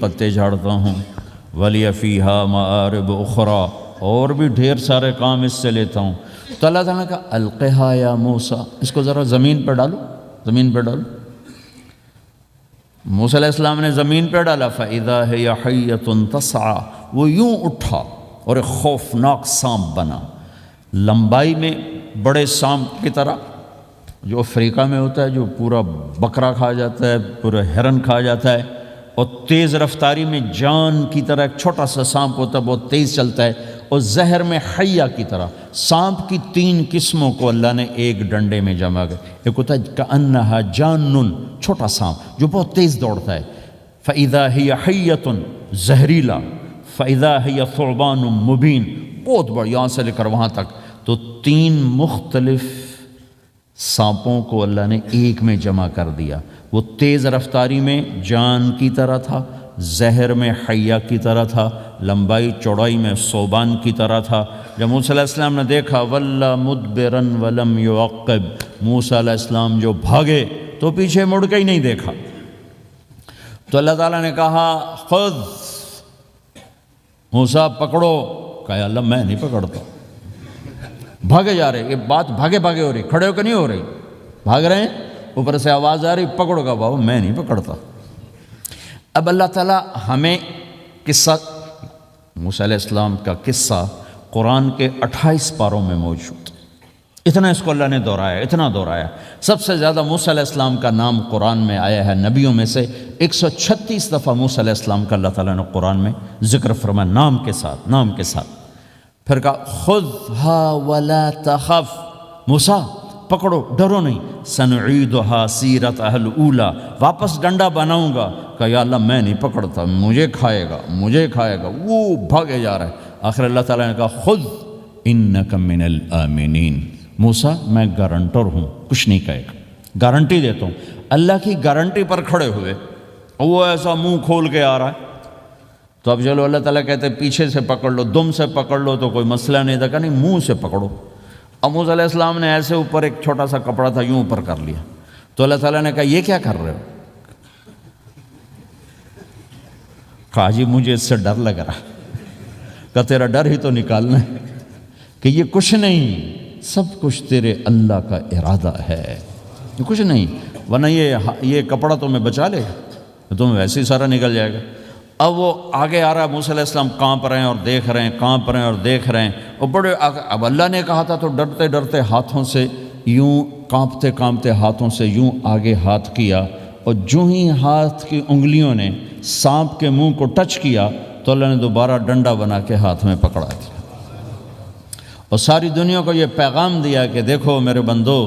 پتے جھاڑتا ہوں، ولی فیہا مآرب اخرى، اور بھی ڈھیر سارے کام اس سے لیتا ہوں۔ تو اللہ تعالیٰ نے کہا القھا یا موسیٰ، اس کو ذرا زمین پہ ڈالو، زمین پہ ڈالو۔ موسیٰ علیہ السلام نے زمین پہ ڈالا، فَإِذَا هِيَ حَيَّةٌ تَسْعَىٰ، وہ یوں اٹھا اور ایک خوفناک سانپ بنا، لمبائی میں بڑے سانپ کی طرح جو افریقہ میں ہوتا ہے، جو پورا بکرا کھا جاتا ہے، پورا ہرن کھا جاتا ہے، اور تیز رفتاری میں جان کی طرح ایک چھوٹا سا سانپ ہوتا ہے، بہت تیز چلتا ہے، اور زہر میں حیہ کی طرح۔ سانپ کی 3 قسموں کو اللہ نے ایک ڈنڈے میں جمع کر، ایک ہوتا ہے کأنہا جان، چھوٹا سانپ جو بہت تیز دوڑتا ہے، فَإِذَا هِيَ حَيَّةٌ زہریلا، فَإِذَا هِيَ ثُعْبَانٌ مُبِينٌ، بہت بڑا، یہاں سے لے کر وہاں تک۔ تو 3 مختلف سانپوں کو اللہ نے ایک میں جمع کر دیا۔ وہ تیز رفتاری میں جان کی طرح تھا، زہر میں حیہ کی طرح تھا، لمبائی چوڑائی میں ثعبان کی طرح تھا۔ جب موسیٰ علیہ السلام نے دیکھا وَلَّا مُدْبِرًا وَلَمْ يُعَقِّبْ، موسیٰ علیہ السلام جو بھاگے تو پیچھے مڑ کے ہی نہیں دیکھا۔ تو اللہ تعالیٰ نے کہا خذ موسیٰ، پکڑو۔ کہا اللہ میں نہیں پکڑتا، بھاگے جا رہے، یہ بات بھاگے بھاگے ہو رہی، کھڑے ہو کے نہیں ہو رہی، بھاگ رہے ہیں، اوپر سے آواز آ رہی پکڑو گا، بابا میں نہیں پکڑتا۔ اب اللہ تعالیٰ ہمیں قصہ موسیٰ علیہ السلام کا قصہ قرآن کے 28 پاروں میں موجود، اتنا اس کو اللہ نے دہرایا، اتنا دہرایا۔ سب سے زیادہ موسیٰ علیہ السلام کا نام قرآن میں آیا ہے نبیوں میں سے، 136 دفعہ موسیٰ علیہ السلام کا اللہ تعالیٰ نے قرآن میں ذکر فرمایا، نام کے ساتھ، نام کے ساتھ۔ پھر کہا خذھا ولا تخف، موسیٰ پکڑو، ڈرو نہیں، سنعیدھا سیرتھا الاولی، واپس ڈنڈا بناؤں گا۔ کہا یا اللہ میں نہیں پکڑتا، مجھے کھائے گا، مجھے کھائے گا۔ وہ بھاگے جا رہا ہے، آخر اللہ تعالیٰ نے کہا خذ انک من الآمنین، موسیٰ میں گارنٹر ہوں، کچھ نہیں کہے گا، گارنٹی دیتا ہوں۔ اللہ کی گارنٹی پر کھڑے ہوئے، وہ ایسا منہ کھول کے آ رہا ہے۔ تو اب چلو اللہ تعالیٰ کہتے ہیں پیچھے سے پکڑ لو، دم سے پکڑ لو تو کوئی مسئلہ نہیں تھا، کہ نہیں منہ سے پکڑو۔ اب موسیٰ علیہ السلام نے ایسے اوپر ایک چھوٹا سا کپڑا تھا، یوں اوپر کر لیا۔ تو اللہ تعالیٰ نے کہا یہ کیا کر رہے ہو؟ کہا جی مجھے اس سے ڈر لگ رہا۔ کہا تیرا ڈر ہی تو نکالنا ہے، کہ یہ کچھ نہیں، سب کچھ تیرے اللہ کا ارادہ ہے، یہ کچھ نہیں، ورنہ یہ کپڑا تمہیں بچا لے گا، تمہیں ویسے ہی سارا نکل جائے گا۔ اب وہ آگے آ رہا ہے، موسیٰ علیہ السلام کانپ رہے ہیں اور دیکھ رہے ہیں، کانپ رہے ہیں اور دیکھ رہے ہیں، اور بڑے اب اللہ نے کہا تھا تو ڈرتے ڈرتے ہاتھوں سے یوں، کانپتے کانپتے ہاتھوں سے یوں آگے ہاتھ کیا، اور جو ہی ہاتھ کی انگلیوں نے سانپ کے منہ کو ٹچ کیا تو اللہ نے دوبارہ ڈنڈا بنا کے ہاتھ میں پکڑا دیا، اور ساری دنیا کو یہ پیغام دیا کہ دیکھو میرے بندو،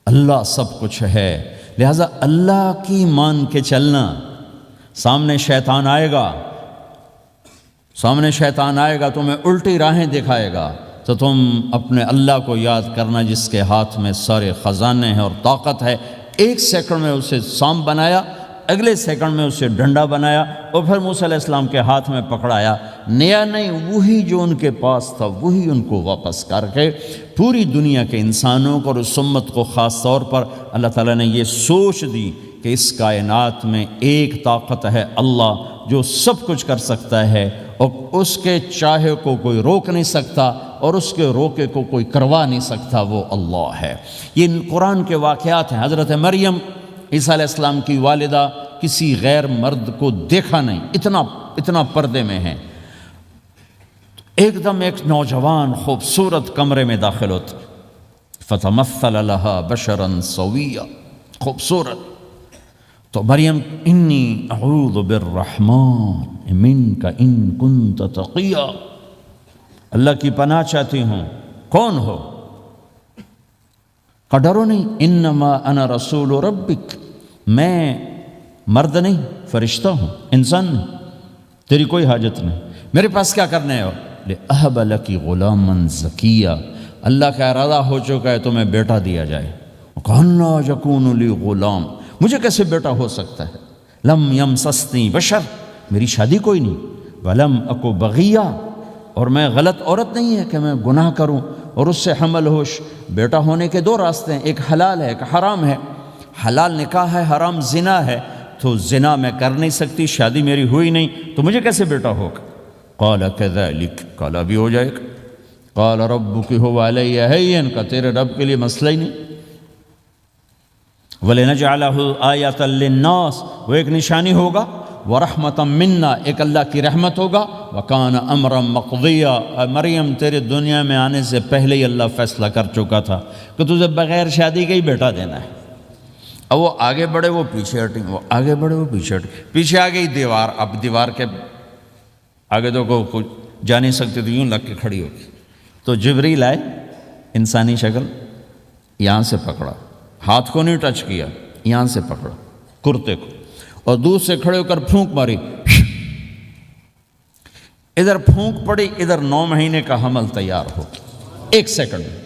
اللہ سب کچھ ہے، لہٰذا اللہ کی مان کے چلنا۔ سامنے شیطان آئے گا، سامنے شیطان آئے گا، تمہیں الٹی راہیں دکھائے گا، تو تم اپنے اللہ کو یاد کرنا جس کے ہاتھ میں سارے خزانے ہیں اور طاقت ہے۔ 1 سیکنڈ میں اسے سانپ بنایا، اگلے سیکنڈ میں اسے ڈنڈا بنایا، اور پھر موسیٰ علیہ السلام کے ہاتھ میں پکڑایا۔ نیا نہیں، وہی جو ان کے پاس تھا وہی ان کو واپس کر کے پوری دنیا کے انسانوں کو اور اس امت کو خاص طور پر اللہ تعالیٰ نے یہ سوچ دی کہ اس کائنات میں ایک طاقت ہے، اللہ، جو سب کچھ کر سکتا ہے، اور اس کے چاہے کو کوئی روک نہیں سکتا اور اس کے روکے کو کوئی کروا نہیں سکتا، وہ اللہ ہے۔ یہ قرآن کے واقعات ہیں۔ حضرت مریم عیسیٰ علیہ السلام کی والدہ کسی غیر مرد کو دیکھا نہیں، اتنا پردے میں ہیں۔ ایک دم ایک نوجوان خوبصورت کمرے میں داخل ہوتا، فتمثل لها بشرا سویا، خوبصورت۔ تو مریم انی اعوذ بالرحمن منک ان کنت تقیا، اللہ کی پناہ چاہتی ہوں، کون ہو؟ کہ ڈرو نہیں، انما انا رسول ربک، میں مرد نہیں، فرشتہ ہوں، انسان نہیں، تیری کوئی حاجت نہیں، میرے پاس کیا کرنے ہو؟ لأہب لکی غلاما زکیا، اللہ کا ارادہ ہو چکا ہے تمہیں بیٹا دیا جائے۔ کہنا یکون لی غلام، مجھے کیسے بیٹا ہو سکتا ہے؟ لم یمسسنی بشر، میری شادی کوئی نہیں، ولم اکو بغیہ، اور میں غلط عورت نہیں ہے کہ میں گناہ کروں اور اس سے حمل ہوش۔ بیٹا ہونے کے 2 راستے ہیں، ایک حلال ہے، ایک حرام ہے۔ حلال نکاح ہے، حرام زنا ہے۔ تو زنا میں کر نہیں سکتی، شادی میری ہوئی نہیں، تو مجھے کیسے بیٹا ہوگا؟ قال كذلك، قال بھی ہو جائے گا۔ قال ربك هو علي هين، کا تیرے رب کے لیے مسئلہ ہی نہیں۔ وَلِنَجْعَلَهُ آيَةً لِلنَّاسِ، وہ ایک نشانی ہوگا، وَرَحْمَةً مِنَّا، ایک اللہ کی رحمت ہوگا، وَكَانَ أَمْرًا مَقْضِيًّا، مریم تیرے دنیا میں آنے سے پہلے ہی اللہ فیصلہ کر چکا تھا کہ تجھے بغیر شادی کے ہی بیٹا دینا ہے۔ اب وہ آگے بڑھے وہ پیچھے ہٹیں، وہ آگے بڑھے وہ پیچھے ہٹیں، پیچھے آ گئی دیوار، اب دیوار کے آگے تو کوئی جا نہیں سکتے، تو یوں لگ کے کھڑی ہوگی۔ تو جبریل آئے، انسانی شکل، یہاں سے پکڑا، ہاتھ کو نہیں ٹچ کیا، یہاں سے پکڑا کرتے کو، اور دور سے کھڑے ہو کر پھونک ماری، ادھر پھونک پڑی، ادھر 9 مہینے کا حمل تیار ہو، 1 سیکنڈ میں۔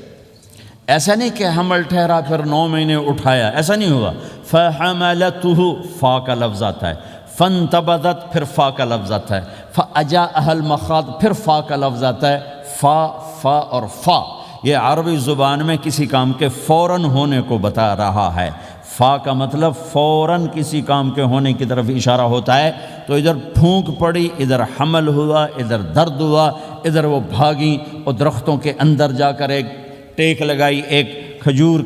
ایسا نہیں کہ حمل ٹھہرا پھر 9 مہینے اٹھایا، ایسا نہیں ہوا۔ فَحَمَلَتُهُ، فا کا لفظ آتا ہے، فَانْتَبَذَتْ، پھر فا کا لفظ آتا ہے، فَأَجَاءَهَا الْمَخَاضُ، پھر فا کا لفظ آتا ہے۔ فا اور فا یہ عربی زبان میں کسی کام کے فوراً ہونے کو بتا رہا ہے۔ فا کا مطلب فوراً کسی کام کے ہونے کی طرف اشارہ ہوتا ہے۔ تو ادھر پھونک پڑی، ادھر حمل ہوا، ادھر درد ہوا، ادھر وہ بھاگیں اور درختوں کے اندر جا کر ایک ٹیک لگائی ایک کھجور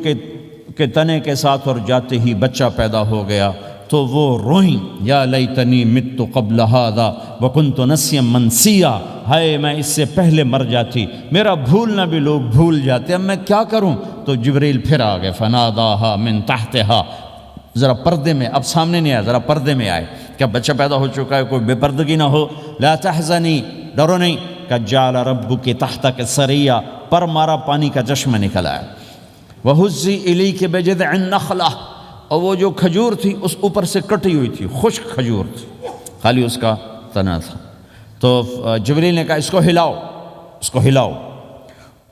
کے تنے کے ساتھ، اور جاتے ہی بچہ پیدا ہو گیا۔ تو وہ روئیں، یا لیتنی مت قبل ھذا وکنت نسیا منسیا، ہائے میں اس سے پہلے مر جاتی، میرا بھولنا بھی لوگ بھول جاتے، اب میں کیا کروں؟ تو جبریل پھر آ گئے، فناداھا من تحتھا، ذرا پردے میں، اب سامنے نہیں آیا، ذرا پردے میں آئے، کیا بچہ پیدا ہو چکا ہے، کوئی بے پردگی نہ ہو۔ لا تحزنی، ڈرو نہیں، قد جعل ربک تحتک سریا، پر مارا پانی کا چشمہ نکل آیا۔ وہزی الیک بجذع النخلہ، اور وہ جو کھجور تھی اس اوپر سے کٹی ہوئی تھی، خشک کھجور تھی، خالی اس کا تنا تھا۔ تو جبریل نے کہا اس کو ہلاؤ، اس کو ہلاؤ،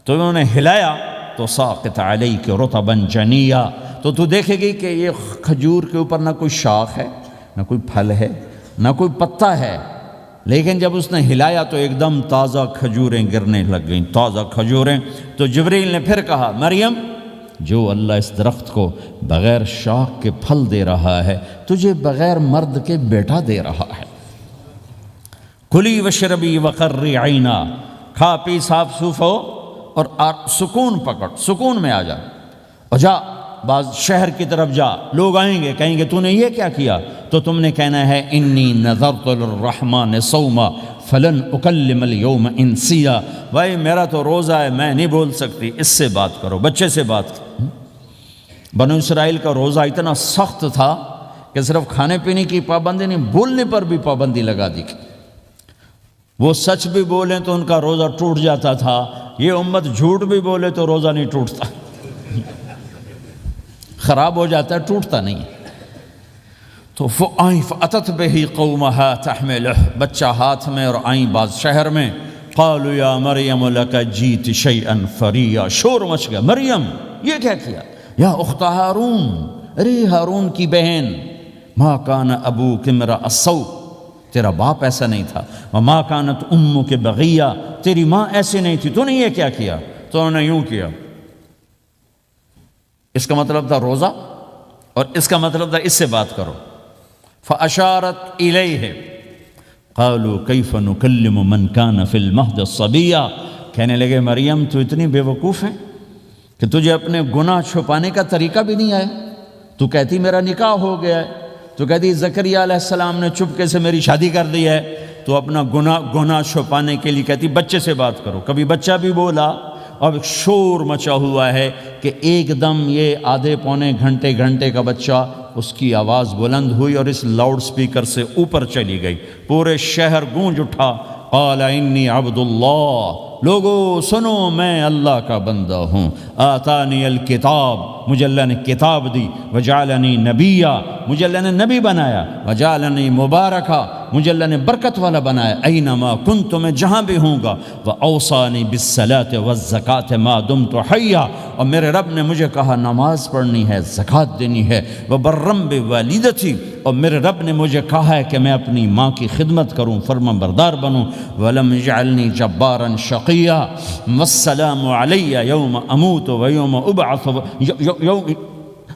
تو انہوں نے ہلایا تو ساقط علیک رطبا جنیا، تو تو دیکھے گی کہ یہ کھجور کے اوپر نہ کوئی شاخ ہے، نہ کوئی پھل ہے، نہ کوئی پتا ہے، لیکن جب اس نے ہلایا تو ایک دم تازہ کھجوریں گرنے لگ گئیں، تازہ کھجوریں۔ تو جبریل نے پھر کہا مریم، جو اللہ اس درخت کو بغیر شاخ کے پھل دے رہا ہے، تجھے بغیر مرد کے بیٹا دے رہا ہے۔ کلی وشربی وقری عینا، کھا پی صاف صوف ہو اور سکون پکڑ، سکون میں آ جا، اور جا بعض شہر کی طرف جا، لوگ آئیں گے کہیں گے تو نے یہ کیا کیا، تو تم نے کہنا ہے انی نذرت للرحمن صوما فلن اکلم اليوم انسیا، بھائی میرا تو روزہ ہے، میں نہیں بول سکتی، اس سے بات کرو، بچے سے بات کرو۔ بنو اسرائیل کا روزہ اتنا سخت تھا کہ صرف کھانے پینے کی پابندی نہیں، بولنے پر بھی پابندی لگا دی، وہ سچ بھی بولیں تو ان کا روزہ ٹوٹ جاتا تھا، یہ امت جھوٹ بھی بولے تو روزہ نہیں ٹوٹتا، خراب ہو جاتا ہے، ٹوٹتا نہیں۔ تو آئیں فأتت بہ قومہا تحملہ، بچہ ہاتھ میں اور آئیں بعض شہر میں، قالوا یا مریم لک جیت شیئا فریا، شور مچ گیا، مریم یہ کیا کیا، یا اخت ہارون، ارے ہارون کی بہن، ما کان ابوک امرأ السوء، تیرا باپ ایسا نہیں تھا، وما کانت امک بغیہ، تیری ماں ایسی نہیں تھی، تو نے یہ کیا کیا؟ تو انہوں نے یوں کیا، اس کا مطلب تھا روزہ، اور اس کا مطلب تھا اس سے بات کرو۔ فأشارت الیہ قالوا کیف نکلم من کان فی المہد صبیا، کہنے لگے مریم تو اتنی بے وقوف ہے کہ تجھے اپنے گناہ چھپانے کا طریقہ بھی نہیں آیا، تو کہتی میرا نکاح ہو گیا ہے، تو کہتی زکریہ علیہ السلام نے چپکے سے میری شادی کر دی ہے، تو اپنا گناہ چھپانے کے لیے کہتی بچے سے بات کرو، کبھی بچہ بھی بولا۔ اب ایک شور مچا ہوا ہے کہ ایک دم یہ آدھے پونے گھنٹے کا بچہ، اس کی آواز بلند ہوئی اور اس لاؤڈ سپیکر سے اوپر چلی گئی، پورے شہر گونج اٹھا، قال انی عبد اللہ، لوگو سنو میں اللہ کا بندہ ہوں، آتانی الکتاب، مجھے اللہ نے کتاب دی، وجعلنی نبیا، مجھے اللہ نے نبی بنایا، وجعلنی مبارکا، مجھے اللہ نے برکت والا بنایا، اینما کنت، میں جہاں بھی ہوں گا، واوصانی بالصلاۃ والزکاۃ ما دمت حیا، اور میرے رب نے مجھے کہا نماز پڑھنی ہے، زکوٰۃ دینی ہے، وبرم بوالدتی، اور میرے رب نے مجھے کہا ہے کہ میں اپنی ماں کی خدمت کروں، فرما بردار بنوں، ولم یجعلنی جبارا شقیا، والسلام علی یوم اموت ویوم ابعث،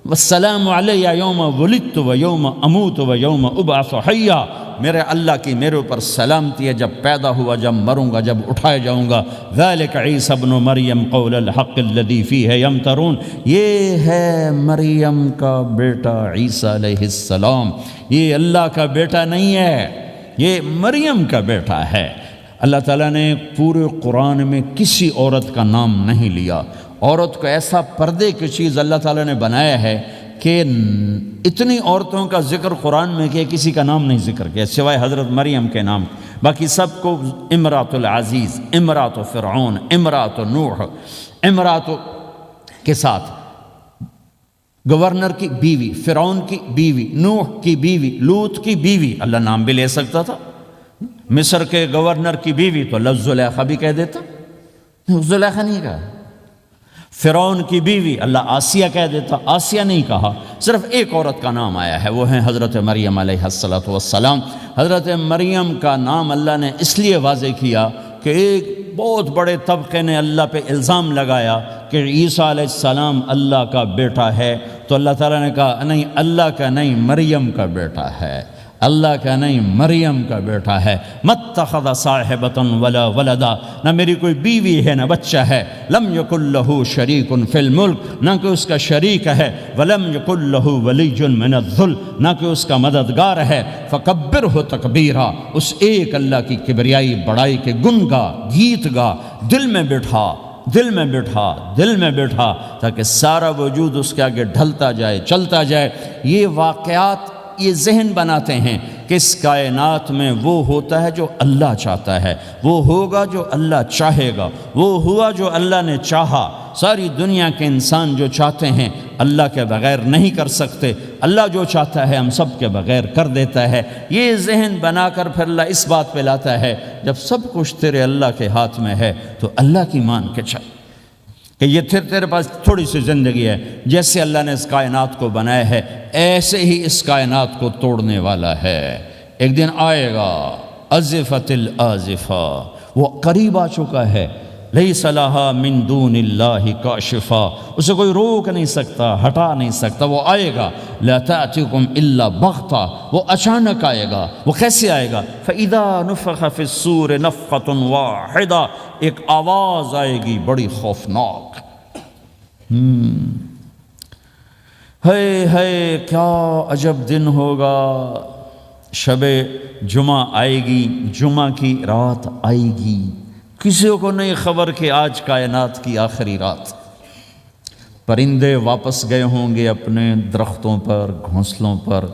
والسلام علی یوم ولدت و یوم اموت و یوم ابعث حیا، میرے اللہ کی میرے اوپر سلامتی ہے جب پیدا ہوا، جب مروں گا، جب اٹھایا جاؤں گا۔ ذالک عیسی ابن مریم قول الحق الذی فیہ یمترون، یہ ہے مریم کا بیٹا عیسیٰ علیہ السلام، یہ اللہ کا بیٹا نہیں ہے، یہ مریم کا بیٹا ہے۔ اللہ تعالیٰ نے پورے قرآن میں کسی عورت کا نام نہیں لیا۔ عورت کو ایسا پردے کی چیز اللہ تعالیٰ نے بنایا ہے کہ اتنی عورتوں کا ذکر قرآن میں کیا، کسی کا نام نہیں ذکر کیا سوائے حضرت مریم کے نام، باقی سب کو امرات العزیز، امرات فرعون، امرات نوح، امرات کے ساتھ گورنر کی بیوی، فرعون کی بیوی، نوح کی بیوی، لوط کی بیوی، اللہ نام بھی لے سکتا تھا۔ مصر کے گورنر کی بیوی تو اللہ زلیخا بھی کہہ دیتا، زلیخا نہیں کہا۔ فرعون کی بیوی اللہ آسیہ کہہ دیتا، آسیہ نہیں کہا، صرف ایک عورت کا نام آیا ہے، وہ ہے حضرت مریم علیہ السلام۔ حضرت مریم کا نام اللہ نے اس لیے واضح کیا کہ ایک بہت بڑے طبقے نے اللہ پہ الزام لگایا کہ عیسیٰ علیہ السلام اللہ کا بیٹا ہے، تو اللہ تعالیٰ نے کہا نہیں، اللہ کا نہیں، مریم کا بیٹا ہے، اللہ کا نہیں، مریم کا بیٹا ہے۔ متخذ صاحبۃ ولا ولدا، نہ میری کوئی بیوی ہے نہ بچہ ہے۔ لم یکن لہ شریک فی الملک، نہ کہ اس کا شریک ہے۔ ولم یکن لہ ولی من الذل، نہ کہ اس کا مددگار ہے۔ فکبرہ تکبیرا، اس ایک اللہ کی کبریائی بڑائی کے گن گا، گیت گا، دل میں بٹھا، دل میں بٹھا، دل میں بٹھا، تاکہ سارا وجود اس کے آگے ڈھلتا جائے، چلتا جائے۔ یہ واقعات یہ ذہن بناتے ہیں کہ اس کائنات میں وہ ہوتا ہے جو اللہ چاہتا ہے، وہ ہوگا جو اللہ چاہے گا، وہ ہوا جو اللہ نے چاہا۔ ساری دنیا کے انسان جو چاہتے ہیں اللہ کے بغیر نہیں کر سکتے، اللہ جو چاہتا ہے ہم سب کے بغیر کر دیتا ہے۔ یہ ذہن بنا کر پھر اللہ اس بات پہ لاتا ہے جب سب کچھ تیرے اللہ کے ہاتھ میں ہے تو اللہ کی مان کے چل کہ یہ تیرے پاس تھوڑی سی زندگی ہے، جیسے اللہ نے اس کائنات کو بنایا ہے ایسے ہی اس کائنات کو توڑنے والا ہے۔ ایک دن آئے گا، ازفت الازفہ، وہ قریب آ چکا ہے۔ لیس لہا من دون اللہ کاشفہ، اسے کوئی روک نہیں سکتا، ہٹا نہیں سکتا، وہ آئے گا۔ لا تأتیکم الا بغتہ، وہ اچانک آئے گا۔ وہ کیسے آئے گا؟ فَإِذَا نُفِخَ فِي الصُّورِ نَفْخَةٌ وَاحِدَةٌ، ایک آواز آئے گی بڑی خوفناک۔ ہے کیا عجب دن ہوگا، شب جمعہ آئے گی، جمعہ کی رات آئے گی، کسی کو نہیں خبر کہ آج کائنات کی آخری رات۔ پرندے واپس گئے ہوں گے اپنے درختوں پر، گھونسلوں پر،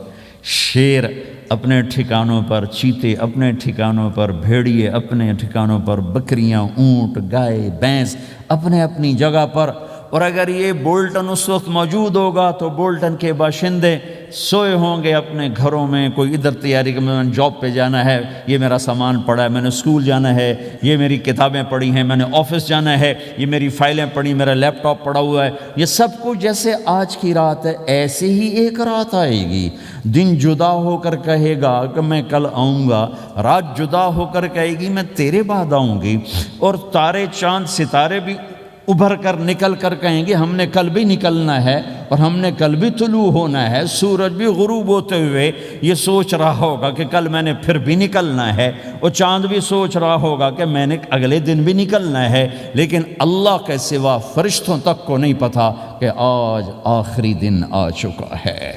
شیر اپنے ٹھکانوں پر، چیتے اپنے ٹھکانوں پر، بھیڑیے اپنے ٹھکانوں پر، بکریاں، اونٹ، گائے، بھینس اپنے اپنی جگہ پر۔ اور اگر یہ بولٹن اس وقت موجود ہوگا تو بولٹن کے باشندے سوئے ہوں گے اپنے گھروں میں، کوئی ادھر تیاری کہ میں نے جاب پہ جانا ہے، یہ میرا سامان پڑا ہے، میں نے اسکول جانا ہے، یہ میری کتابیں پڑھی ہیں، میں نے آفس جانا ہے، یہ میری فائلیں پڑھی، میرا لیپ ٹاپ پڑا ہوا ہے۔ یہ سب کچھ جیسے آج کی رات ہے ایسے ہی ایک رات آئے گی۔ دن جدا ہو کر کہے گا کہ میں کل آؤں گا، رات جدا ہو کر کہے گی میں تیرے بعد آؤں گی، اور تارے چاند ستارے بھی ابھر کر نکل کر کہیں گے ہم نے کل بھی نکلنا ہے اور ہم نے کل بھی طلوع ہونا ہے۔ سورج بھی غروب ہوتے ہوئے یہ سوچ رہا ہوگا کہ کل میں نے پھر بھی نکلنا ہے، اور چاند بھی سوچ رہا ہوگا کہ میں نے اگلے دن بھی نکلنا ہے، لیکن اللہ کے سوا فرشتوں تک کو نہیں پتا کہ آج آخری دن آ چکا ہے۔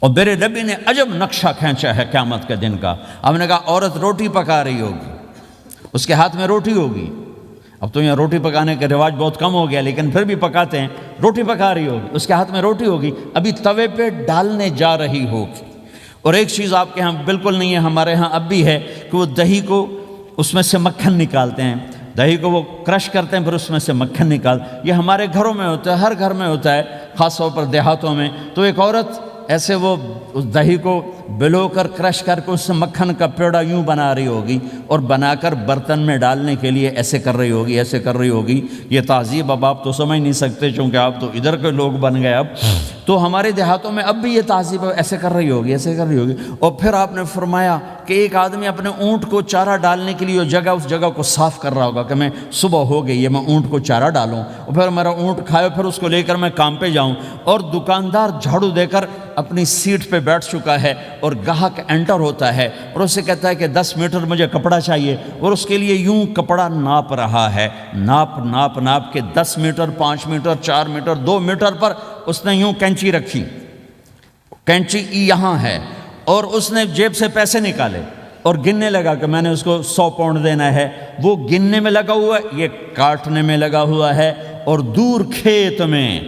اور میرے نبی نے عجب نقشہ کھینچا ہے قیامت کے دن کا۔ ہم نے کہا عورت روٹی پکا رہی ہوگی، اس کے ہاتھ میں روٹی ہوگی۔ اب تو یہاں روٹی پکانے کا رواج بہت کم ہو گیا، لیکن پھر بھی پکاتے ہیں۔ روٹی پکا رہی ہوگی، اس کے ہاتھ میں روٹی ہوگی، ابھی توے پہ ڈالنے جا رہی ہوگی۔ اور ایک چیز آپ کے ہاں بالکل نہیں ہے، ہمارے ہاں اب بھی ہے کہ وہ دہی کو اس میں سے مکھن نکالتے ہیں، دہی کو وہ کرش کرتے ہیں، پھر اس میں سے مکھن نکال۔ یہ ہمارے گھروں میں ہوتا ہے، ہر گھر میں ہوتا ہے، خاص طور پر دیہاتوں میں۔ تو ایک عورت ایسے وہ اس دہی کو بلو کر کرش کر کے اس سے مکھن کا پیڑا یوں بنا رہی ہوگی، اور بنا کر برتن میں ڈالنے کے لیے ایسے کر رہی ہوگی، ایسے کر رہی ہوگی۔ یہ تہذیب اب آپ تو سمجھ نہیں سکتے چونکہ آپ تو ادھر کے لوگ بن گئے اب، تو ہمارے دیہاتوں میں اب بھی یہ تہذیب ایسے کر رہی ہوگی، ایسے کر رہی ہوگی۔ اور پھر آپ نے فرمایا کہ ایک آدمی اپنے اونٹ کو چارہ ڈالنے کے لیے اس جگہ کو صاف کر رہا ہوگا کہ میں صبح ہو گئی ہے، میں اونٹ کو چارہ ڈالوں اور پھر میرا اونٹ کھائے، پھر اس کو لے کر میں کام پہ جاؤں، اور دکاندار جھاڑو دے کر اپنی سیٹ پہ بیٹھ چکا ہے اور گاہک انٹر ہوتا ہے اور اسے کہتا ہے کہ 10 میٹر مجھے کپڑا چاہیے، اور اس کے لیے یوں کپڑا ناپ رہا ہے، ناپ کے 10 میٹر 5 میٹر 4 میٹر 2 میٹر پر اس نے یوں کینچی رکھی، کینچی یہاں ہے، اور اس نے جیب سے پیسے نکالے اور گننے لگا کہ میں نے اس کو 100 پاؤنڈ دینا ہے، وہ گننے میں لگا ہوا ہے، یہ کاٹنے میں لگا ہوا ہے، اور دور کھیت میں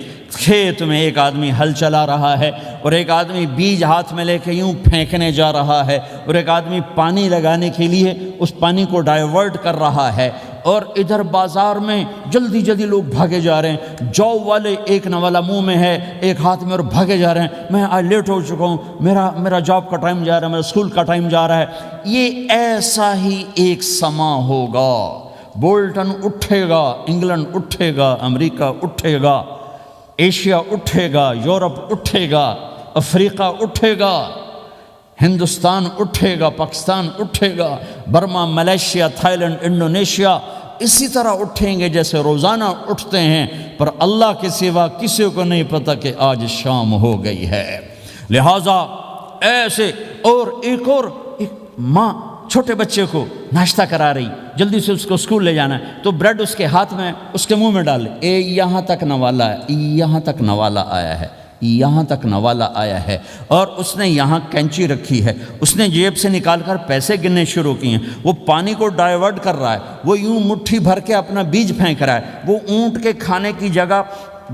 ایک آدمی ہل چلا رہا ہے، اور ایک آدمی بیج ہاتھ میں لے کے یوں پھینکنے جا رہا ہے، اور ایک آدمی پانی لگانے کے لیے اس پانی کو ڈائیورٹ کر رہا ہے، اور ادھر بازار میں جلدی لوگ بھاگے جا رہے ہیں، جاب والے ایک نوالا منہ میں ہے ایک ہاتھ میں، اور بھاگے جا رہے ہیں، میں آج لیٹ ہو چکا ہوں، میرا جاب کا ٹائم جا رہا ہے، میرا اسکول کا ٹائم جا رہا ہے۔ یہ ایسا ہی ایک سما ہوگا، بولٹن اٹھے گا، انگلینڈ اٹھے گا، امریکہ اٹھے گا، ایشیا اٹھے گا، یورپ اٹھے گا، افریقہ اٹھے گا، ہندوستان اٹھے گا، پاکستان اٹھے گا، Burma, Malaysia, Thailand, Indonesia اسی طرح اٹھیں گے جیسے روزانہ اٹھتے ہیں، پر اللہ کے سوا کسی کو نہیں پتہ کہ آج شام ہو گئی ہے۔ لہٰذا ایسے، اور ایک ماں چھوٹے بچے کو ناشتہ کرا رہی، جلدی سے اس کو اسکول لے جانا ہے، تو بریڈ اس کے ہاتھ میں اس کے منہ میں ڈالے، یہاں تک نوالا ہے، یہاں تک نوالا آیا ہے، یہاں تک نوالا آیا ہے، اور اس نے یہاں کینچی رکھی ہے، اس نے جیب سے نکال کر پیسے گننے شروع کیے ہیں، وہ پانی کو ڈائیورٹ کر رہا ہے، وہ یوں مٹھی بھر کے اپنا بیج پھینک رہا ہے، وہ اونٹ کے کھانے کی جگہ،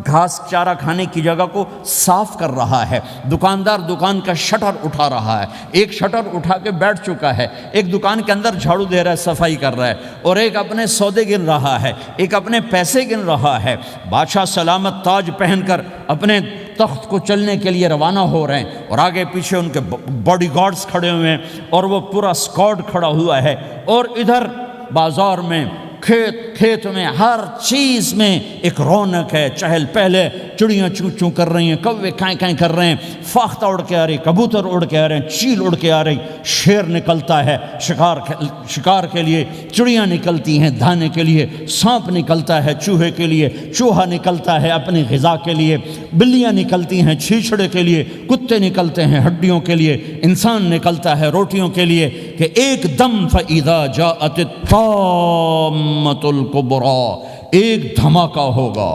گھاس چارہ کھانے کی جگہ کو صاف کر رہا ہے، دکاندار دکان کا شٹر اٹھا رہا ہے، ایک شٹر اٹھا کے بیٹھ چکا ہے، ایک دکان کے اندر جھاڑو دے رہا ہے، صفائی کر رہا ہے، اور ایک اپنے سودے گن رہا ہے، ایک اپنے پیسے گن رہا ہے۔ بادشاہ سلامت تاج پہن کر اپنے تخت کو چلنے کے لیے روانہ ہو رہے ہیں، اور آگے پیچھے ان کے باڈی گارڈز کھڑے ہوئے ہیں، اور وہ پورا اسکواڈ کھڑا ہوا ہے، اور ادھر بازار میں، کھیت میں، ہر چیز میں ایک رونق ہے، چہل پہلے، چڑیاں چوں چوں کر رہی ہیں، کوے کائیں کائیں کر رہے ہیں، فاختہ اڑ کے آ رہی، کبوتر اڑ کے آ رہے ہیں، چیل اڑ کے آ رہی، شیر نکلتا ہے شکار کے لیے، چڑیاں نکلتی ہیں دھانے کے لیے، سانپ نکلتا ہے چوہے کے لیے، چوہا نکلتا ہے اپنی غذا کے لیے، بلیاں نکلتی ہیں چھیچڑے کے لیے، کتے نکلتے ہیں ہڈیوں کے لیے، انسان نکلتا ہے روٹیوں کے لیے، کہ ایک دم فَإِذَا جَاءَتِ الطَّامَّةُ الْكُبْرَىٰ، ایک دھماکہ ہوگا،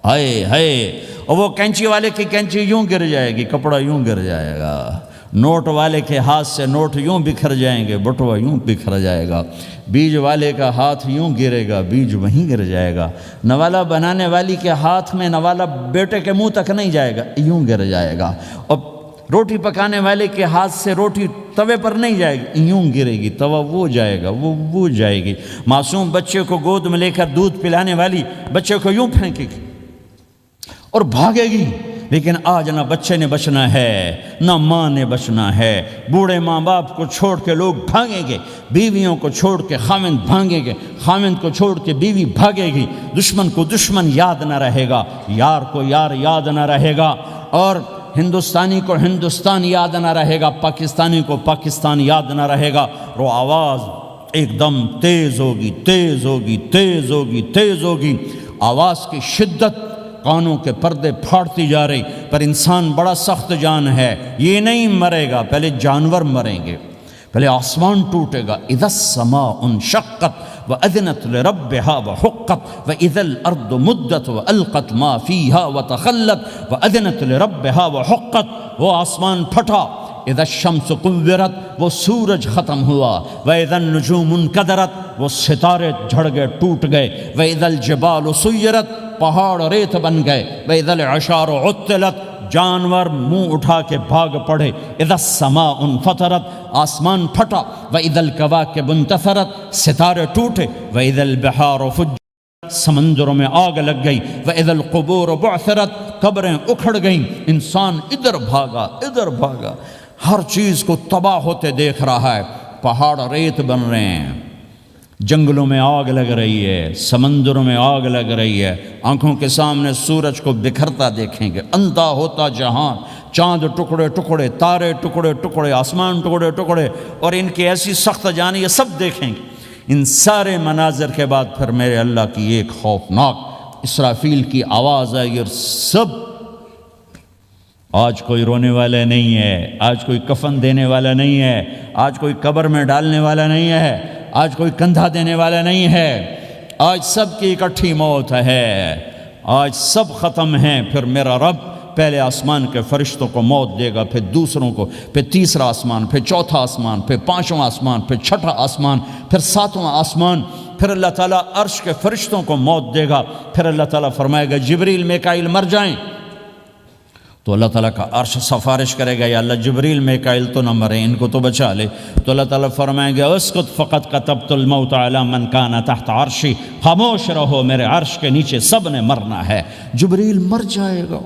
ہائے، اور وہ کینچی والے کی کینچی یوں گر جائے گی، کپڑا یوں گر جائے گا، نوٹ والے کے ہاتھ سے نوٹ یوں بکھر جائیں گے، بٹوا یوں بکھر جائے گا، بیج والے کا ہاتھ یوں گرے گا، بیج وہیں گر جائے گا، نوالا بنانے والی کے ہاتھ میں نوالا بیٹے کے منہ تک نہیں جائے گا، یوں گر جائے گا، اور روٹی پکانے والے کے ہاتھ سے روٹی توے پر نہیں جائے گی، یوں گرے گی، توا وہ جائے گا، وہ جائے گی، معصوم بچے کو گود میں لے کر دودھ پلانے والی بچے کو یوں پھینکے گی اور بھاگے گی، لیکن آج نہ بچے نے بچنا ہے، نہ ماں نے بچنا ہے، بوڑھے ماں باپ کو چھوڑ کے لوگ بھاگیں گے، بیویوں کو چھوڑ کے خامند بھاگیں گے، خامند کو چھوڑ کے بیوی بھاگے گی، دشمن کو دشمن یاد نہ رہے گا، یار کو یار یاد نہ رہے گا، اور ہندوستانی کو ہندوستان یاد نہ رہے گا، پاکستانی کو پاکستان یاد نہ رہے گا، وہ آواز ایک دم تیز ہوگی، آواز کی شدت کانوں کے پردے پھاڑتی جا رہی، پر انسان بڑا سخت جان ہے، یہ نہیں مرے گا، پہلے جانور مریں گے، پہلے آسمان ٹوٹے گا، اذا السماء انشقت وَأَذِنَتْ لِرَبِّهَا وَحُقَّتْ وَإِذَا الْأَرْضُ مُدَّتْ وَأَلْقَتْ مَا فِيهَا وَتَخَلَّتْ وَأَذِنَتْ لِرَبِّهَا وَحُقَّتْ، وہ آسمان پھٹا، اذا الشمس قُوِّرَتْ، وہ سورج ختم ہوا، وَإِذَا النُّجُومُ انْكَدَرَتْ، وہ ستارے جھڑ گئے ٹوٹ گئے، وَإِذَا الْجِبَالُ سُيِّرَتْ، پہاڑ ریت بن گئے، وَإِذَا الْعِشَارُ عُطِّلَتْ، جانور منہ اٹھا کے بھاگ پڑے، اذا السماء انفطرت، آسمان پھٹا، وَإِذَا الْكَوَاكِبُ انتثرت، ستارے ٹوٹے، وَإِذَا الْبِحَارُ فُجِّرَتْ، سمندروں میں آگ لگ گئی، وَإِذَا الْقُبُورُ بُعْثِرَتْ، قبریں اکھڑ گئیں، انسان ادھر بھاگا، ہر چیز کو تباہ ہوتے دیکھ رہا ہے، پہاڑ ریت بن رہے ہیں، جنگلوں میں آگ لگ رہی ہے، سمندروں میں آگ لگ رہی ہے، آنکھوں کے سامنے سورج کو بکھرتا دیکھیں گے، اندھا ہوتا جہان، چاند ٹکڑے ٹکڑے، تارے ٹکڑے ٹکڑے، آسمان ٹکڑے ٹکڑے، اور ان کی ایسی سخت جان، یہ سب دیکھیں گے۔ ان سارے مناظر کے بعد پھر میرے اللہ کی ایک خوفناک اسرافیل کی آواز آئی، اور سب، آج کوئی رونے والا نہیں ہے، آج کوئی کفن دینے والا نہیں ہے، آج کوئی قبر میں ڈالنے والا نہیں ہے، آج کوئی کندھا دینے والا نہیں ہے، آج سب کی اکٹھی موت ہے، آج سب ختم ہیں۔ پھر میرا رب پہلے آسمان کے فرشتوں کو موت دے گا، پھر دوسروں کو، پھر تیسرا آسمان، پھر چوتھا آسمان، پھر پانچواں آسمان، پھر چھٹا آسمان، پھر ساتواں آسمان، پھر اللہ تعالیٰ عرش کے فرشتوں کو موت دے گا۔ پھر اللہ تعالیٰ فرمائے گا جبریل میکائیل مر جائیں، تو اللہ تعالیٰ کا عرش سفارش کرے گا، یا اللہ جبریل میکائیل تو نہ مریں، ان کو تو بچا لے۔ تو اللہ تعالیٰ فرمائیں گے اسکت فقط کتبت الموت علی من کان تحت عرشی، خاموش رہو، میرے عرش کے نیچے سب نے مرنا ہے۔ جبریل مر جائے گا،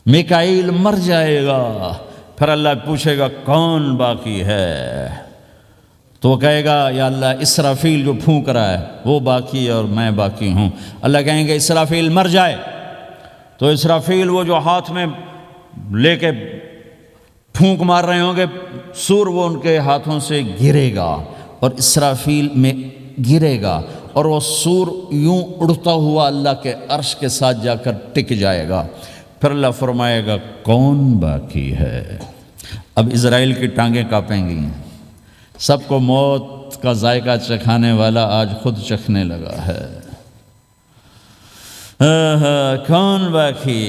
میکائیل مر جائے گا، پھر اللہ پوچھے گا کون باقی ہے؟ تو وہ کہے گا یا اللہ اسرافیل جو پھونک رہا ہے وہ باقی ہے اور میں باقی ہوں۔ اللہ کہیں گے اسرافیل مر جائے، تو اسرافیل وہ جو ہاتھ میں لے کے پھونک مار رہے ہوں گے سور، وہ ان کے ہاتھوں سے گرے گا اور اسرافیل میں گرے گا، اور وہ سور یوں اڑتا ہوا اللہ کے عرش کے ساتھ جا کر ٹک جائے گا۔ پھر اللہ فرمائے گا کون باقی ہے؟ اب اسرائیل کی ٹانگیں کانپیں گی، سب کو موت کا ذائقہ چکھانے والا آج خود چکھنے لگا ہے۔ کون باقی؟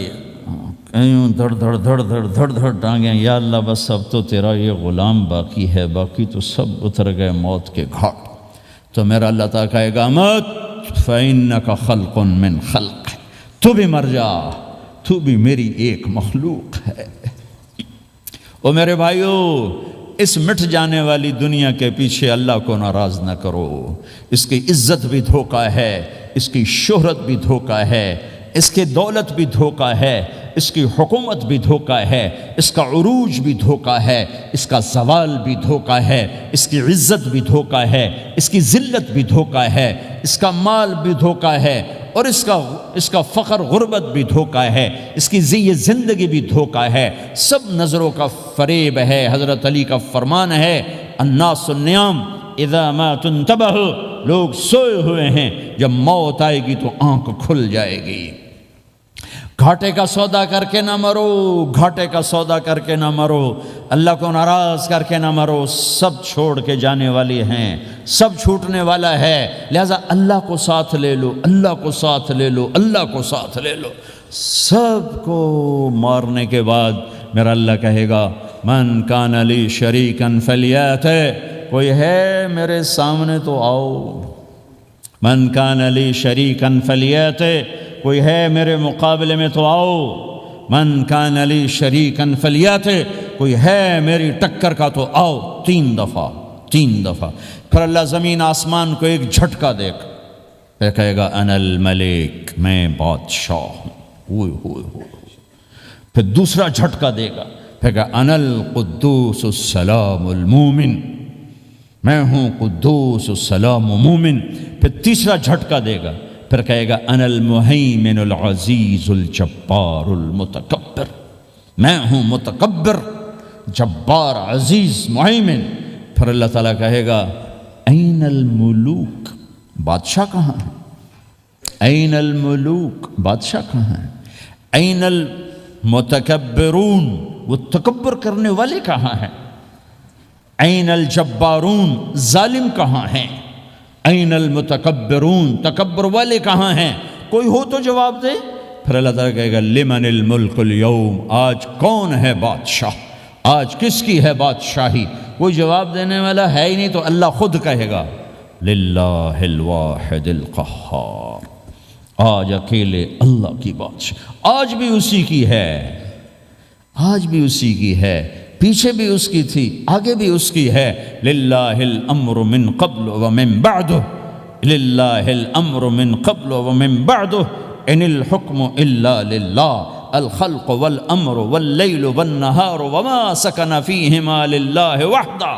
یوں دھڑ دھڑ دھڑ دھڑ دھڑ دھڑ ٹانگیں، یا اللہ بس اب تو تیرا یہ غلام باقی ہے، باقی تو سب اتر گئے موت کے گھاٹ۔ تو میرا اللہ تعالیٰ کہے گا مت فَإِنَّكَ خَلْقٌ مِّن خَلْقِ، تو بھی مر جا، تو بھی میری ایک مخلوق ہے۔ او میرے بھائیو، اس مٹ جانے والی دنیا کے پیچھے اللہ کو ناراض نہ کرو۔ اس کی عزت بھی دھوکہ ہے، اس کی شہرت بھی دھوکہ ہے، اس کی دولت بھی دھوکہ ہے، اس کی حکومت بھی دھوکہ ہے، اس کا عروج بھی دھوکہ ہے، اس کا زوال بھی دھوکہ ہے، اس کی عزت بھی دھوکہ ہے، اس کی ذلت بھی دھوکہ ہے، اس کا مال بھی دھوکہ ہے، اور اس کا فخر غربت بھی دھوکہ ہے، اس کی زندگی بھی دھوکہ ہے، سب نظروں کا فریب ہے۔ حضرت علی کا فرمان ہے الناس النیام اذا ما تنتبہ، لوگ سوئے ہوئے ہیں، جب موت آئے گی تو آنکھ کھل جائے گی۔ گھاٹے کا سودا کر کے نہ مرو، گھاٹے کا سودا کر کے نہ مرو، اللہ کو ناراض کر کے نہ مرو، سب چھوڑ کے جانے والے ہیں، سب چھوٹنے والا ہے، لہذا اللہ کو ساتھ لے لو، اللہ کو ساتھ لے لو، اللہ کو ساتھ لے لو۔ سب کو مارنے کے بعد میرا اللہ کہے گا من کان لی شریکا فلیات، کوئی ہے میرے سامنے تو آؤ، من کان لی شریکا فلیات، کوئی ہے میرے مقابلے میں تو آؤ، من کان لی شریکا فلیات، کوئی ہے میری ٹکر کا تو آؤ۔ تین دفعہ پھر اللہ زمین آسمان کو ایک جھٹکا دے گا، پھر کہے گا انا الملک، میں بادشاہ ہوں۔ پھر دوسرا جھٹکا دے گا، پھر کہا انا القدوس السلام المومن، میں ہوں قدوس السلام مومن۔ پھر تیسرا جھٹکا دے گا، پھر کہے گا انا المہیمن العزیز الجبار المتکبر، میں ہوں متکبر، جبار، عزیز، مہیمن۔ پھر اللہ تعالیٰ کہے گا این الملوک، بادشاہ کہاں ہے؟ این الملوک، بادشاہ کہاں ہے؟ این المتکبرون، وہ تکبر کرنے والے کہاں ہیں؟ این الجبارون، ظالم کہاں ہیں؟ این المتکبرون، تکبر والے کہاں ہیں؟ کوئی ہو تو جواب دے۔ پھر اللہ تعالیٰ کہے گا لمن الملک اليوم، آج کون ہے بادشاہ، آج کس کی ہے بادشاہی؟ کوئی جواب دینے والا ہے ہی نہیں، تو اللہ خود کہے گا للہ الواحد القہار، آج اکیلے اللہ کی بادشاہ، آج بھی اسی کی ہے، آج بھی اسی کی ہے، پیچھے بھی اس کی تھی، آگے بھی اس کی ہے۔ للہ الامر من قبل ومن بعد، للہ الامر من قبل ومن بعد، ان الحکم الا للہ، الخلق والامر واللیل والنہار وما سکن فیہما للہ وحدہ،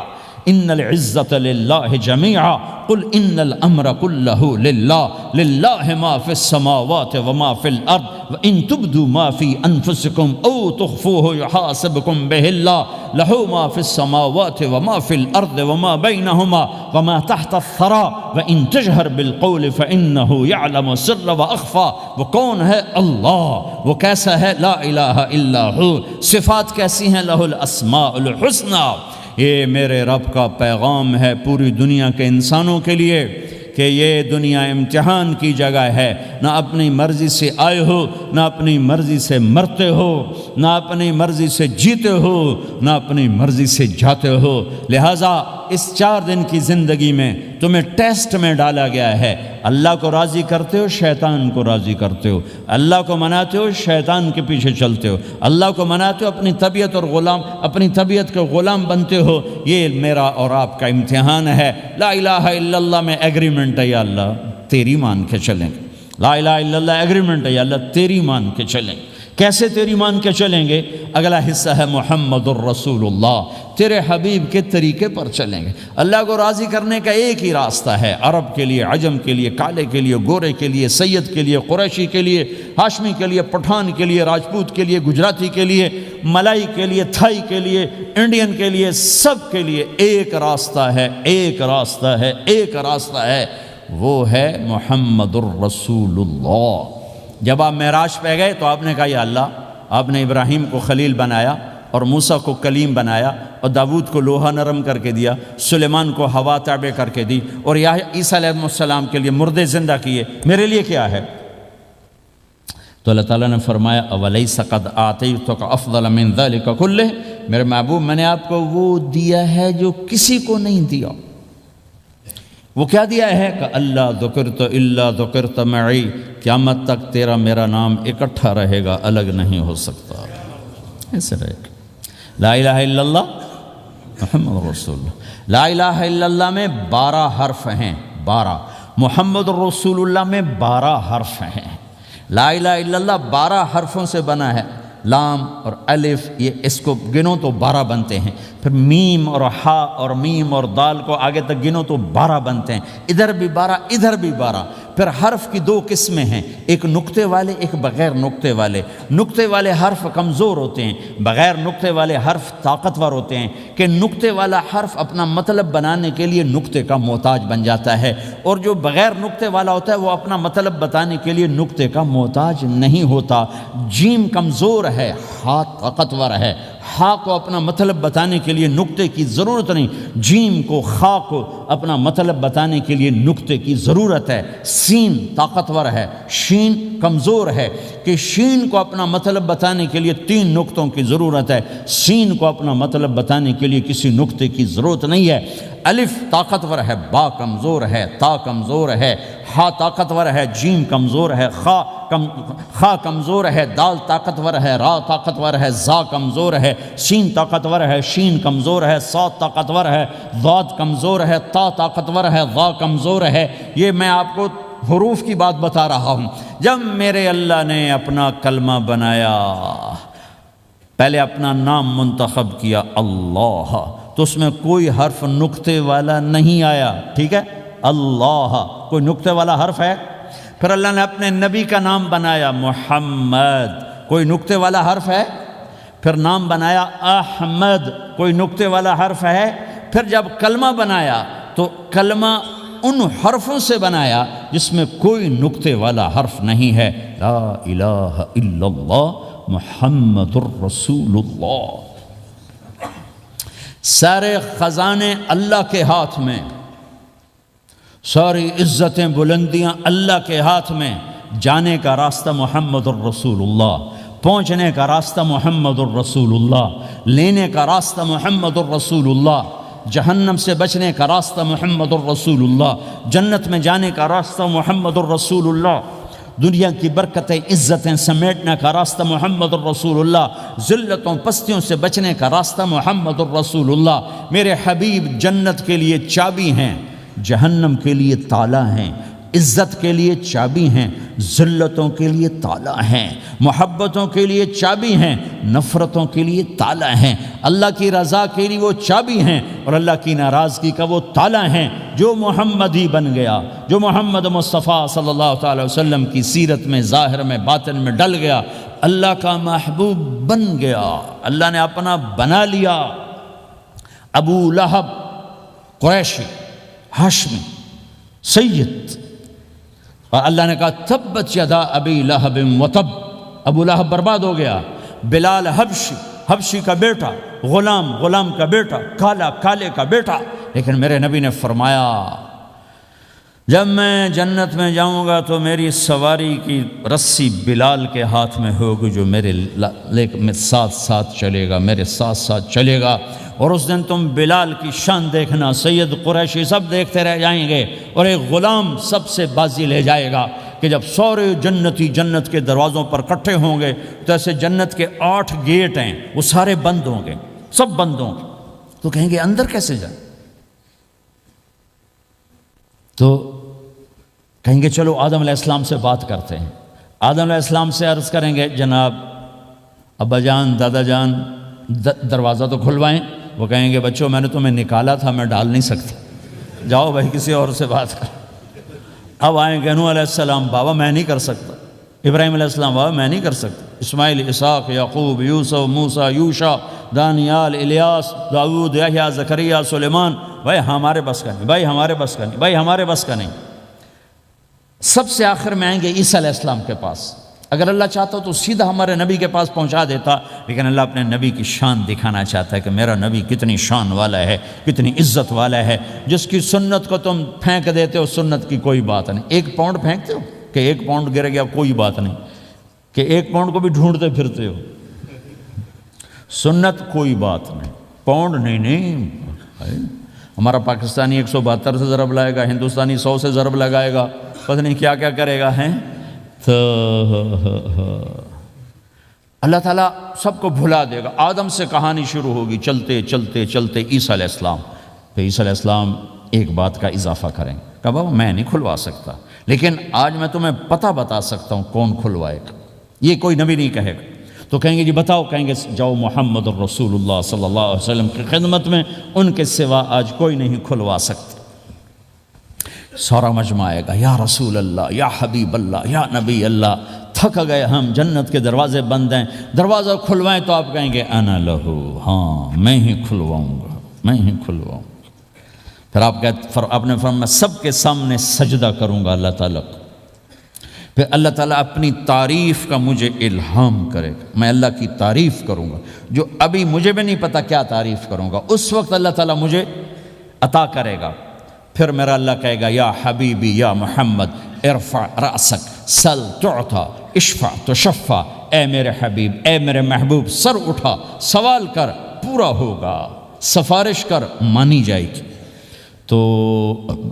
ان العزت للہ جمیعا قل ان الامر کلہ للہ للہ ما فی السماوات وما فی الارض وان تبدوا ما فی انفسکم او تخفوه یحاسبکم بہ اللہ لہ ما فی السماوات وما فی الارض وما بینہما وما تحت الثرى وان تجہر بالقول فانہ یعلم السر واخفى. وہ کون ہے؟ اللہ. وہ کیسا ہے؟ لا الہ الا ہو. صفات کیسی ہیں؟ لہ الاسماء الحسنی. یہ میرے رب کا پیغام ہے پوری دنیا کے انسانوں کے لیے کہ یہ دنیا امتحان کی جگہ ہے. نہ اپنی مرضی سے آئے ہو، نہ اپنی مرضی سے مرتے ہو، نہ اپنی مرضی سے جیتے ہو، نہ اپنی مرضی سے جاتے ہو. لہٰذا اس 4 دن کی زندگی میں تمہیں ٹیسٹ میں ڈالا گیا ہے. اللہ کو راضی کرتے ہو، شیطان کو راضی کرتے ہو. اللہ کو مناتے ہو، شیطان کے پیچھے چلتے ہو. اللہ کو مناتے ہو، اپنی طبیعت اور اپنی طبیعت کے غلام بنتے ہو. یہ میرا اور آپ کا امتحان ہے. لا الہ الا اللہ میں ایگریمنٹ ہے، یا اللہ تیری مان کے چلیں. لا الہ الا اللہ ایگریمنٹ ہے، یا اللہ تیری مان کے چلیں. کیسے تیری مان کے چلیں گے؟ اگلا حصہ ہے محمد الرسول اللہ. تیرے حبیب کے طریقے پر چلیں گے. اللہ کو راضی کرنے کا ایک ہی راستہ ہے. عرب کے لیے، عجم کے لیے، کالے کے لیے، گورے کے لیے، سید کے لیے، قریشی کے لیے، ہاشمی کے لیے، پٹھان کے لیے، راجپوت کے لیے، گجراتی کے لیے، ملائی کے لیے، تھائی کے لیے، انڈین کے لیے، سب کے لیے ایک راستہ ہے، ایک راستہ ہے، ایک راستہ ہے. وہ ہے محمد الرسول اللہ. جب آپ معراج پہ گئے تو آپ نے کہا یا اللہ، آپ نے ابراہیم کو خلیل بنایا اور موسیٰ کو کلیم بنایا اور داود کو لوہا نرم کر کے دیا، سلیمان کو ہوا تابع کر کے دی، اور عیسیٰ علیہ السلام کے لیے مردے زندہ کیے. میرے لیے کیا ہے؟ تو اللہ تعالیٰ نے فرمایا اولیس قد آتیتک افضل من ذلک کلہ. میرے محبوب، میں نے آپ کو وہ دیا ہے جو کسی کو نہیں دیا. وہ کیا دیا ہے؟ کہ اللہ ذکرت الا ذکرت معی. قیامت تک تیرا میرا نام اکٹھا رہے گا، الگ نہیں ہو سکتا. ایسے رہے گا. لا الہ الا اللہ محمد رسول اللہ. لا الہ الا اللہ میں 12 حرف ہیں، 12. محمد رسول اللہ میں 12 حرف ہیں. لا الہ الا اللہ 12 حرفوں سے بنا ہے. لام اور الف، یہ اس کو گنو تو 12 بنتے ہیں. پھر میم اور ہا اور میم اور دال کو آگے تک گنو تو 12 بنتے ہیں. ادھر بھی 12، ادھر بھی 12. پھر حرف کی 2 قسمیں ہیں، ایک نقطے والے، ایک بغیر نقطے والے. نقطے والے حرف کمزور ہوتے ہیں، بغیر نقطے والے حرف طاقتور ہوتے ہیں. کہ نقطے والا حرف اپنا مطلب بنانے کے لیے نقطے کا محتاج بن جاتا ہے، اور جو بغیر نقطے والا ہوتا ہے وہ اپنا مطلب بتانے کے لیے نقطے کا محتاج نہیں ہوتا. جیم کمزور ہے، ہا طاقتور ہے. ہا کو اپنا مطلب بتانے کے لیے نقطے کی ضرورت نہیں، جیم کو، خا کو اپنا مطلب بتانے کے لیے نقطے کی ضرورت ہے. سین طاقتور ہے، شین کمزور ہے، کہ شین کو اپنا مطلب بتانے کے لیے 3 نقطوں کی ضرورت ہے. سین کو اپنا مطلب بتانے کے لیے کسی نقطے کی ضرورت نہیں ہے. الف طاقتور ہے، با کمزور ہے، تا کمزور ہے، ہا طاقتور ہے، جیم کمزور ہے، خا کمزور ہے، دال طاقتور ہے، را طاقتور ہے، زا کمزور ہے، سین طاقتور ہے، شین کمزور ہے، صاد طاقتور ہے، ضاد کمزور ہے، تا طاقتور ہے، ضا کمزور ہے. یہ میں آپ کو حروف کی بات بتا رہا ہوں. جب میرے اللہ نے اپنا کلمہ بنایا، پہلے اپنا نام منتخب کیا اللہ، تو اس میں کوئی حرف نقطے والا نہیں آیا. ٹھیک ہے، اللہ کوئی نقطے والا حرف ہے. پھر اللہ نے اپنے نبی کا نام بنایا محمد، کوئی نقطے والا حرف ہے. پھر نام بنایا احمد، کوئی نقطے والا حرف ہے. پھر جب کلمہ بنایا تو کلمہ ان حرفوں سے بنایا جس میں کوئی نقطے والا حرف نہیں ہے. لا الہ الا اللہ محمد الرسول اللہ. سارے خزانے اللہ کے ہاتھ میں، ساری عزتیں بلندیاں اللہ کے ہاتھ میں. جانے کا راستہ محمد الرسول اللہ، پہنچنے کا راستہ محمد الرسول اللہ، لینے کا راستہ محمد الرسول اللہ، جہنم سے بچنے کا راستہ محمد الرسول اللہ، جنت میں جانے کا راستہ محمد الرسول اللہ، دنیا کی برکتیں عزتیں سمیٹنے کا راستہ محمد الرسول اللہ، ذلتوں پستیوں سے بچنے کا راستہ محمد الرسول اللہ. میرے حبیب جنت کے لیے چابی ہیں، جہنم کے لیے تالا ہیں، عزت کے لیے چابی ہیں، ذلتوں کے لیے تالا ہیں، محبتوں کے لیے چابی ہیں، نفرتوں کے لیے تالا ہیں، اللہ کی رضا کے لیے وہ چابی ہیں اور اللہ کی ناراضگی کا وہ تالا ہیں۔ جو محمدی بن گیا، جو محمد مصطفیٰ صلی اللہ تعالی وسلم کی سیرت میں، ظاہر میں، باطن میں ڈل گیا، اللہ کا محبوب بن گیا، اللہ نے اپنا بنا لیا۔ ابو لہب قریشی، ہاشمی، سید، اور اللہ نے کہا تبت یدا ابی لہب وتب، ابو لہب برباد ہو گیا۔ بلال حبشی، حبشی کا بیٹا، غلام، غلام کا بیٹا، کالا، کالے کا بیٹا، لیکن میرے نبی نے فرمایا جب میں جنت میں جاؤں گا تو میری سواری کی رسی بلال کے ہاتھ میں ہوگی، جو میرے ساتھ ساتھ چلے گا، میرے ساتھ ساتھ چلے گا، اور اس دن تم بلال کی شان دیکھنا، سید قریشی سب دیکھتے رہ جائیں گے، اور ایک غلام سب سے بازی لے جائے گا کہ جب سارے جنتی جنت کے دروازوں پر کٹھے ہوں گے تو ایسے جنت کے 8 گیٹ ہیں، وہ سارے بند ہوں گے، سب بند ہوں گے، تو کہیں گے اندر کیسے جائیں؟ تو کہیں گے چلو آدم علیہ السلام سے بات کرتے ہیں۔ آدم علیہ السلام سے عرض کریں گے جناب ابا جان، دادا جان، دروازہ تو کھلوائیں۔ وہ کہیں گے بچوں میں نے تمہیں نکالا تھا، میں ڈال نہیں سکتا، جاؤ بھائی کسی اور سے بات کر۔ اب آئیں گے نوح علیہ السلام، بابا میں نہیں کر سکتا۔ ابراہیم علیہ السلام، بابا میں نہیں کر سکتا۔ اسماعیل، اسحاق، یعقوب، یوسف، موسیٰ، یوشع، دانیال، الیاس، داؤد، یحییٰ، زکریا، سلیمان، بھائی ہمارے بس کا نہیں، بھائی ہمارے بس کا نہیں، بھائی ہمارے بس کا نہیں۔ سب سے آخر میں آئیں گے عیسیٰ علیہ السلام کے پاس۔ اگر اللہ چاہتا تو سیدھا ہمارے نبی کے پاس پہنچا دیتا، لیکن اللہ اپنے نبی کی شان دکھانا چاہتا ہے کہ میرا نبی کتنی شان والا ہے، کتنی عزت والا ہے، جس کی سنت کو تم پھینک دیتے ہو، سنت کی کوئی بات نہیں۔ 1 پاؤنڈ پھینکتے ہو کہ 1 پاؤنڈ گر گیا، کوئی بات نہیں، کہ 1 پاؤنڈ کو بھی ڈھونڈتے پھرتے ہو، سنت کوئی بات نہیں، پاؤنڈ نہیں۔ ہمارا پاکستانی 172 سے ضرب لائے گا، ہندوستانی 100 سے ضرب لگائے گا، پتہ نہیں کیا کیا کرے گا، ہیں تو اللہ تعالیٰ سب کو بھلا دے گا۔ آدم سے کہانی شروع ہوگی، چلتے چلتے چلتے عیسیٰ علیہ السلام، پھر عیسیٰ علیہ السلام ایک بات کا اضافہ کریں، کہ بابا میں نہیں کھلوا سکتا، لیکن آج میں تمہیں پتہ بتا سکتا ہوں کون کھلوائے گا، یہ کوئی نبی نہیں کہے گا۔ تو کہیں گے جی بتاؤ، کہیں گے جاؤ محمد الرسول اللہ صلی اللہ علیہ وسلم کی خدمت میں، ان کے سوا آج کوئی نہیں کھلوا سکتا۔ سارا مجمع آئے گا، یا رسول اللہ، یا حبیب اللہ، یا نبی اللہ، تھک گئے ہم، جنت کے دروازے بند ہیں، دروازہ کھلوائیں تو آپ کہیں گے انا لہو، ہاں میں ہی کھلواؤں گا، میں ہی کھلواؤں گا۔ پھر آپ نے فرمایا میں سب کے سامنے سجدہ کروں گا اللہ تعالیٰ کو، پھر اللہ تعالیٰ اپنی تعریف کا مجھے الہام کرے گا، میں اللہ کی تعریف کروں گا، جو ابھی مجھے بھی نہیں پتا کیا تعریف کروں گا، اس وقت اللہ تعالیٰ مجھے عطا کرے گا۔ پھر میرا اللہ کہے گا یا حبیبی یا محمد ارفع رأسک سل تعطا اشفع تشفع، اے میرے حبیب، اے میرے محبوب، سر اٹھا، سوال کر، پورا ہوگا، سفارش کر، مانی جائے گی۔ تو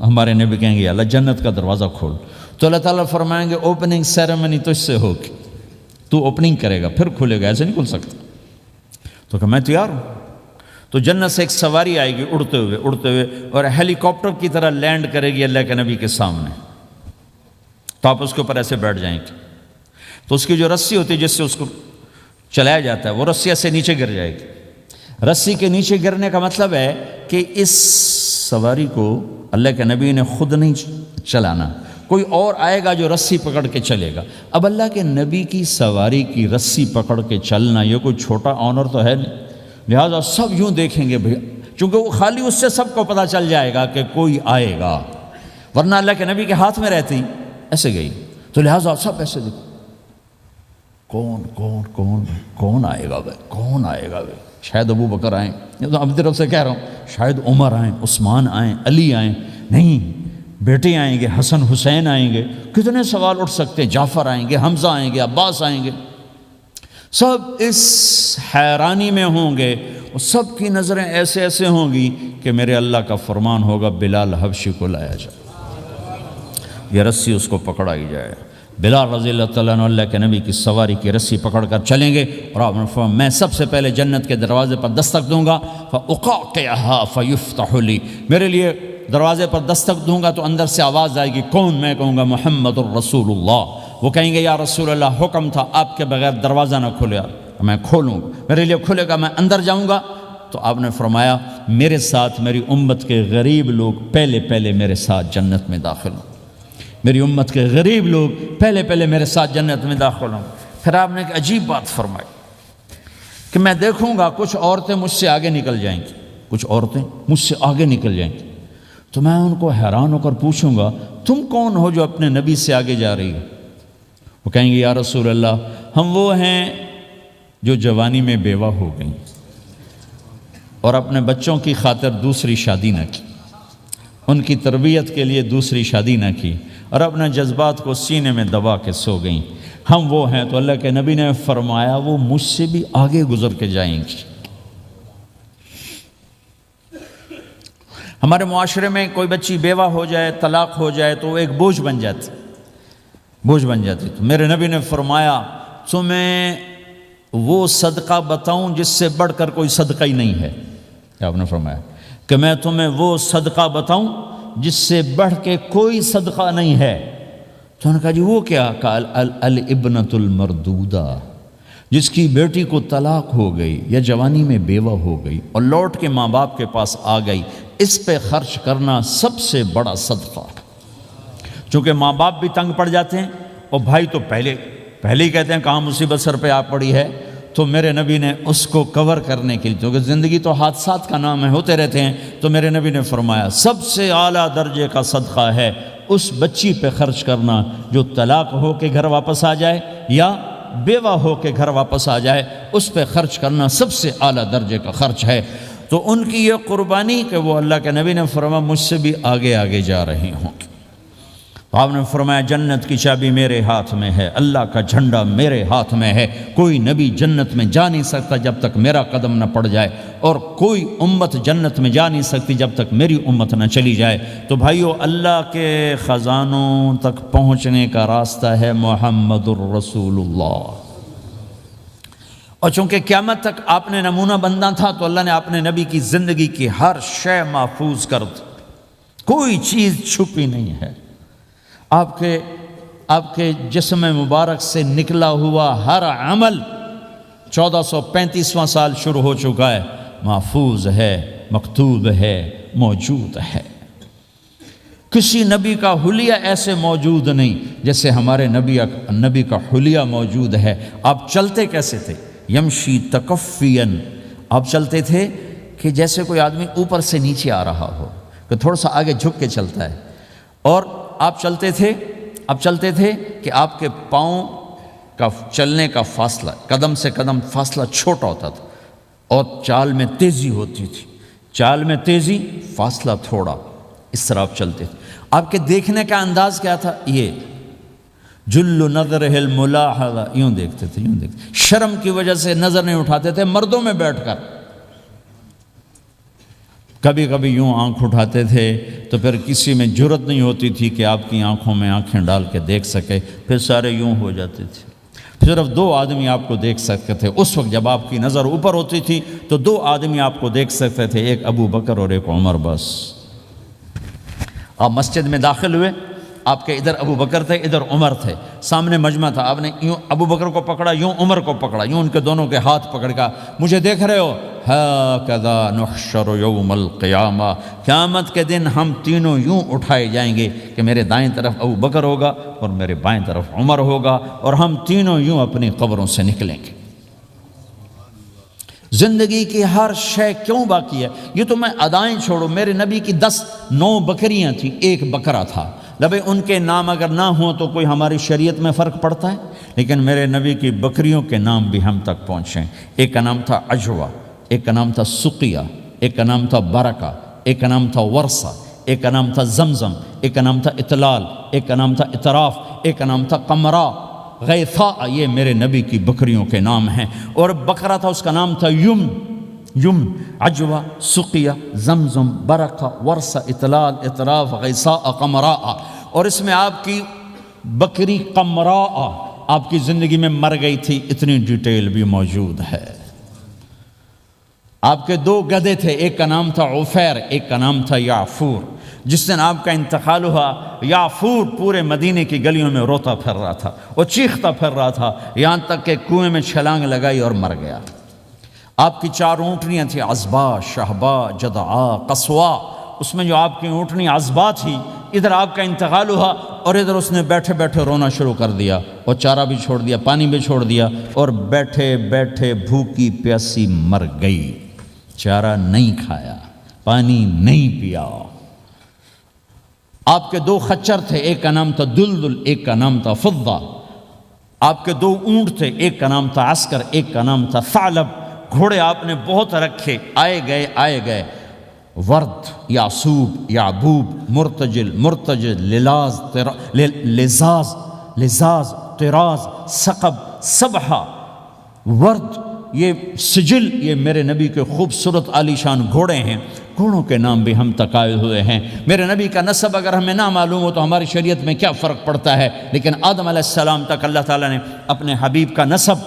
ہمارے نبی کہیں گے اللہ جنت کا دروازہ کھول، تو اللہ تعالیٰ فرمائیں گے اوپننگ سیریمنی تجھ سے ہوگی، تو اوپننگ کرے گا پھر کھلے گا، ایسے نہیں کھل سکتا۔ تو کہ میں تیار ہوں۔ تو جنت سے ایک سواری آئے گی اڑتے ہوئے، اور ہیلی کاپٹر کی طرح لینڈ کرے گی اللہ کے نبی کے سامنے، تو آپ اس کے اوپر ایسے بیٹھ جائیں گے، تو اس کی جو رسی ہوتی ہے جس سے اس کو چلایا جاتا ہے، وہ رسی ایسے نیچے گر جائے گی۔ رسی کے نیچے گرنے کا مطلب ہے کہ اس سواری کو اللہ کے نبی نے خود نہیں چلانا، کوئی اور آئے گا جو رسی پکڑ کے چلے گا۔ اب اللہ کے نبی کی سواری کی رسی پکڑ کے چلنا یہ کوئی چھوٹا آنر تو ہے نہیں، لہٰذا سب یوں دیکھیں گے بھیا، چونکہ وہ خالی اس سے سب کو پتہ چل جائے گا کہ کوئی آئے گا، ورنہ اللہ کے نبی کے ہاتھ میں رہتی ایسے گئی، تو لہٰذا سب ایسے دیکھیں کون کون کون کون آئے گا بھائی، کون آئے گا بھائی، شاید ابو بکر آئیں، یہ تو اپنی طرف سے کہہ رہا ہوں، شاید عمر آئیں، عثمان آئیں، علی آئیں، نہیں بیٹے آئیں گے، حسن حسین آئیں گے، کتنے سوال اٹھ سکتے، جعفر آئیں گے، حمزہ آئیں گے، عباس آئیں گے، سب اس حیرانی میں ہوں گے، اور سب کی نظریں ایسے ایسے ہوں گی کہ میرے اللہ کا فرمان ہوگا بلال حبشی کو لایا جائے، یہ رسی اس کو پکڑائی جائے۔ بلال رضی اللہ تعالیٰ عنہ اللہ کے نبی کی سواری کی رسی پکڑ کر چلیں گے، اور آپ نے فرمایا میں سب سے پہلے جنت کے دروازے پر دستک دوں گا، فَأُقَعْقِعَهَا فَيُفْتَحُ لِي، میرے لیے دروازے پر دستک دوں گا تو اندر سے آواز آئے گی، کون؟ میں کہوں گا محمد الرسول اللہ وہ کہیں گے یا رسول اللہ حکم تھا آپ کے بغیر دروازہ نہ کھلے، میں کھولوں گا، میرے لیے کھلے گا، میں اندر جاؤں گا۔ تو آپ نے فرمایا میرے ساتھ میری امت کے غریب لوگ پہلے میرے ساتھ جنت میں داخل ہوں، میری امت کے غریب لوگ پہلے میرے ساتھ جنت میں داخل ہوں۔ پھر آپ نے ایک عجیب بات فرمائی کہ میں دیکھوں گا کچھ عورتیں مجھ سے آگے نکل جائیں گی، کچھ عورتیں مجھ سے آگے نکل جائیں گی، تو میں ان کو حیران ہو کر پوچھوں گا تم کون ہو جو اپنے نبی سے آگے جا رہی ہو؟ وہ کہیں گے یا رسول اللہ ہم وہ ہیں جو جوانی میں بیوہ ہو گئیں اور اپنے بچوں کی خاطر دوسری شادی نہ کی، ان کی تربیت کے لیے دوسری شادی نہ کی اور اپنے جذبات کو سینے میں دبا کے سو گئیں، ہم وہ ہیں۔ تو اللہ کے نبی نے فرمایا وہ مجھ سے بھی آگے گزر کے جائیں گی۔ ہمارے معاشرے میں کوئی بچی بیوہ ہو جائے، طلاق ہو جائے تو وہ ایک بوجھ بن جاتی، تو میرے نبی نے فرمایا تمہیں وہ صدقہ بتاؤں جس سے بڑھ کر کوئی صدقہ ہی نہیں ہے؟ آپ نے فرمایا کہ میں تمہیں وہ صدقہ بتاؤں جس سے بڑھ کے کوئی صدقہ نہیں ہے؟ تو انہوں نے کہا جی وہ کیا؟ کہا الابنۃ المردودہ، جس کی بیٹی کو طلاق ہو گئی یا جوانی میں بیوہ ہو گئی اور لوٹ کے ماں باپ کے پاس آ گئی، اس پہ خرچ کرنا سب سے بڑا صدقہ۔ چونکہ ماں باپ بھی تنگ پڑ جاتے ہیں اور بھائی تو پہلے ہی کہتے ہیں کہاں مصیبت سر پہ آ پڑی ہے، تو میرے نبی نے اس کو کور کرنے کے لیے، کیونکہ زندگی تو حادثات کا نام ہے، ہوتے رہتے ہیں، تو میرے نبی نے فرمایا سب سے اعلیٰ درجے کا صدقہ ہے اس بچی پہ خرچ کرنا جو طلاق ہو کے گھر واپس آ جائے یا بیوہ ہو کے گھر واپس آ جائے، اس پہ خرچ کرنا سب سے اعلیٰ درجے کا خرچ ہے۔ تو ان کی یہ قربانی کہ وہ اللہ کے نبی نے فرمایا مجھ سے بھی آگے جا رہی ہوں۔ تو آپ نے فرمایا جنت کی چابی میرے ہاتھ میں ہے، اللہ کا جھنڈا میرے ہاتھ میں ہے، کوئی نبی جنت میں جا نہیں سکتا جب تک میرا قدم نہ پڑ جائے، اور کوئی امت جنت میں جا نہیں سکتی جب تک میری امت نہ چلی جائے۔ تو بھائیو اللہ کے خزانوں تک پہنچنے کا راستہ ہے محمد الرسول اللہ، اور چونکہ قیامت تک آپ نے نمونہ بننا تھا تو اللہ نے اپنے نبی کی زندگی کی ہر شے محفوظ کر دی، کوئی چیز چھپی نہیں ہے۔ آپ کے جسم مبارک سے نکلا ہوا ہر عمل 1435واں سال شروع ہو چکا ہے، محفوظ ہے، مکتوب ہے، موجود ہے۔ کسی نبی کا حلیہ ایسے موجود نہیں جیسے ہمارے نبی کا حلیہ موجود ہے۔ آپ چلتے کیسے تھے؟ یمشی تکفین، آپ چلتے تھے کہ جیسے کوئی آدمی اوپر سے نیچے آ رہا ہو، کہ تھوڑا سا آگے جھک کے چلتا ہے، اور آپ چلتے تھے کہ آپ کے پاؤں کا چلنے کا فاصلہ، قدم سے قدم فاصلہ چھوٹا ہوتا تھا، اور چال میں تیزی ہوتی تھی، چال میں تیزی، فاصلہ تھوڑا، اس طرح آپ چلتے تھے۔ آپ کے دیکھنے کا انداز کیا تھا؟ یہ جل نظرہ الملاحظہ، یوں دیکھتے تھے، شرم کی وجہ سے نظر نہیں اٹھاتے تھے مردوں میں بیٹھ کر، کبھی کبھی یوں آنکھ اٹھاتے تھے تو پھر کسی میں جرت نہیں ہوتی تھی کہ آپ کی آنکھوں میں آنکھیں ڈال کے دیکھ سکے، پھر سارے یوں ہو جاتے تھے، صرف 2 آدمی آپ کو دیکھ سکتے تھے۔ اس وقت جب آپ کی نظر اوپر ہوتی تھی تو 2 آدمی آپ کو دیکھ سکتے تھے، ایک ابو بکر اور ایک عمر، بس۔ آپ مسجد میں داخل ہوئے، آپ کے ادھر ابو بکر تھے، ادھر عمر تھے، سامنے مجمع تھا، آپ نے یوں ابو بکر کو پکڑا، یوں عمر کو پکڑا، یوں ان کے دونوں کے ہاتھ پکڑ کا، مجھے دیکھ رہے ہو؟ ہاکذا نحشر یوم القیامہ، قیامت کے دن ہم تینوں یوں اٹھائے جائیں گے کہ میرے دائیں طرف ابو بکر ہوگا اور میرے بائیں طرف عمر ہوگا، اور ہم تینوں یوں اپنی قبروں سے نکلیں گے۔ زندگی کی ہر شے کیوں باقی ہے؟ یہ تو میں ادائیں چھوڑو، میرے نبی کی 9 بکریاں تھیں، 1 بکرا تھا، لبے ان کے نام اگر نہ ہوں تو کوئی ہماری شریعت میں فرق پڑتا ہے، لیکن میرے نبی کی بکریوں کے نام بھی ہم تک پہنچے۔ ایک کا نام تھا عجوہ، ایک کا نام تھا سقیہ، ایک کا نام تھا برکہ، ایک کا نام تھا ورثہ، ایک کا نام تھا زمزم، ایک کا نام تھا اطلال، ایک کا نام تھا اطراف، ایک کا نام تھا قمرا، غیثاء، یہ میرے نبی کی بکریوں کے نام ہیں۔ اور بکرا تھا، اس کا نام تھا یم، عجوہ، سقیہ، زمزم، برکہ، ورثہ، اطلال، اطراف، غیثاء، قمراء۔ اور اس میں آپ کی بکری قمراء آپ کی زندگی میں مر گئی تھی، اتنی ڈیٹیل بھی موجود ہے۔ آپ کے 2 گدھے تھے، ایک کا نام تھا عفیر، ایک کا نام تھا یعفور۔ جس دن آپ کا انتقال ہوا، یعفور پورے مدینے کی گلیوں میں روتا پھر رہا تھا، وہ چیختا پھر رہا تھا، یہاں تک کہ کنویں میں چھلانگ لگائی اور مر گیا۔ آپ کی 4 اونٹنیاں تھیں، عزبا، شہبا، جدعا، قصوا۔ اس میں جو آپ کی اونٹنی عزبا تھی، ادھر آپ کا انتقال ہوا اور ادھر اس نے بیٹھے بیٹھے رونا شروع کر دیا، اور چارہ بھی چھوڑ دیا، پانی بھی چھوڑ دیا، اور بیٹھے بیٹھے بھوکی پیاسی مر گئی۔ چارہ نہیں کھایا، پانی نہیں پیا۔ آپ کے 2 خچر تھے، ایک کا نام تھا دلدل، ایک کا نام تھا فضہ۔ آپ کے 2 اونٹ تھے، ایک کا نام تھا عسکر، ایک کا نام تھا ثعلب۔ گھوڑے آپ نے بہت رکھے، آئے گئے، ورد، یعصوب، یعبوب، مرتجل، لزاز، طراز، ثقب، سبحہ، ورد، یہ سجل، یہ میرے نبی کے خوبصورت عالی شان گھوڑے ہیں۔ گھوڑوں کے نام بھی ہم تک آئے ہوئے ہیں۔ میرے نبی کا نسب اگر ہمیں نہ معلوم ہو تو ہماری شریعت میں کیا فرق پڑتا ہے، لیکن آدم علیہ السلام تک اللہ تعالیٰ نے اپنے حبیب کا نسب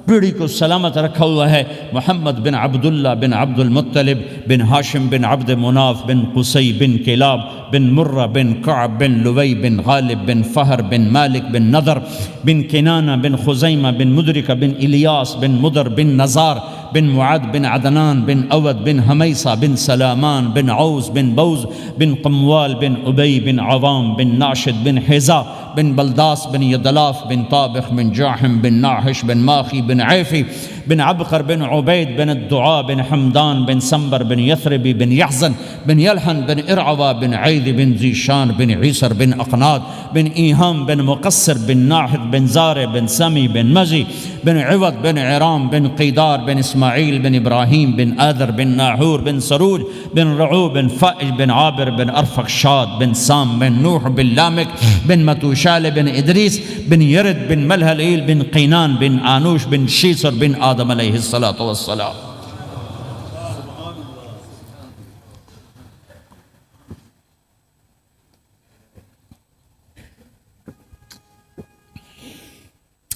پیڑھی کو سلامت رکھا ہوا ہے۔ محمد بن عبداللہ بن عبد المطلب بن ہاشم بن عبد مناف بن قصی بن کلاب بن مرہ بن کعب بن لوی بن غالب بن فہر بن مالک بن نضر بن کنانہ بن خزیمہ بن مدرکہ بن الیاس بن مدر بن نزار بن معد بن عدنان بن اود بن حمیصہ بن سلامان بن عوز بن بوز بن قموال بن ابی بن عوام بن ناشد بن حزا بن بلداس بن یدلاف بن طابخ بن جاحم بن ناحش بن ماخی بن عیفی بن عبقر بن عبید بن الدعاء بن حمدان بن سنبر بن یثربی بن یحزن بن یلحن بن ارعوا بن عید بن ذیشان بن عیسر بن اقناد بن ایہام بن مقصر بن ناحد بن زار بن سمی بن مزی بن عوض بن عرام بن قیدار بن اسماعیل بن ابراہیم بن آدر بن ناحور بن سروج بن رعو بن فائج بن عابر بن ارفقشاد بن سام بن نوح بن لامک بن متوشال بن ادریس بن یرد بن ملہلیل بن قینان بن آنوش بن شیسر بن آدم علیہ السلام۔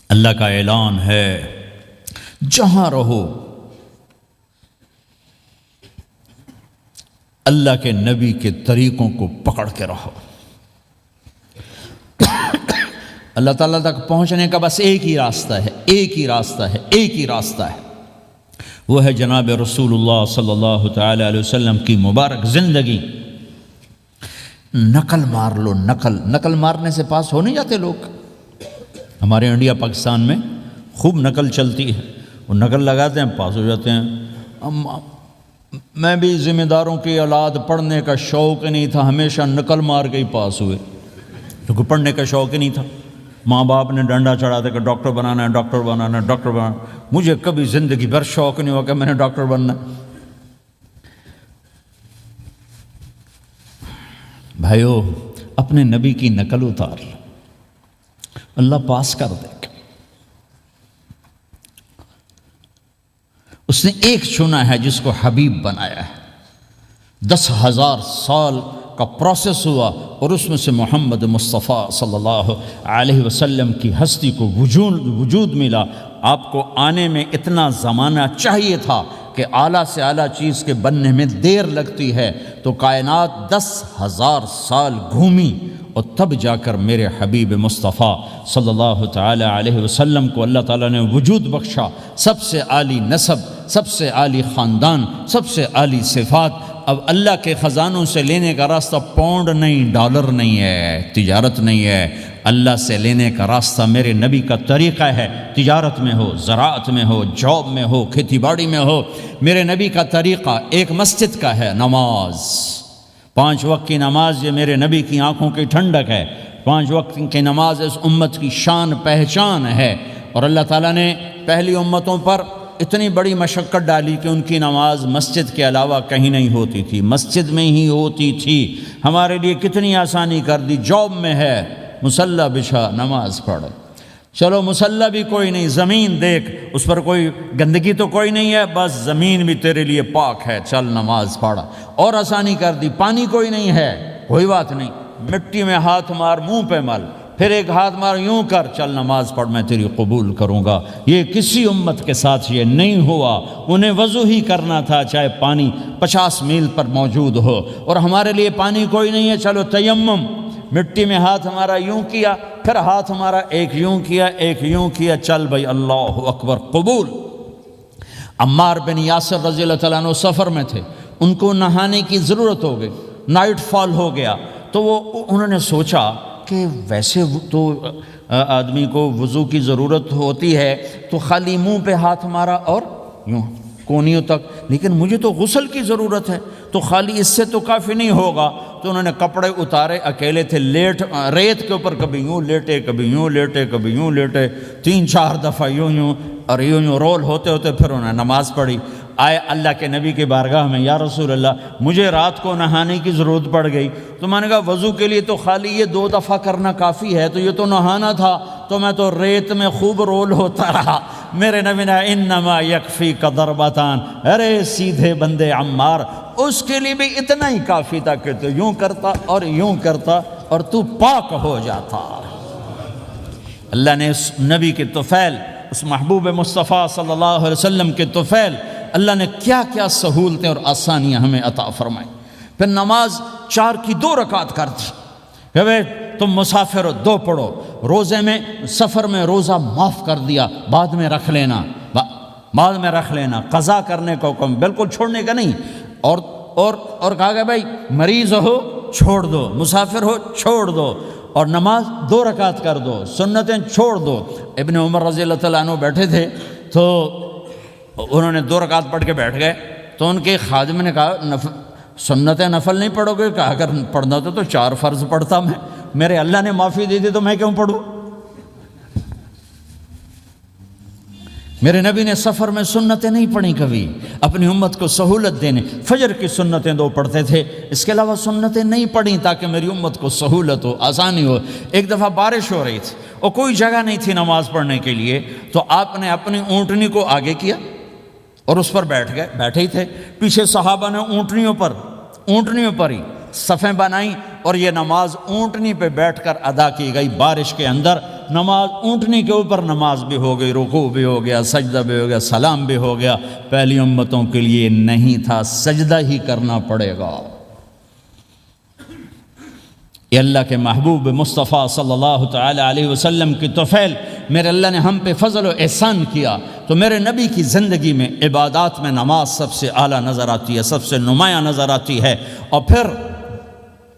اللہ کا اعلان ہے، جہاں رہو اللہ کے نبی کے طریقوں کو پکڑ کے رہو۔ اللہ تعالیٰ تک پہنچنے کا بس ایک ہی راستہ ہے، ایک ہی راستہ ہے، وہ ہے جناب رسول اللہ صلی اللہ تعالی علیہ وسلم کی مبارک زندگی۔ نقل مار لو، نقل مارنے سے پاس ہو نہیں جاتے لوگ۔ ہمارے انڈیا پاکستان میں خوب نقل چلتی ہے، وہ نقل لگاتے ہیں، پاس ہو جاتے ہیں۔ میں بھی ذمہ داروں کی اولاد، پڑھنے کا شوق نہیں تھا، ہمیشہ نقل مار کے ہی پاس ہوئے، کیونکہ پڑھنے کا شوق ہی نہیں تھا۔ ماں باپ نے ڈنڈا چڑھا دیا کہ ڈاکٹر بنانا ہے۔ مجھے کبھی زندگی بھر شوق نہیں ہوا کہ میں نے ڈاکٹر بننا۔ بھائیو، اپنے نبی کی نقل اتار لو، اللہ پاس کر دے گا۔ اس نے ایک چنا ہے جس کو حبیب بنایا ہے۔ 10,000 سال کا پروسیس ہوا اور اس میں سے محمد مصطفیٰ صلی اللہ علیہ وسلم کی ہستی کو وجود ملا۔ آپ کو آنے میں اتنا زمانہ چاہیے تھا کہ اعلیٰ سے اعلیٰ چیز کے بننے میں دیر لگتی ہے، تو کائنات 10,000 سال گھومی اور تب جا کر میرے حبیب مصطفیٰ صلی اللہ تعالی علیہ وسلم کو اللہ تعالیٰ نے وجود بخشا۔ سب سے عالی نسب، سب سے عالی خاندان، سب سے عالی صفات۔ اب اللہ کے خزانوں سے لینے کا راستہ پاؤنڈ نہیں، ڈالر نہیں ہے، تجارت نہیں ہے۔ اللہ سے لینے کا راستہ میرے نبی کا طریقہ ہے۔ تجارت میں ہو، زراعت میں ہو، جاب میں ہو، کھیتی باڑی میں ہو، میرے نبی کا طریقہ ایک مسجد کا ہے، نماز۔ 5 وقت کی نماز یہ میرے نبی کی آنکھوں کی ٹھنڈک ہے۔ 5 وقت کی نماز اس امت کی شان پہچان ہے۔ اور اللہ تعالیٰ نے پہلی امتوں پر اتنی بڑی مشقت ڈالی کہ ان کی نماز مسجد کے علاوہ کہیں نہیں ہوتی تھی، مسجد میں ہی ہوتی تھی۔ ہمارے لیے کتنی آسانی کر دی، جاب میں ہے، مصلی بچھا، نماز پڑھ۔ چلو مصلی بھی کوئی نہیں، زمین دیکھ، اس پر کوئی گندگی تو کوئی نہیں ہے، بس زمین بھی تیرے لیے پاک ہے، چل نماز پڑھ۔ اور آسانی کر دی، پانی کوئی نہیں ہے، کوئی بات نہیں، مٹی میں ہاتھ مار، منہ پہ مل، پھر ایک ہاتھ مار یوں کر، چل نماز پڑھ میں تیری قبول کروں گا۔ یہ کسی امت کے ساتھ یہ نہیں ہوا، انہیں وضو ہی کرنا تھا چاہے پانی 50 میل پر موجود ہو، اور ہمارے لیے پانی کوئی نہیں ہے، چلو تیمم، مٹی میں ہاتھ ہمارا یوں کیا، پھر ہاتھ ہمارا ایک یوں کیا ایک یوں کیا، چل بھائی اللہ اکبر قبول۔ عمار بن یاسر رضی اللہ تعالیٰ عنہ سفر میں تھے، ان کو نہانے کی ضرورت ہو گئی، نائٹ فال ہو گیا، تو انہوں نے سوچا کہ ویسے تو آدمی کو وضو کی ضرورت ہوتی ہے تو خالی منہ پہ ہاتھ مارا اور یوں کونیوں تک، لیکن مجھے تو غسل کی ضرورت ہے، تو خالی اس سے تو کافی نہیں ہوگا، تو انہوں نے کپڑے اتارے، اکیلے تھے، ریت کے اوپر کبھی یوں لیٹے کبھی یوں لیٹے کبھی یوں لیٹے، 3-4 دفعہ یوں یوں اور یوں یوں رول ہوتے ہوتے پھر انہوں نے نماز پڑھی۔ آئے اللہ کے نبی کی بارگاہ میں، یا رسول اللہ مجھے رات کو نہانے کی ضرورت پڑ گئی، تو میں نے کہا وضو کے لیے تو خالی یہ 2 دفعہ کرنا کافی ہے، تو یہ تو نہانا تھا، تو میں تو ریت میں خوب رول ہوتا رہا۔ میرے نبی نے انما یکفیک ضربتان، ارے سیدھے بندے عمار، اس کے لیے بھی اتنا ہی کافی تھا کہ تو یوں کرتا اور یوں کرتا اور تو پاک ہو جاتا۔ اللہ نے اس نبی کے طفیل، اس محبوب مصطفیٰ صلی اللہ علیہ وسلم کے طفیل، اللہ نے کیا کیا سہولتیں اور آسانیاں ہمیں عطا فرمائیں۔ پھر نماز 4 کی 2 رکعت کر دی کہ بھئی تم مسافر ہو 2 پڑھو، روزے میں سفر میں روزہ معاف کر دیا، بعد میں رکھ لینا، بعد میں رکھ لینا، قضا کرنے کو حکم، بالکل چھوڑنے کا نہیں، اور کہا کہ بھائی مریض ہو چھوڑ دو، مسافر ہو چھوڑ دو، اور نماز 2 رکعت کر دو، سنتیں چھوڑ دو۔ ابن عمر رضی اللہ تعالیٰ عنہ بیٹھے تھے تو انہوں نے 2 رکعت پڑھ کے بیٹھ گئے، تو ان کے خادم نے کہا سنتیں نفل نہیں پڑھو گے؟ کہا اگر پڑھنا تو 4 فرض پڑھتا میں، میرے اللہ نے معافی دی تھی تو میں کیوں پڑھوں؟ میرے نبی نے سفر میں سنتیں نہیں پڑھی کبھی، اپنی امت کو سہولت دینے، فجر کی سنتیں 2 پڑھتے تھے، اس کے علاوہ سنتیں نہیں پڑھیں تاکہ میری امت کو سہولت ہو، آسانی ہو۔ ایک دفعہ بارش ہو رہی تھی اور کوئی جگہ نہیں تھی نماز پڑھنے کے لیے، تو آپ نے اپنی اونٹنی کو آگے کیا اور اس پر بیٹھ گئے، بیٹھے ہی تھے، پیچھے صحابہ نے اونٹنیوں پر ہی صفیں بنائیں، اور یہ نماز اونٹنی پہ بیٹھ کر ادا کی گئی۔ بارش کے اندر نماز اونٹنی کے اوپر نماز بھی ہو گئی، رکوع بھی ہو گیا، سجدہ بھی ہو گیا، سلام بھی ہو گیا۔ پہلی امتوں کے لیے نہیں تھا، سجدہ ہی کرنا پڑے گا۔ یہ اللہ کے محبوب مصطفیٰ صلی اللہ تعالی علیہ وسلم کی طفیل، میرے اللہ نے ہم پہ فضل و احسان کیا، تو میرے نبی کی زندگی میں عبادات میں نماز سب سے اعلیٰ نظر آتی ہے، سب سے نمایاں نظر آتی ہے، اور پھر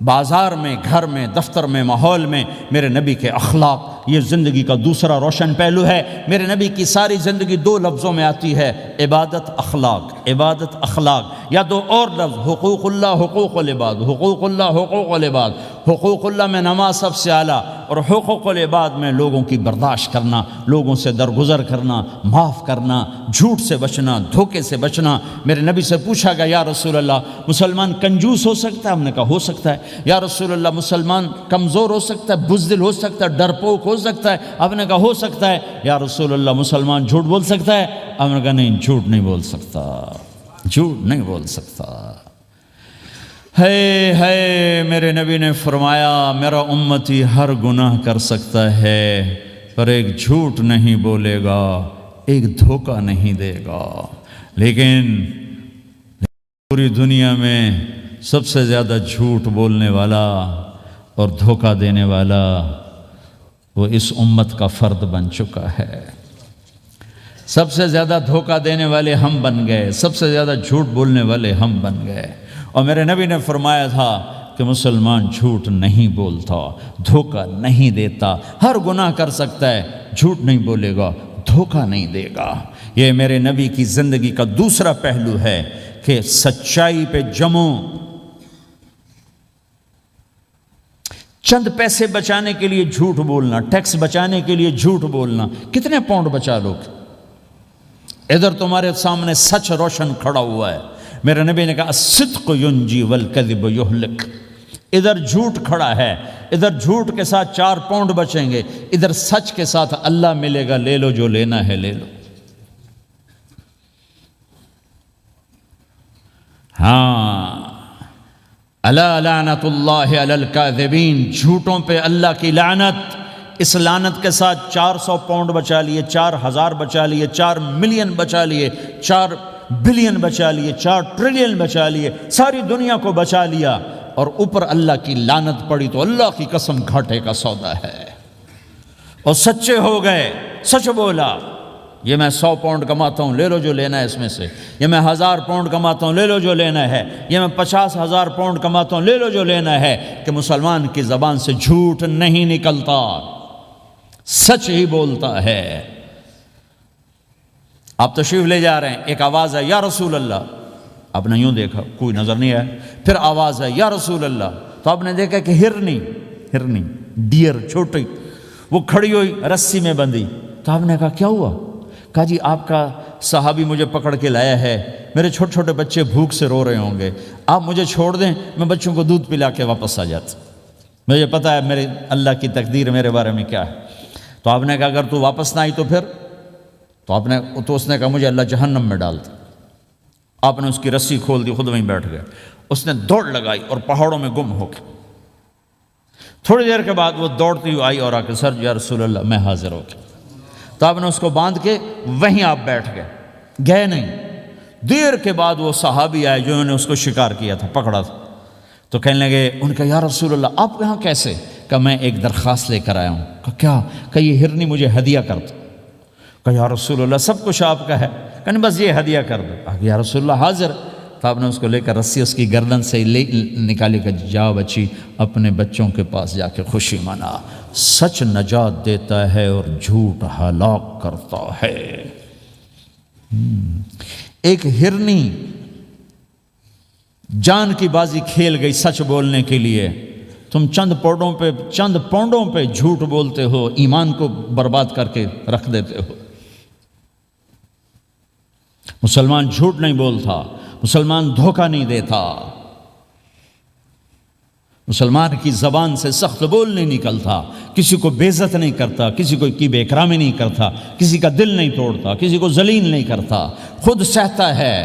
بازار میں، گھر میں، دفتر میں، ماحول میں میرے نبی کے اخلاق، یہ زندگی کا دوسرا روشن پہلو ہے۔ میرے نبی کی ساری زندگی 2 لفظوں میں آتی ہے، عبادت اخلاق، عبادت اخلاق، یا 2 اور لفظ، حقوق اللہ حقوق العباد، حقوق اللہ حقوق العباد۔ حقوق اللہ میں نماز سب سے اعلیٰ، اور حقوق العباد میں لوگوں کی برداشت کرنا، لوگوں سے درگزر کرنا، معاف کرنا، جھوٹ سے بچنا، دھوکے سے بچنا۔ میرے نبی سے پوچھا گیا یا رسول اللہ مسلمان کنجوس ہو سکتا ہے؟ ہم نے کہا ہو سکتا ہے۔ یا رسول اللہ مسلمان کمزور ہو سکتا ہے، بزدل ہو سکتا ہے، ڈرپوک ہو سکتا ہے؟ آپ نے کہا ہو سکتا ہے۔ یا رسول اللہ مسلمان جھوٹ بول سکتا ہے؟ آپ نے کہا نہیں، جھوٹ نہیں بول سکتا، جھوٹ نہیں بول سکتا۔ ہے میرے نبی نے فرمایا میرا امتی ہر گناہ کر سکتا ہے، پر ایک جھوٹ نہیں بولے گا، ایک دھوکہ نہیں دے گا۔ لیکن پوری دنیا میں سب سے زیادہ جھوٹ بولنے والا اور دھوکہ دینے والا وہ اس امت کا فرد بن چکا ہے۔ سب سے زیادہ دھوکہ دینے والے ہم بن گئے، سب سے زیادہ جھوٹ بولنے والے ہم بن گئے۔ اور میرے نبی نے فرمایا تھا کہ مسلمان جھوٹ نہیں بولتا، دھوکہ نہیں دیتا، ہر گناہ کر سکتا ہے، جھوٹ نہیں بولے گا، دھوکہ نہیں دے گا۔ یہ میرے نبی کی زندگی کا دوسرا پہلو ہے کہ سچائی پہ جمو۔ چند پیسے بچانے کے لیے جھوٹ بولنا، ٹیکس بچانے کے لیے جھوٹ بولنا، کتنے پاؤنڈ بچا لو گے؟ ادھر تمہارے سامنے سچ روشن کھڑا ہوا ہے۔ میرے نبی نے کہا الصدق ینجی والکذب یہلک۔ ادھر جھوٹ کھڑا ہے، ادھر جھوٹ کے ساتھ 4 پاؤنڈ بچیں گے، ادھر سچ کے ساتھ اللہ ملے گا، لے لو جو لینا ہے لے لو۔ ہاں، الا لعنت اللہ علی الکاذبین، جھوٹوں پہ اللہ کی لعنت۔ اس لعنت کے ساتھ 400 پاؤنڈ بچا لیے، 4000 بچا لیے، 4 ملین بچا لیے، 4 بلین بچا لیے، 4 ٹریلین بچا لیے، ساری دنیا کو بچا لیا، اور اوپر اللہ کی لعنت پڑی تو اللہ کی قسم گھاٹے کا سودا ہے۔ اور سچے ہو گئے، سچ بولا، یہ میں 100 پاؤنڈ کماتا ہوں، لے لو جو لینا ہے اس میں سے، یہ میں 1000 پاؤنڈ کماتا ہوں، لے لو جو لینا ہے، یہ میں 50,000 پاؤنڈ کماتا ہوں، لے لو جو لینا ہے، کہ مسلمان کی زبان سے جھوٹ نہیں نکلتا، سچ ہی بولتا ہے۔ آپ تشریف لے جا رہے ہیں، ایک آواز ہے یا رسول اللہ، آپ نے یوں دیکھا کوئی نظر نہیں آیا، پھر آواز ہے یا رسول اللہ، تو آپ نے دیکھا کہ ہرنی ڈیئر چھوٹی وہ کھڑی ہوئی رسی میں بندھی، تو آپ نے کہا کیا ہوا؟ کہا جی آپ کا صحابی مجھے پکڑ کے لایا ہے، میرے چھوٹے چھوٹے بچے بھوک سے رو رہے ہوں گے، آپ مجھے چھوڑ دیں، میں بچوں کو دودھ پلا کے واپس آ جاتا، مجھے پتہ ہے میرے اللہ کی تقدیر میرے بارے میں کیا ہے۔ تو آپ نے کہا اگر تو واپس نہ آئی تو پھر؟ تو اس نے کہا مجھے اللہ جہنم میں ڈال دے۔ آپ نے اس کی رسی کھول دی، خود وہیں بیٹھ گئے، اس نے دوڑ لگائی اور پہاڑوں میں گم ہو گیا۔ تھوڑی دیر کے بعد وہ دوڑتی ہوئی آئی اور آ کے سر یا رسول اللہ میں حاضر ہو گیا۔ تو آپ نے اس کو باندھ کے وہیں آپ بیٹھ گئے نہیں۔ دیر کے بعد وہ صحابی آئے جنہوں نے اس کو شکار کیا تھا، پکڑا تھا، تو کہنے لگے، ان کا یا رسول اللہ آپ یہاں کیسے؟ کہ میں ایک درخواست لے کر آیا ہوں۔ کہ کیا؟ کہ یہ ہرنی مجھے ہدیہ کر دو۔ کہ یا رسول اللہ سب کچھ آپ کا ہے، کہ نہیں بس یہ ہدیہ کر دو۔ کہ یا رسول اللہ حاضر۔ تو آپ نے اس کو لے کر رسی اس کی گردن سے نکالی کہ جا بچی اپنے بچوں کے پاس جا کے خوشی منا، سچ نجات دیتا ہے اور جھوٹ ہلاک کرتا ہے۔ ایک ہرنی جان کی بازی کھیل گئی سچ بولنے کے لیے، تم چند پونڈوں پہ جھوٹ بولتے ہو، ایمان کو برباد کر کے رکھ دیتے ہو۔ مسلمان جھوٹ نہیں بولتا، مسلمان دھوکہ نہیں دیتا، مسلمان کی زبان سے سخت بول نہیں نکلتا، کسی کو بے عزت نہیں کرتا، کسی کو کی بے اکرامی نہیں کرتا، کسی کا دل نہیں توڑتا، کسی کو ذلیل نہیں کرتا، خود سہتا ہے،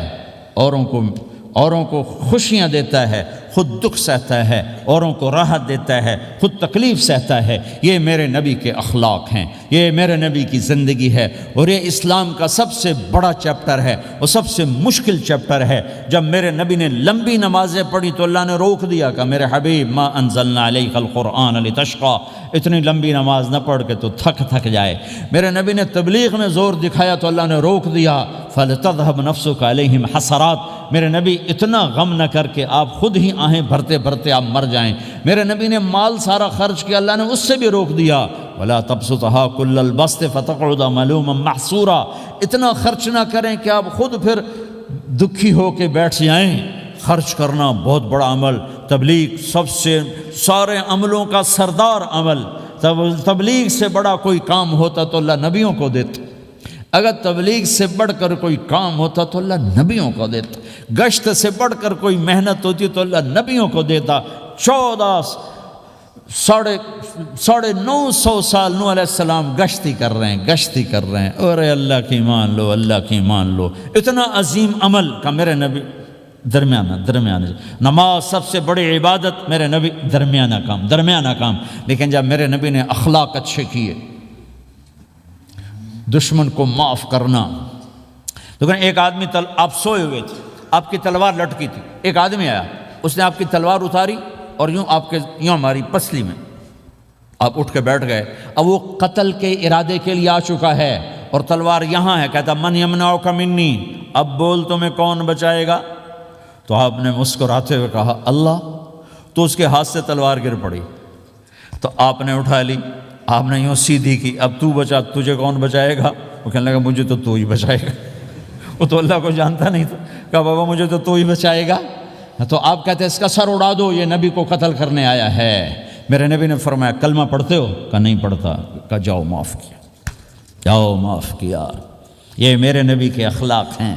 اوروں کو خوشیاں دیتا ہے، خود دکھ سہتا ہے، اوروں کو راحت دیتا ہے، خود تکلیف سہتا ہے۔ یہ میرے نبی کے اخلاق ہیں، یہ میرے نبی کی زندگی ہے، اور یہ اسلام کا سب سے بڑا چیپٹر ہے اور سب سے مشکل چیپٹر ہے۔ جب میرے نبی نے لمبی نمازیں پڑھی تو اللہ نے روک دیا کہ میرے حبیب ما انزلنا علیک القرآن لتشقى، اتنی لمبی نماز نہ پڑھ کے تو تھک جائے۔ میرے نبی نے تبلیغ میں زور دکھایا تو اللہ نے روک دیا، فلتذهب نفسك علیہم حسرات، میرے نبی اتنا غم نہ کر کے آپ خود ہی آہیں بھرتے بھرتے آپ مر جائیں۔ میرے نبی نے مال سارا خرچ کیا، اللہ نے اس سے بھی روک دیا، ولا تبسطها كل البسط فتقعد ملوما محسورا، اتنا خرچ نہ کریں کہ آپ خود پھر دکھی ہو کے بیٹھ جائیں۔ خرچ کرنا بہت بڑا عمل، تبلیغ سب سے سارے عملوں کا سردار عمل، تبلیغ سے بڑا کوئی کام ہوتا تو اللہ نبیوں کو دیتا، اگر تبلیغ سے بڑھ کر کوئی کام ہوتا تو اللہ نبیوں کو دیتا، گشت سے بڑھ کر کوئی محنت ہوتی تو اللہ نبیوں کو دیتا۔ 950 سال نوح علیہ السلام گشتی کر رہے ہیں، اور اللہ کی مان لو، اللہ کی مان لو، اتنا عظیم عمل کا میرے نبی درمیانہ نماز سب سے بڑی عبادت، میرے نبی درمیانہ کام، لیکن جب میرے نبی نے اخلاق اچھے کیے، دشمن کو معاف کرنا۔ لیکن ایک آدمی آپ سوئے ہوئے تھے، آپ کی تلوار لٹکی تھی، ایک آدمی آیا، اس نے آپ کی تلوار اتاری اور یوں ہماری پسلی میں، آپ اٹھ کے بیٹھ گئے۔ اب وہ قتل کے ارادے کے لیے آ چکا ہے اور تلوار یہاں ہے، کہتا من یمنعک منی، اب بول تمہیں کون بچائے گا؟ تو آپ نے مسکراتے ہوئے کہا اللہ، تو اس کے ہاتھ سے تلوار گر پڑی، تو آپ نے اٹھا لی، آپ نے یوں سیدھی کی، اب تو بچا، تجھے کون بچائے گا؟ وہ کہنے لگا مجھے تو ہی بچائے گا، وہ تو اللہ کو جانتا نہیں تھا، کہا بابا مجھے تو ہی بچائے گا۔ تو آپ کہتے ہیں اس کا سر اڑا دو، یہ نبی کو قتل کرنے آیا ہے۔ میرے نبی نے فرمایا کلمہ پڑھتے ہو؟ کہا نہیں پڑھتا۔ کہا جاؤ معاف کیا۔ یہ میرے نبی کے اخلاق ہیں۔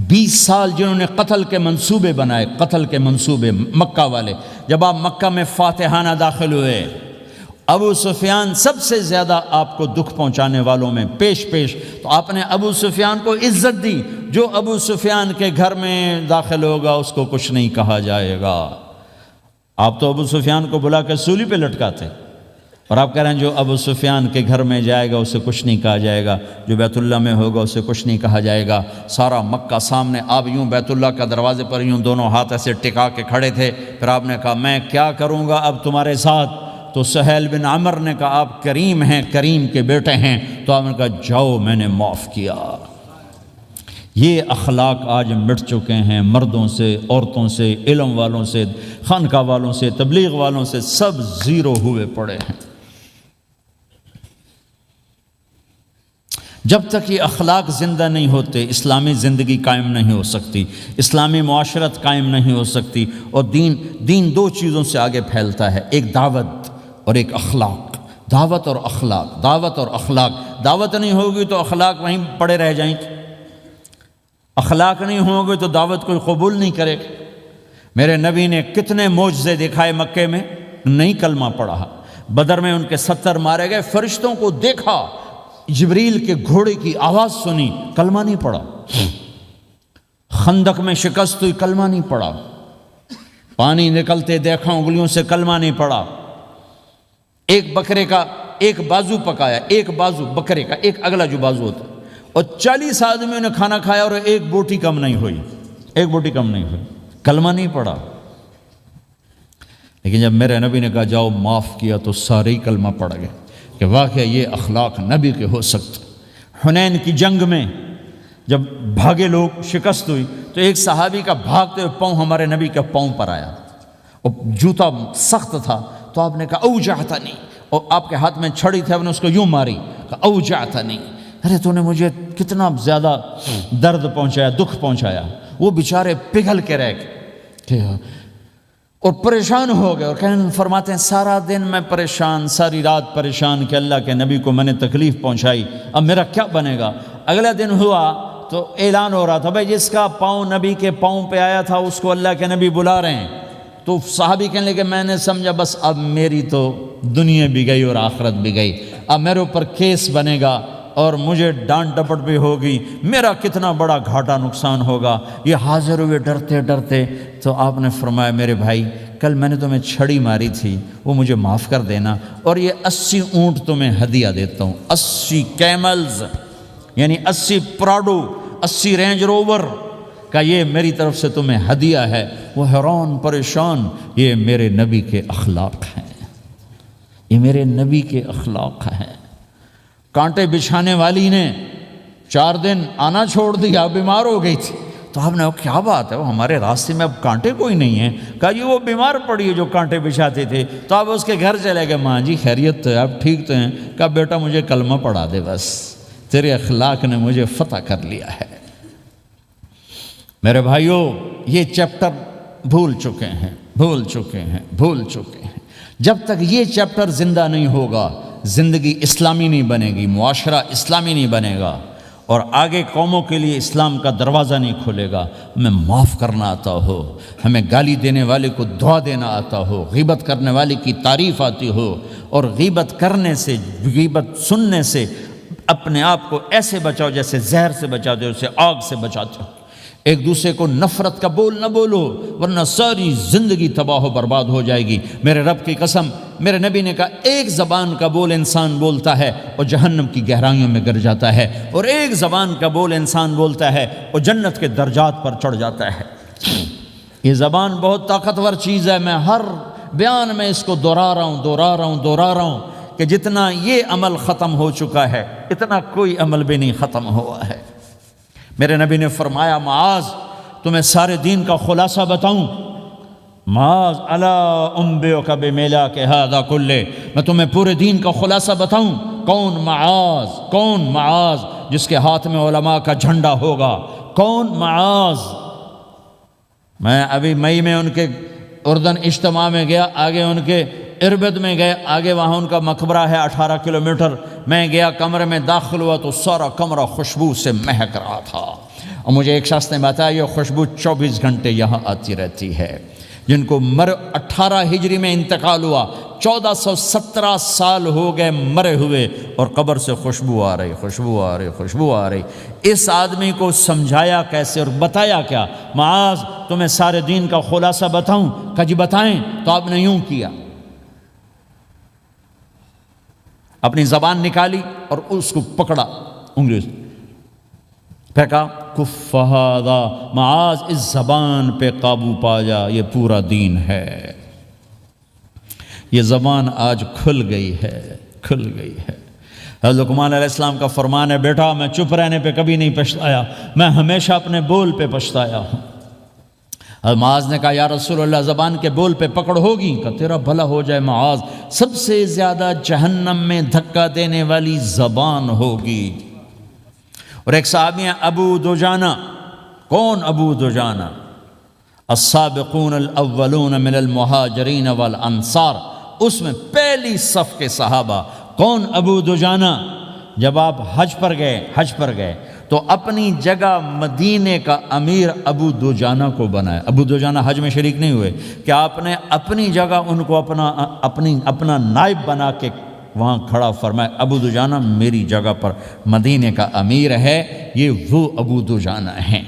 20 سال جنہوں نے قتل کے منصوبے بنائے، مکہ والے، جب آپ مکہ میں فاتحانہ داخل ہوئے، ابو سفیان سب سے زیادہ آپ کو دکھ پہنچانے والوں میں پیش تو آپ نے ابو سفیان کو عزت دی، جو ابو سفیان کے گھر میں داخل ہوگا اس کو کچھ نہیں کہا جائے گا۔ آپ تو ابو سفیان کو بلا کے سولی پہ لٹکاتے، اور آپ کہہ رہے ہیں جو ابو سفیان کے گھر میں جائے گا اسے کچھ نہیں کہا جائے گا، جو بیت اللہ میں ہوگا اسے کچھ نہیں کہا جائے گا۔ سارا مکہ سامنے، آپ یوں بیت اللہ کا دروازے پر یوں دونوں ہاتھ ایسے ٹکا کے کھڑے تھے، پھر آپ نے کہا میں کیا کروں گا اب تمہارے ساتھ؟ تو سہیل بن عمر نے کہا آپ کریم ہیں، کریم کے بیٹے ہیں، تو آپ نے کہا جاؤ میں نے معاف کیا۔ یہ اخلاق آج مٹ چکے ہیں، مردوں سے، عورتوں سے، علم والوں سے، خانقاہ والوں سے، تبلیغ والوں سے، سب زیرو ہوئے پڑے ہیں۔ جب تک یہ اخلاق زندہ نہیں ہوتے اسلامی زندگی قائم نہیں ہو سکتی، اسلامی معاشرت قائم نہیں ہو سکتی، اور دین دو چیزوں سے آگے پھیلتا ہے، ایک دعوت اور ایک اخلاق۔ دعوت اور اخلاق، دعوت اور اخلاق۔ دعوت نہیں ہوگی تو اخلاق وہیں پڑے رہ جائیں گے، اخلاق نہیں ہوں گے تو دعوت کوئی قبول نہیں کرے گا۔ میرے نبی نے کتنے معجزے دکھائے مکے میں، نہیں کلمہ پڑھا۔ بدر میں ان کے 70 مارے گئے، فرشتوں کو دیکھا، جبریل کے گھوڑے کی آواز سنی، کلمہ نہیں پڑھا۔ خندق میں شکست ہوئی، کلمہ نہیں پڑھا۔ پانی نکلتے دیکھا، انگلیوں سے کلمہ نہیں پڑھا۔ ایک بکرے کا ایک بازو پکایا، ایک بازو بکرے کا، ایک اگلا جو بازو ہوتا، اور 40 آدمیوں نے کھانا کھایا اور ایک بوٹی کم نہیں ہوئی، ایک بوٹی کم نہیں ہوئی، کلمہ نہیں پڑھا۔ لیکن جب میرے نبی نے کہا جاؤ معاف کیا تو سارے ہی کلمہ پڑھ گئے کہ واقعہ یہ اخلاق نبی کے ہو سکتے۔ حنین کی جنگ میں جب بھاگے لوگ، شکست ہوئی، تو ایک صحابی کا بھاگتے ہوئے پاؤں ہمارے نبی کے پاؤں پر آیا، اور جوتا سخت تھا، تو آپ نے کہا اوجعتنی، اور آپ کے ہاتھ میں چھڑی تھی، آپ نے اس کو یوں ماری، کہا اوجعتنی، ارے تو نے مجھے کتنا زیادہ درد پہنچایا، دکھ پہنچایا۔ وہ بیچارے پگھل کے رہ گئے اور پریشان ہو گئے، اور فرماتے ہیں سارا دن میں پریشان، ساری رات پریشان کہ اللہ کے نبی کو میں نے تکلیف پہنچائی، اب میرا کیا بنے گا؟ اگلا دن ہوا تو اعلان ہو رہا تھا بھائی جس کا پاؤں نبی کے پاؤں پہ آیا تھا اس کو اللہ کے نبی بلا رہے ہیں۔ تو صحابی کہنے لگے میں نے سمجھا بس اب میری تو دنیا بھی گئی اور آخرت بھی گئی، اب میرے اوپر کیس بنے گا اور مجھے ڈانٹ ڈپٹ بھی ہوگی، میرا کتنا بڑا گھاٹا نقصان ہوگا۔ یہ حاضر ہوئے ڈرتے ڈرتے، تو آپ نے فرمایا میرے بھائی کل میں نے تمہیں چھڑی ماری تھی، وہ مجھے معاف کر دینا، اور یہ 80 اونٹ تمہیں ہدیہ دیتا ہوں، 80 کیملز یعنی 80 پراڈو، 80 رینج روور کا یہ میری طرف سے تمہیں ہدیہ ہے۔ وہ حیران پریشان، یہ میرے نبی کے اخلاق ہیں، یہ میرے نبی کے اخلاق ہیں۔ کانٹے بچھانے والی نے 4 دن آنا چھوڑ دیا، بیمار ہو گئی تھی، تو آپ نے کہا کیا بات ہے، وہ ہمارے راستے میں اب کانٹے کوئی نہیں ہیں؟ کہا یہ وہ بیمار پڑی ہے جو کانٹے بچھاتے تھے۔ تو آپ اس کے گھر چلے گئے، ماں جی خیریت تو ہے، آپ ٹھیک تو ہیں؟ کہا بیٹا مجھے کلمہ پڑھا دے، بس تیرے اخلاق نے مجھے فتح کر لیا ہے۔ میرے بھائیوں یہ چیپٹر بھول چکے ہیں، بھول چکے ہیں، بھول چکے ہیں۔ جب تک یہ چیپٹر زندہ نہیں ہوگا زندگی اسلامی نہیں بنے گی، معاشرہ اسلامی نہیں بنے گا، اور آگے قوموں کے لیے اسلام کا دروازہ نہیں کھلے گا۔ ہمیں معاف کرنا آتا ہو، ہمیں گالی دینے والے کو دعا دینا آتا ہو، غیبت کرنے والے کی تعریف آتی ہو، اور غیبت کرنے سے، غیبت سننے سے اپنے آپ کو ایسے بچاؤ جیسے زہر سے بچاتے ہو، اسے آگ سے بچاتے ہو۔ ایک دوسرے کو نفرت کا بول نہ بولو ورنہ ساری زندگی تباہ و برباد ہو جائے گی۔ میرے رب کی قسم، میرے نبی نے کہا ایک زبان کا بول انسان بولتا ہے اور جہنم کی گہرائیوں میں گر جاتا ہے، اور ایک زبان کا بول انسان بولتا ہے اور جنت کے درجات پر چڑھ جاتا ہے۔ یہ زبان بہت طاقتور چیز ہے، میں ہر بیان میں اس کو دہرا رہا ہوں کہ جتنا یہ عمل ختم ہو چکا ہے اتنا کوئی عمل بھی نہیں ختم ہوا ہے۔ میرے نبی نے فرمایا معاذ تمہیں سارے دین کا خلاصہ بتاؤں؟ معاذ الا انبئک بمیلاک ھذا کلہ، میں تمہیں پورے دین کا خلاصہ بتاؤں؟ کون معاذ جس کے ہاتھ میں علماء کا جھنڈا ہوگا؟ کون معاذ؟ میں ابھی مئی میں ان کے اردن اجتماع میں گیا، آگے ان کے اربد میں گئے، آگے وہاں ان کا مقبرہ ہے 18 کلومیٹر۔ میں گیا کمرے میں داخل ہوا تو سارا کمرہ خوشبو سے مہک رہا تھا، اور مجھے ایک شخص نے بتایا یہ خوشبو 24 گھنٹے یہاں آتی رہتی ہے۔ جن کو 18 ہجری میں انتقال ہوا، 1417 سال ہو گئے مرے ہوئے، اور قبر سے خوشبو آ رہی۔ اس آدمی کو سمجھایا کیسے اور بتایا کیا؟ معاذ تمہیں سارے دین کا خلاصہ بتاؤں؟ کہ جی بتائیں۔ تو آپ نے یوں کیا، اپنی زبان نکالی اور اس کو پکڑا انگلی سے، پھینکا، کف ھذا، معاذ اس زبان پہ قابو پا جا، یہ پورا دین ہے۔ یہ زبان آج کھل گئی ہے، کھل گئی ہے۔ حضرت لقمان علیہ السلام کا فرمان ہے، بیٹا میں چپ رہنے پہ کبھی نہیں پچھتایا، میں ہمیشہ اپنے بول پہ پچھتایا ہوں۔ حضرت معاذ نے کہا یا رسول اللہ زبان کے بول پہ پکڑ ہوگی؟ کہ تیرا بھلا ہو جائے معاذ، سب سے زیادہ جہنم میں دھکا دینے والی زبان ہوگی۔ اور ایک صحابی ہیں ابو دجانہ۔ کون ابو دجانہ؟ السابقون الاولون من المہاجرین والانصار، اس میں پہلی صف کے صحابہ۔ کون ابو دجانہ؟ جب آپ حج پر گئے تو اپنی جگہ مدینے کا امیر ابو دجانہ کو بنایا۔ ابو دجانہ حج میں شریک نہیں ہوئے کہ آپ نے اپنی جگہ ان کو اپنا نائب بنا کے وہاں کھڑا فرمایا، ابو دجانہ میری جگہ پر مدینے کا امیر ہے، یہ وہ ابو دجانہ ہیں۔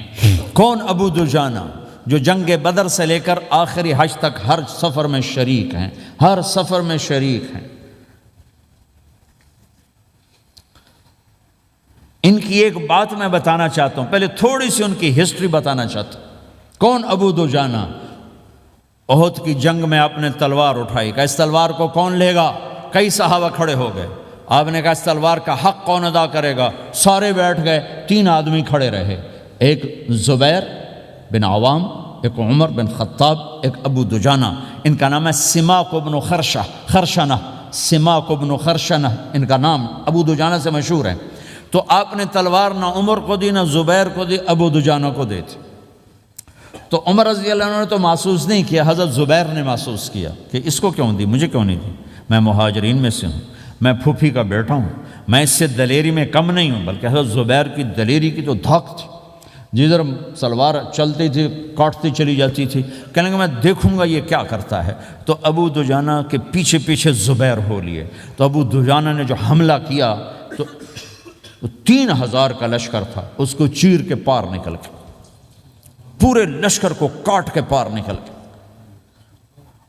کون ابو دجانہ؟ جو جنگ بدر سے لے کر آخری حج تک ہر سفر میں شریک ہیں، ہر سفر میں شریک ہیں۔ ان کی ایک بات میں بتانا چاہتا ہوں، پہلے تھوڑی سی ان کی ہسٹری بتانا چاہتا ہوں۔ کون ابو دجانہ؟ احد کی جنگ میں آپ نے تلوار اٹھائی، کہ اس تلوار کو کون لے گا؟ کئی صحابہ کھڑے ہو گئے۔ آپ نے کہا اس تلوار کا حق کون ادا کرے گا؟ سارے بیٹھ گئے، 3 آدمی کھڑے رہے، ایک زبیر بن عوام، ایک عمر بن خطاب، ایک ابو دجانہ۔ ان کا نام ہے سماک بن خرشنہ، سماک بن خرشنہ ان کا نام ابو دجانہ سے مشہور ہے۔ تو آپ نے تلوار نہ عمر کو دی، نہ زبیر کو دی، ابو دجانہ کو دی تھی۔ تو عمر رضی اللہ عنہ نے تو محسوس نہیں کیا، حضرت زبیر نے محسوس کیا کہ اس کو کیوں دی، مجھے کیوں نہیں دی؟ میں مہاجرین میں سے ہوں، میں پھوپھی کا بیٹا ہوں، میں اس سے دلیری میں کم نہیں ہوں۔ بلکہ حضرت زبیر کی دلیری کی تو دھاک تھی، جدھر سلوار چلتی تھی کاٹتی چلی جاتی تھی، کہنے لگا میں دیکھوں گا یہ کیا کرتا ہے۔ تو ابو دجانہ کے پیچھے پیچھے زبیر ہو لیے۔ تو ابو دجانہ نے جو حملہ کیا تو 3000 کا لشکر تھا، اس کو چیر کے پار نکل گئے، پورے لشکر کو کاٹ کے پار نکل گئے۔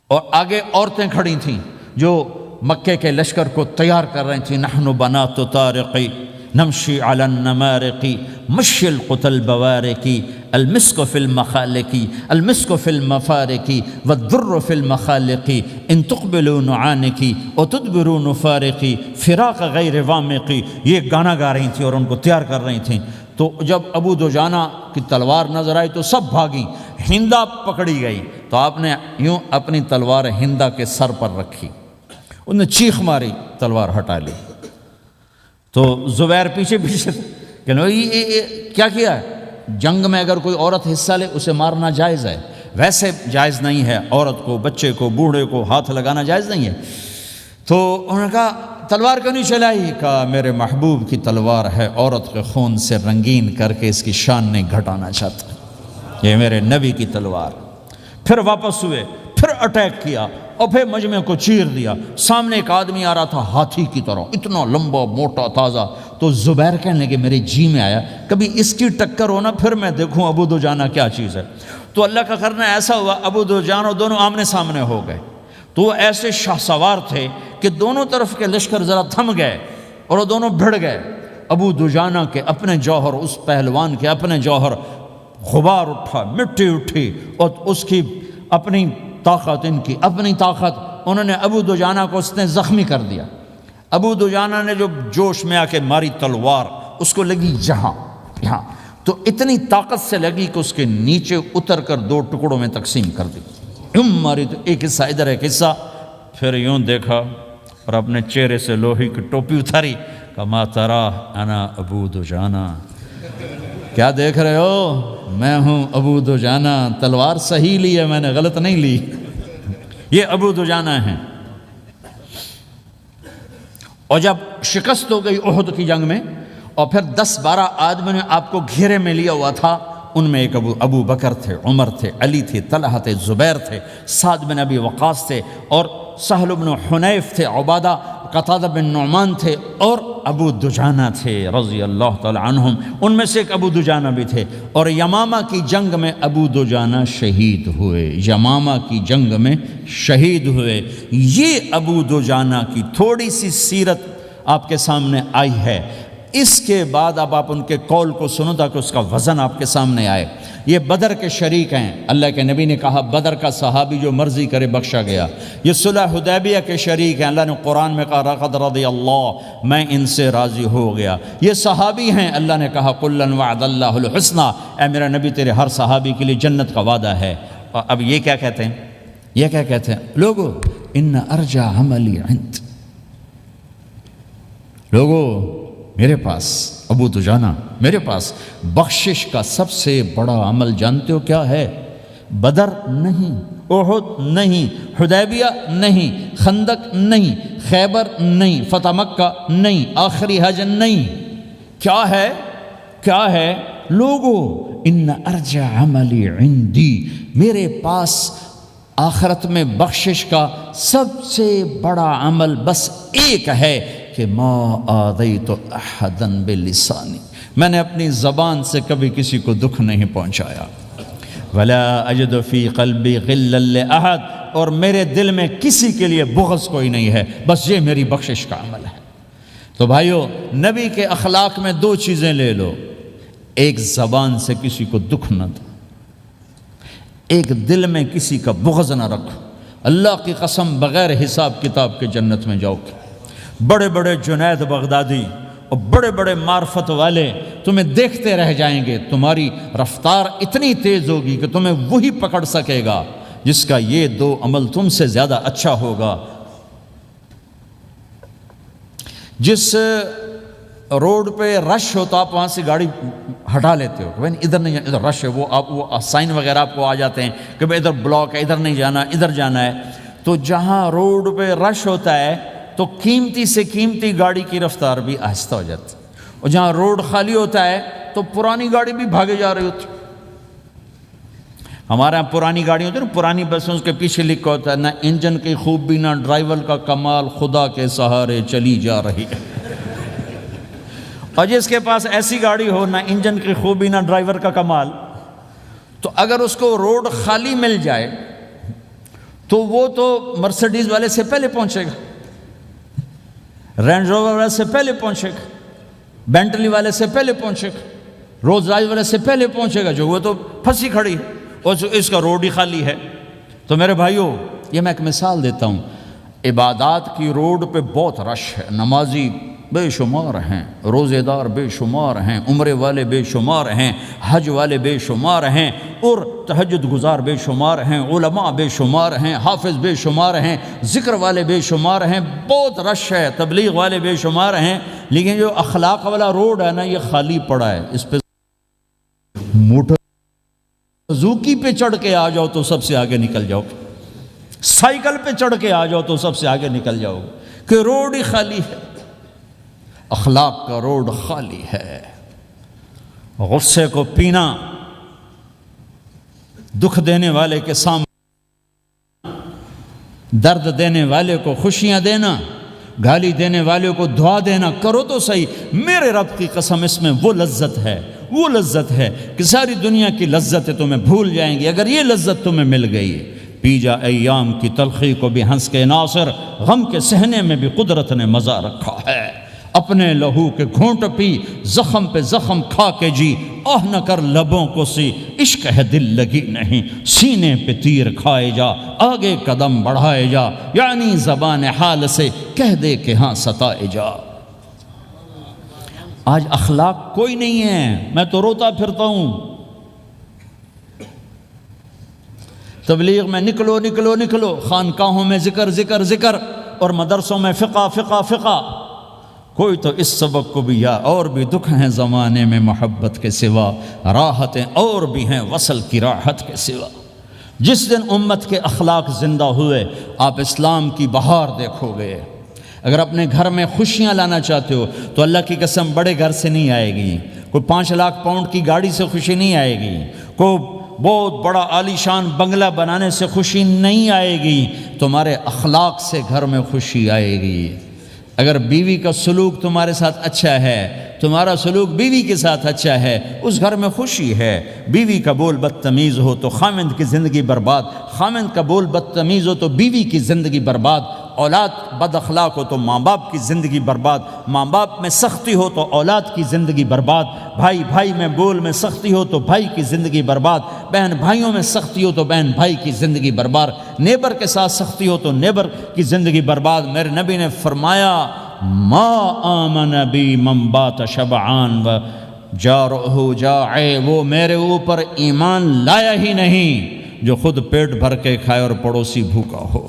اور آگے عورتیں کھڑی تھیں جو مکے کے لشکر کو تیار کر رہی تھیں، نحن بنات طارقی نمشی علی النمارقی مشی القتل بوارقی المسک فی المخالقی المسک فی المفارقی والدر فی المخالقی ان تقبلوا نعانقی وتدبروا نفارقی فراق غیر وامقی۔ یہ گانا گا رہی تھیں اور ان کو تیار کر رہی تھیں۔ تو جب ابو دجانہ کی تلوار نظر آئی تو سب بھاگیں، ہندا پکڑی گئی۔ تو آپ نے یوں اپنی تلوار ہندا کے سر پر رکھی، انہوں نے چیخ ماری، تلوار ہٹا لی۔ تو زبیر پیچھے پیچھے کہ یہ کیا ہے؟ جنگ میں اگر کوئی عورت حصہ لے اسے مارنا جائز ہے، ویسے جائز نہیں ہے، عورت کو، بچے کو، بوڑھے کو ہاتھ لگانا جائز نہیں ہے۔ تو انہوں نے کہا تلوار کیوں نہیں چلائی؟ کہا میرے محبوب کی تلوار ہے، عورت کے خون سے رنگین کر کے اس کی شان نہیں گھٹانا چاہتا، یہ میرے نبی کی تلوار۔ پھر واپس ہوئے، پھر اٹیک کیا اور پھر مجمع کو چیر دیا۔ سامنے ایک آدمی آ رہا تھا ہاتھی کی طرح، اتنا لمبا موٹا تازہ۔ تو زبیر کہنے لگے میرے جی میں آیا کبھی اس کی ٹکر ہونا، پھر میں دیکھوں ابو دجانہ کیا چیز ہے۔ تو اللہ کا کرنا ایسا ہوا، ابو دجانہ دونوں آمنے سامنے ہو گئے۔ تو وہ ایسے شاہ سوار تھے کہ دونوں طرف کے لشکر ذرا تھم گئے اور وہ دونوں بھڑ گئے۔ ابو دجانہ کے اپنے جوہر، اس پہلوان کے اپنے جوہر، غبار اٹھا، مٹی اٹھی، اور اس کی اپنی طاقت، ان کی اپنی طاقت، انہوں نے ابو دجانہ کو اس نے زخمی کر دیا۔ ابو دجانہ نے جو جوش میں آ کے ماری تلوار، اس کو لگی یہاں، تو اتنی طاقت سے لگی کہ اس کے نیچے اتر کر 2 ٹکڑوں میں تقسیم کر دی۔ یوں ماری تو ایک حصہ ادھر، ایک حصہ، پھر یوں دیکھا اور اپنے چہرے سے لوہی کی ٹوپی اتاری، کہا ما ترا انا ابو دجانہ، کیا دیکھ رہے ہو؟ میں ہوں ابو دجانہ، تلوار صحیح لی ہے میں نے، غلط نہیں لی۔ یہ ابو دجانہ ہیں۔ اور جب شکست ہو گئی احد کی جنگ میں، اور پھر 10-12 آدمی نے آپ کو گھیرے میں لیا ہوا تھا، ان میں ایک ابو بکر تھے، عمر تھے، علی تھے، طلحہ تھے، زبیر تھے، سعد بن ابی وقاص تھے، اور سہل بن حنیف تھے، عبادہ قتادہ بن نعمان تھے، اور ابو دجانہ تھے رضی اللہ تعالی عنہم۔ ان میں سے ایک ابو دجانہ بھی تھے۔ اور یمامہ کی جنگ میں ابو دجانہ شہید ہوئے، یمامہ کی جنگ میں شہید ہوئے۔ یہ ابو دجانہ کی تھوڑی سی سیرت آپ کے سامنے آئی ہے۔ اس کے بعد اب آپ ان کے قول کو سنو تاکہ اس کا وزن آپ کے سامنے آئے۔ یہ بدر کے شریک ہیں، اللہ کے نبی نے کہا بدر کا صحابی جو مرضی کرے بخشا گیا۔ یہ صلح حدیبیہ کے شریک ہیں، اللہ نے قرآن میں کہا لقد رضی اللہ، میں ان سے راضی ہو گیا۔ یہ صحابی ہیں، اللہ نے کہا کلا وعد اللہ الحسنی، اے میرا نبی تیرے ہر صحابی کے لیے جنت کا وعدہ ہے۔ اور اب یہ کیا کہتے ہیں؟ یہ کیا کہتے ہیں لوگو؟ ان ارجع عملی عند، لوگو میرے پاس، ابو دجانہ میرے پاس بخشش کا سب سے بڑا عمل جانتے ہو کیا ہے؟ بدر نہیں، احد نہیں، حدیبیہ نہیں، خندق نہیں، خیبر نہیں، فتح مکہ نہیں، آخری حج نہیں۔ کیا ہے؟ کیا ہے لوگو؟ ان ارجع عملی عندی، میرے پاس آخرت میں بخشش کا سب سے بڑا عمل بس ایک ہے کہ ما آذیت احدا بلسانی، میں نے اپنی زبان سے کبھی کسی کو دکھ نہیں پہنچایا۔ ولا اجد فی قلبی غلا لاحد، اور میرے دل میں کسی کے لیے بغض کوئی نہیں ہے، بس یہ میری بخشش کا عمل ہے۔ تو بھائیو، نبی کے اخلاق میں دو چیزیں لے لو، ایک زبان سے کسی کو دکھ نہ دو، ایک دل میں کسی کا بغض نہ رکھو۔ اللہ کی قسم بغیر حساب کتاب کے جنت میں جاؤ گے۔ بڑے بڑے جنید بغدادی اور بڑے بڑے معرفت والے تمہیں دیکھتے رہ جائیں گے، تمہاری رفتار اتنی تیز ہوگی کہ تمہیں وہی پکڑ سکے گا جس کا یہ دو عمل تم سے زیادہ اچھا ہوگا۔ جس روڈ پہ رش ہوتا آپ وہاں سے گاڑی ہٹا لیتے ہو کہ بھائی ادھر نہیں جانا، ادھر رش ہے، وہ سائن وغیرہ آپ کو آ جاتے ہیں کہ بھائی ادھر بلاک ہے، ادھر نہیں جانا، ادھر جانا ہے۔ تو جہاں روڈ پہ رش ہوتا ہے تو قیمتی سے قیمتی گاڑی کی رفتار بھی آہستہ ہو جاتی، اور جہاں روڈ خالی ہوتا ہے تو پرانی گاڑی بھی بھاگے جا رہی ہوتی۔ ہمارے یہاں پرانی گاڑی ہوتی ہے نا، پرانی بسوں کے پیچھے لکھا ہوتا ہے نہ انجن کی خوبی نہ ڈرائیور کا کمال، خدا کے سہارے چلی جا رہی ہے۔ اور جس کے پاس ایسی گاڑی ہو، نہ انجن کی خوبی نہ ڈرائیور کا کمال، تو اگر اس کو روڈ خالی مل جائے تو وہ تو مرسیڈیز والے سے پہلے پہنچے گا، رینج روور والے سے پہلے پہنچے گا، بینٹلی والے سے پہلے پہنچے گا، رولز رائس والے سے پہلے پہنچے گا، جو وہ تو پھنسی کھڑی ہے اور اس کا روڈ ہی خالی ہے۔ تو میرے بھائیوں، یہ میں ایک مثال دیتا ہوں، عبادات کی روڈ پہ بہت رش ہے، نمازی بے شمار ہیں، روزے دار بے شمار ہیں، عمرے والے بے شمار ہیں، حج والے بے شمار ہیں، اور تہجد گزار بے شمار ہیں، علماء بے شمار ہیں، حافظ بے شمار ہیں، ذکر والے بے شمار ہیں، بہت رش ہے، تبلیغ والے بے شمار ہیں، لیکن جو اخلاق والا روڈ ہے نا، یہ خالی پڑا ہے۔ اس پہ موٹر سوزوکی پہ چڑھ کے آ جاؤ تو سب سے آگے نکل جاؤ، سائیکل پہ چڑھ کے آ جاؤ تو سب سے آگے نکل جاؤ، کہ روڈ ہی خالی ہے۔ اخلاق کا روڈ خالی ہے۔ غصے کو پینا، دکھ دینے والے کے سامنے، درد دینے والے کو خوشیاں دینا، گالی دینے والے کو دعا دینا، کرو تو صحیح۔ میرے رب کی قسم، اس میں وہ لذت ہے، وہ لذت ہے کہ ساری دنیا کی لذتیں تمہیں بھول جائیں گی اگر یہ لذت تمہیں مل گئی۔ پی جا ایام کی تلخی کو بھی ہنس کے ناصر، غم کے سہنے میں بھی قدرت نے مزہ رکھا ہے۔ اپنے لہو کے گھونٹ پی، زخم پہ زخم کھا کے جی، آہ نہ کر لبوں کو سی، عشق ہے دل لگی نہیں، سینے پہ تیر کھائے جا، آگے قدم بڑھائے جا، یعنی زبان حال سے کہہ دے کہ ہاں ستائے جا۔ آج اخلاق کوئی نہیں ہے، میں تو روتا پھرتا ہوں۔ تبلیغ میں نکلو نکلو نکلو، خانقاہوں میں ذکر ذکر ذکر، اور مدرسوں میں فقہ فقہ فقہ۔ کوئی تو اس سبق کو بھی، یا اور بھی دکھ ہیں زمانے میں محبت کے سوا، راحتیں اور بھی ہیں وصل کی راحت کے سوا۔ جس دن امت کے اخلاق زندہ ہوئے، آپ اسلام کی بہار دیکھو گے۔ اگر اپنے گھر میں خوشیاں لانا چاہتے ہو تو اللہ کی قسم بڑے گھر سے نہیں آئے گی، کوئی 5 لاکھ پاؤنڈ کی گاڑی سے خوشی نہیں آئے گی، کوئی بہت بڑا عالی شان بنگلہ بنانے سے خوشی نہیں آئے گی، تمہارے اخلاق سے گھر میں خوشی آئے گی۔ اگر بیوی کا سلوک تمہارے ساتھ اچھا ہے تمہارا سلوک بیوی کے ساتھ اچھا ہے، اس گھر میں خوشی ہے۔ بیوی کا بول بدتمیز ہو تو خامند کی زندگی برباد، خامند کا بول بدتمیز ہو تو بیوی کی زندگی برباد، اولاد بد اخلاق ہو تو ماں باپ کی زندگی برباد، ماں باپ میں سختی ہو تو اولاد کی زندگی برباد، بھائی بھائی میں بول میں سختی ہو تو بھائی کی زندگی برباد، بہن بھائیوں میں سختی ہو تو بہن بھائی کی زندگی برباد، نیبر کے ساتھ سختی ہو تو نیبر کی زندگی برباد۔ میرے نبی نے فرمایا ما آمن بی من بات شبعان و جارہ جاع، وہ میرے اوپر ایمان لایا ہی نہیں جو خود پیٹ بھر کے کھائے اور پڑوسی بھوکا ہو۔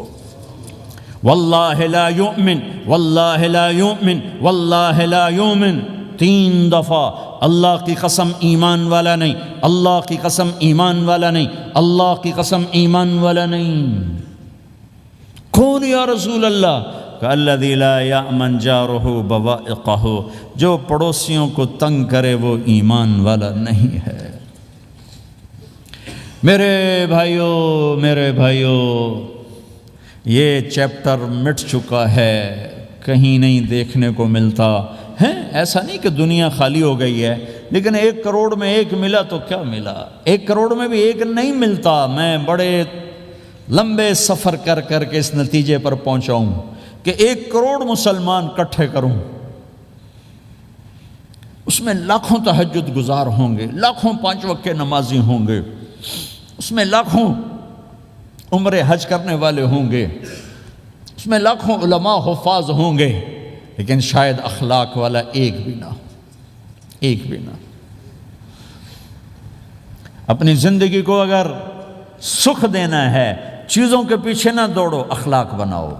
واللہ لا یؤمن واللہ لا یؤمن واللہ لا یؤمن، 3 دفعہ اللہ کی قسم ایمان والا نہیں، اللہ کی قسم ایمان والا نہیں، اللہ کی قسم ایمان والا نہیں۔ کون یا رسول اللہ؟ الذی لا یأمن جارہ بوائقہ، جو پڑوسیوں کو تنگ کرے وہ ایمان والا نہیں ہے۔ میرے بھائیوں یہ چیپٹر مٹ چکا ہے، کہیں نہیں دیکھنے کو ملتا ہے۔ ایسا نہیں کہ دنیا خالی ہو گئی ہے، لیکن 1 کروڑ میں 1 ملا تو کیا ملا، 1 کروڑ میں بھی 1 نہیں ملتا۔ میں بڑے لمبے سفر کر کر کے اس نتیجے پر پہنچا ہوں کہ 1 کروڑ مسلمان کٹھے کروں، اس میں لاکھوں تہجد گزار ہوں گے، لاکھوں 5 وقت کے نمازی ہوں گے، اس میں لاکھوں عمرے حج کرنے والے ہوں گے، اس میں لاکھوں علماء حفاظ ہوں گے، لیکن شاید اخلاق والا ایک بھی نہ۔ اپنی زندگی کو اگر سکھ دینا ہے، چیزوں کے پیچھے نہ دوڑو، اخلاق بناؤ۔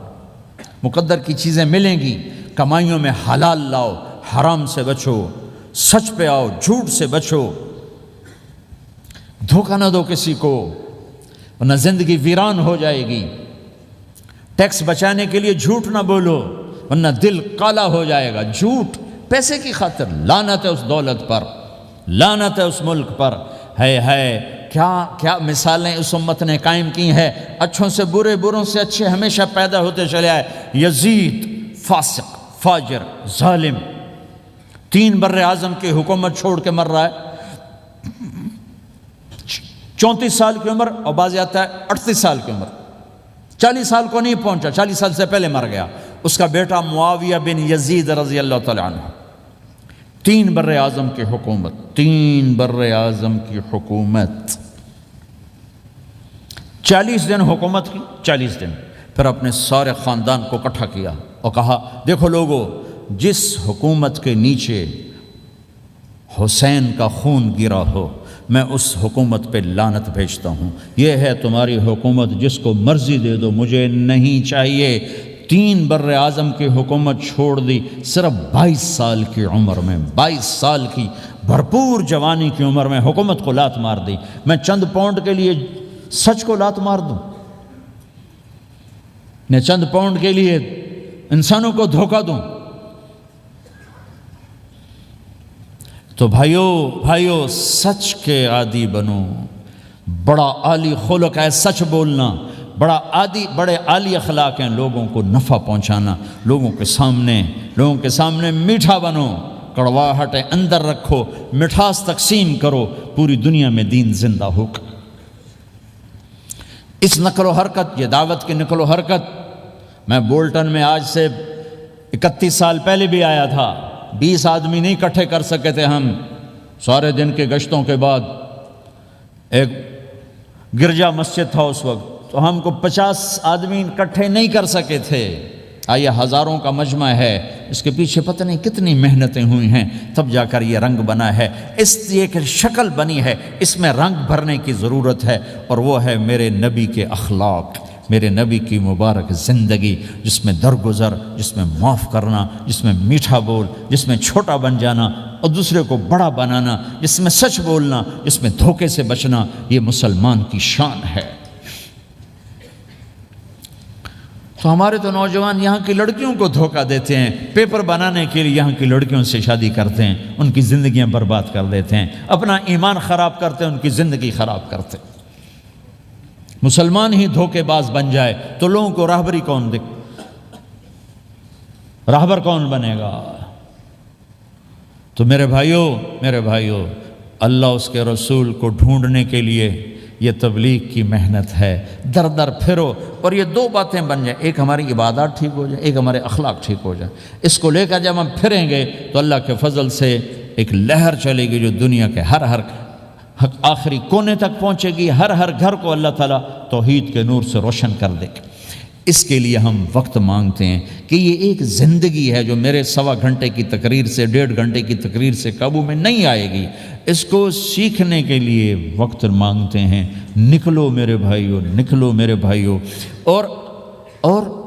مقدر کی چیزیں ملیں گی، کمائیوں میں حلال لاؤ، حرام سے بچو، سچ پہ آؤ، جھوٹ سے بچو، دھوکہ نہ دو کسی کو، ورنہ زندگی ویران ہو جائے گی۔ ٹیکس بچانے کے لیے جھوٹ نہ بولو، ورنہ دل کالا ہو جائے گا۔ جھوٹ پیسے کی خاطر، لعنت ہے اس دولت پر، لعنت ہے اس ملک پر۔ ہے کیا مثالیں اس امت نے قائم کی ہیں، اچھوں سے برے، بروں سے اچھے ہمیشہ پیدا ہوتے چلے آئے۔ یزید فاسق، فاجر، ظالم، 3 بر اعظم کی حکومت چھوڑ کے مر رہا ہے، 34 سال کی عمر، اور بعض آتا ہے 38 سال کی عمر، 40 سال کو نہیں پہنچا، 40 سال سے پہلے مر گیا۔ اس کا بیٹا معاویہ بن یزید رضی اللہ تعالیٰ عنہ، 3 بر اعظم کی حکومت، 3 بر اعظم کی حکومت، 40 دن حکومت کی، 40 دن، پھر اپنے سارے خاندان کو اکٹھا کیا اور کہا دیکھو لوگو، جس حکومت کے نیچے حسین کا خون گرا ہو، میں اس حکومت پہ لعنت بھیجتا ہوں۔ یہ ہے تمہاری حکومت، جس کو مرضی دے دو، مجھے نہیں چاہیے۔ 3 بر اعظم کی حکومت چھوڑ دی، صرف 22 سال کی عمر میں، 22 سال کی بھرپور جوانی کی عمر میں حکومت کو لات مار دی۔ میں چند پاؤنڈ کے لیے سچ کو لات مار دوں، میں چند پاؤنڈ کے لیے انسانوں کو دھوکہ دوں؟ تو بھائیو سچ کے عادی بنو۔ بڑا عالی خلق ہے سچ بولنا، بڑے عالی اخلاق ہیں لوگوں کو نفع پہنچانا، لوگوں کے سامنے میٹھا بنو، کڑواہٹ اندر رکھو، مٹھاس تقسیم کرو، پوری دنیا میں دین زندہ ہوگا۔ اس نقل و حرکت، یہ دعوت کی نقل و حرکت، میں بولٹن میں آج سے 31 سال پہلے بھی آیا تھا، 20 آدمی نہیں اکٹھے کر سکے تھے ہم، سارے دن کے گشتوں کے بعد۔ ایک گرجا مسجد تھا اس وقت، تو ہم کو 50 آدمی اکٹھے نہیں کر سکے تھے۔ آئیے ہزاروں کا مجمع ہے، اس کے پیچھے پتہ نہیں کتنی محنتیں ہوئی ہیں، تب جا کر یہ رنگ بنا ہے، اس ایک شکل بنی ہے، اس میں رنگ بھرنے کی ضرورت ہے، اور وہ ہے میرے نبی کے اخلاق، میرے نبی کی مبارک زندگی، جس میں درگزر، جس میں معاف کرنا، جس میں میٹھا بول، جس میں چھوٹا بن جانا اور دوسرے کو بڑا بنانا، جس میں سچ بولنا، جس میں دھوکے سے بچنا، یہ مسلمان کی شان ہے۔ تو ہمارے تو نوجوان یہاں کی لڑکیوں کو دھوکہ دیتے ہیں، پیپر بنانے کے لیے یہاں کی لڑکیوں سے شادی کرتے ہیں، ان کی زندگیاں برباد کر دیتے ہیں، اپنا ایمان خراب کرتے ہیں، ان کی زندگی خراب کرتے ہیں۔ مسلمان ہی دھوکے باز بن جائے تو لوگوں کو راہبری راہبر کون بنے گا؟ تو میرے بھائیوں اللہ اس کے رسول کو ڈھونڈنے کے لیے یہ تبلیغ کی محنت ہے، در در پھرو اور یہ دو باتیں بن جائیں، ایک ہماری عبادات ٹھیک ہو جائے، ایک ہمارے اخلاق ٹھیک ہو جائے۔ اس کو لے کر جب ہم پھریں گے تو اللہ کے فضل سے ایک لہر چلے گی جو دنیا کے ہر آخری کونے تک پہنچے گی، ہر گھر کو اللہ تعالیٰ توحید کے نور سے روشن کر دے گا۔ اس کے لیے ہم وقت مانگتے ہیں کہ یہ ایک زندگی ہے جو میرے 1.25 گھنٹے کی تقریر سے 1.5 گھنٹے کی تقریر سے قابو میں نہیں آئے گی۔ اس کو سیکھنے کے لیے وقت مانگتے ہیں۔ نکلو میرے بھائیوں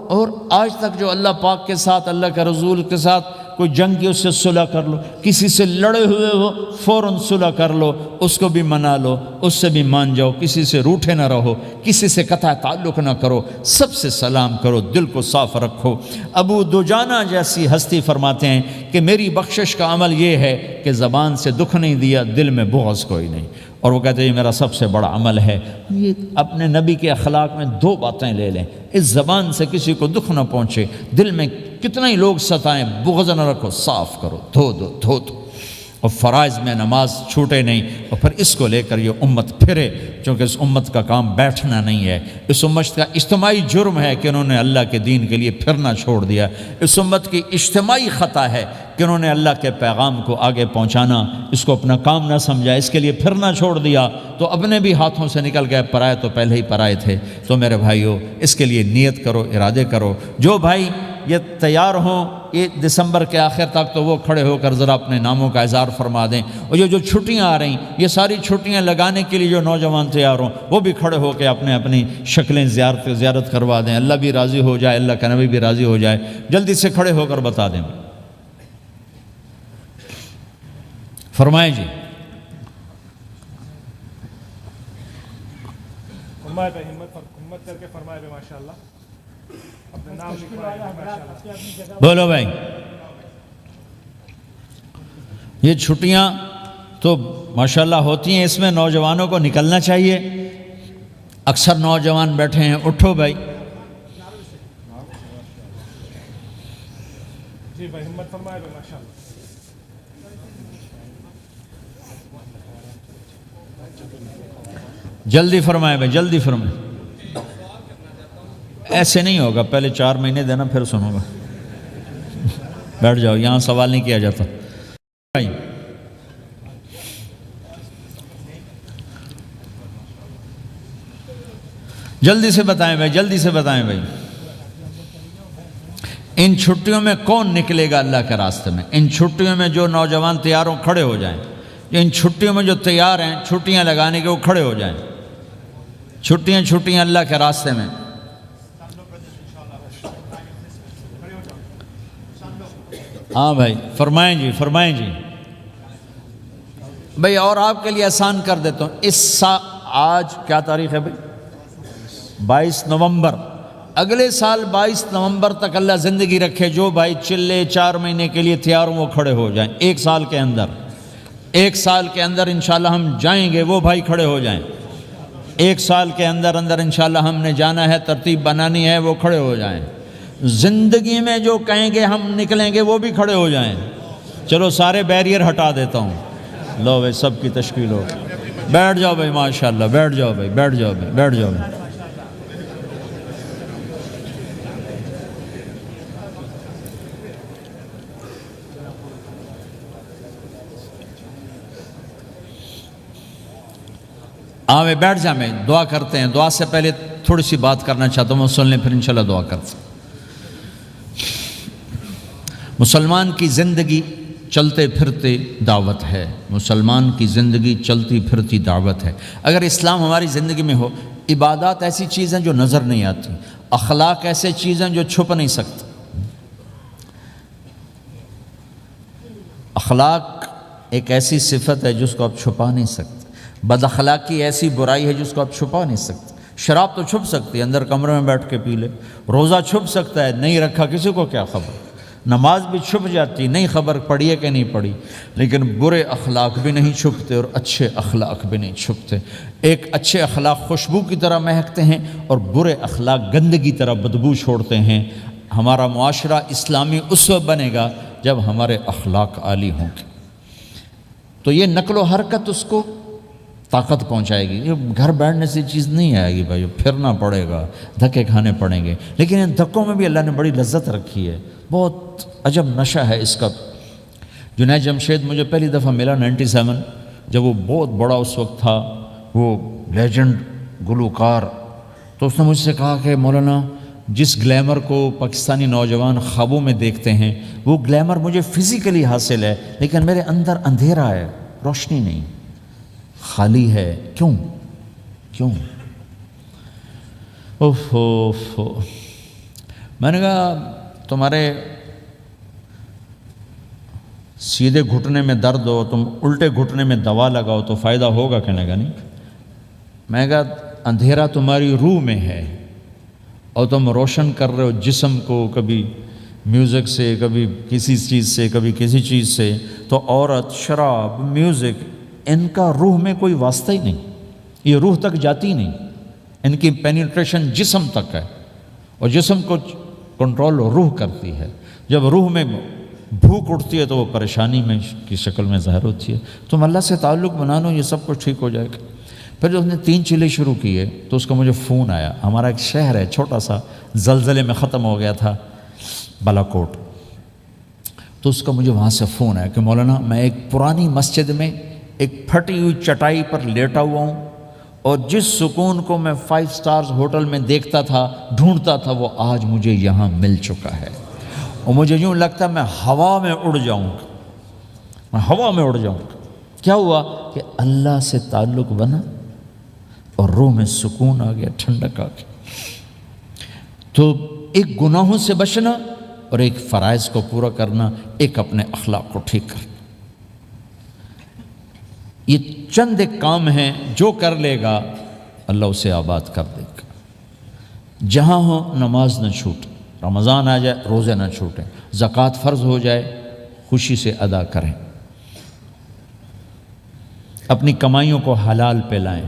اور آج تک جو اللہ پاک کے ساتھ، اللہ کے رسول کے ساتھ کوئی جنگ کی، اس سے صلح کر لو، کسی سے لڑے ہوئے ہو فوراً صلح کر لو، اس کو بھی منا لو، اس سے بھی مان جاؤ، کسی سے روٹھے نہ رہو، کسی سے قطع تعلق نہ کرو، سب سے سلام کرو، دل کو صاف رکھو۔ ابو دجانہ جیسی ہستی فرماتے ہیں کہ میری بخشش کا عمل یہ ہے کہ زبان سے دکھ نہیں دیا، دل میں بغض کوئی نہیں، اور وہ کہتے ہیں یہ میرا سب سے بڑا عمل ہے۔ یہ اپنے نبی کے اخلاق میں 2 باتیں لے لیں، اس زبان سے کسی کو دکھ نہ پہنچے، دل میں کتنا ہی لوگ ستائیں، بغض نہ رکھو، صاف کرو، دھو دو، اور فرائض میں نماز چھوٹے نہیں، اور پھر اس کو لے کر یہ امت پھرے، چونکہ اس امت کا کام بیٹھنا نہیں ہے، اس امت کا اجتماعی جرم ہے کہ انہوں نے اللہ کے دین کے لیے پھرنا چھوڑ دیا، اس امت کی اجتماعی خطا ہے کہ انہوں نے اللہ کے پیغام کو آگے پہنچانا اس کو اپنا کام نہ سمجھا، اس کے لیے پھرنا چھوڑ دیا تو اپنے بھی ہاتھوں سے نکل گئے، پرائے تو پہلے ہی پرائے تھے۔ تو میرے بھائیوں اس کے لیے نیت کرو، ارادے کرو۔ جو بھائی یہ تیار ہوں یہ دسمبر کے آخر تک تو وہ کھڑے ہو کر ذرا اپنے ناموں کا اظہار فرما دیں، اور یہ جو چھٹیاں آ رہی یہ ساری چھٹیاں لگانے کے لیے جو نوجوان تیار ہوں وہ بھی کھڑے ہو کے اپنی شکلیں زیارت کروا دیں، اللہ بھی راضی ہو جائے، اللہ کا نبی بھی راضی ہو جائے۔ جلدی سے کھڑے ہو کر بتا دیں، فرمائیں جی۔ ہمت کر کے فرمائے ماشاءاللہ، اپنے نام لکھوائے ماشاءاللہ۔ بولو بھائی، یہ چھٹیاں تو ماشاءاللہ ہوتی ہیں، اس میں نوجوانوں کو نکلنا چاہیے۔ اکثر نوجوان بیٹھے ہیں، اٹھو بھائی۔ جی بھائی ہمت فرمائے ماشاءاللہ۔ جلدی فرمائے بھائی، جلدی فرمائے۔ ایسے نہیں ہوگا، پہلے 4 مہینے دینا پھر سنو گا۔ بیٹھ جاؤ، یہاں سوال نہیں کیا جاتا بھائی۔ جلدی سے بتائیں بھائی، جلدی سے بتائیں بھائی۔ ان چھٹیوں میں کون نکلے گا اللہ کے راستے میں؟ ان چھٹیوں میں جو نوجوان تیار ہوں کھڑے ہو جائیں، ان چھٹیوں میں جو تیار ہیں چھٹیاں لگانے کے وہ کھڑے ہو جائیں۔ چھٹیاں اللہ کے راستے میں۔ ہاں بھائی فرمائیں جی، فرمائیں جی بھائی۔ اور آپ کے لیے آسان کر دیتا ہوں، آج کیا تاریخ ہے بھائی؟ 22 نومبر۔ اگلے سال 22 نومبر تک اللہ زندگی رکھے، جو بھائی چلے 4 مہینے کے لیے تیار ہوں وہ کھڑے ہو جائیں۔ 1 سال کے اندر انشاءاللہ ہم جائیں گے، وہ بھائی کھڑے ہو جائیں۔ 1 سال کے اندر انشاءاللہ ہم نے جانا ہے، ترتیب بنانی ہے، وہ کھڑے ہو جائیں۔ زندگی میں جو کہیں گے ہم نکلیں گے وہ بھی کھڑے ہو جائیں۔ چلو سارے بیریئر ہٹا دیتا ہوں، لو بھائی سب کی تشکیل ہو، بیٹھ جاؤ بھائی ماشاءاللہ، بیٹھ جاؤ بھائی، بیٹھ جاؤ بھائی، بیٹھ جاؤ بھائی۔ ہاں بھائی بیٹھ جائیں، میں دعا کرتے ہیں۔ دعا سے پہلے تھوڑی سی بات کرنا چاہتا ہوں، سن لیں پھر انشاءاللہ دعا کرتے ہیں۔ مسلمان کی زندگی چلتے پھرتے دعوت ہے، مسلمان کی زندگی چلتی پھرتی دعوت ہے۔ اگر اسلام ہماری زندگی میں ہو، عبادات ایسی چیزیں جو نظر نہیں آتی، اخلاق ایسے چیزیں جو چھپ نہیں سکتی۔ اخلاق ایک ایسی صفت ہے جس کو آپ چھپا نہیں سکتے، بد اخلاقی ایسی برائی ہے جس کو آپ چھپا نہیں سکتے۔ شراب تو چھپ سکتی ہے، اندر کمرے میں بیٹھ کے پی لے، روزہ چھپ سکتا ہے، نہیں رکھا کسی کو کیا خبر، نماز بھی چھپ جاتی، نہیں خبر پڑھی ہے کہ نہیں پڑھی، لیکن برے اخلاق بھی نہیں چھپتے اور اچھے اخلاق بھی نہیں چھپتے۔ ایک اچھے اخلاق خوشبو کی طرح مہکتے ہیں اور برے اخلاق گندگی طرح بدبو چھوڑتے ہیں۔ ہمارا معاشرہ اسلامی اس وقت بنے گا جب ہمارے اخلاق عالی ہوں گے۔ تو یہ نقل و حرکت اس کو طاقت پہنچائے گی. یہ گھر بیٹھنے سے چیز نہیں آئے گی بھائی, پھرنا پڑے گا, دھکے کھانے پڑیں گے. لیکن ان دھکوں میں بھی اللہ نے بڑی لذت رکھی ہے, بہت عجب نشہ ہے اس کا. جنید جمشید مجھے پہلی دفعہ ملا 97, جب وہ بہت بڑا اس وقت تھا, وہ لیجنڈ گلوکار. تو اس نے مجھ سے کہا کہ مولانا جس گلیمر کو پاکستانی نوجوان خوابوں میں دیکھتے ہیں وہ گلیمر مجھے فزیکلی حاصل ہے, لیکن میرے اندر اندھیرا ہے, روشنی نہیں, خالی ہے. کیوں؟ اوف. میں نے کہا تمہارے سیدھے گھٹنے میں درد ہو, تم الٹے گھٹنے میں دوا لگاؤ تو فائدہ ہوگا, کہنے گا نہیں. میں نے کہا اندھیرا تمہاری روح میں ہے اور تم روشن کر رہے ہو جسم کو, کبھی میوزک سے, کبھی کسی چیز سے, کبھی کسی چیز سے. تو عورت, شراب, میوزک, ان کا روح میں کوئی واسطہ ہی نہیں, یہ روح تک جاتی نہیں. ان کی پینیٹریشن جسم تک ہے اور جسم کو کنٹرول روح کرتی ہے. جب روح میں بھوک اٹھتی ہے تو وہ پریشانی میں کی شکل میں ظاہر ہوتی ہے. تم اللہ سے تعلق بنا لو, یہ سب کچھ ٹھیک ہو جائے گا. پھر جب اس نے 3 چیلے شروع کیے تو اس کا مجھے فون آیا. ہمارا ایک شہر ہے چھوٹا سا, زلزلے میں ختم ہو گیا تھا, بالاکوٹ. تو اس کا مجھے وہاں سے فون آیا کہ مولانا میں ایک پرانی مسجد میں ایک پھٹی ہوئی چٹائی پر لیٹا ہوا ہوں, اور جس سکون کو میں 5 سٹارز ہوٹل میں دیکھتا تھا, ڈھونڈتا تھا, وہ آج مجھے یہاں مل چکا ہے. اور مجھے یوں لگتا ہے میں ہوا میں اڑ جاؤں گا, کیا ہوا کہ اللہ سے تعلق بنا اور روح میں سکون آ گیا, ٹھنڈک آ گئی. تو ایک گناہوں سے بچنا اور ایک فرائض کو پورا کرنا, ایک اپنے اخلاق کو ٹھیک کرنا, یہ چند ایک کام ہیں جو کر لے گا اللہ اسے آباد کر دے گا. جہاں ہو نماز نہ چھوٹے, رمضان آ جائے روزے نہ چھوٹیں, زکوٰۃ فرض ہو جائے خوشی سے ادا کریں, اپنی کمائیوں کو حلال پہ لائیں,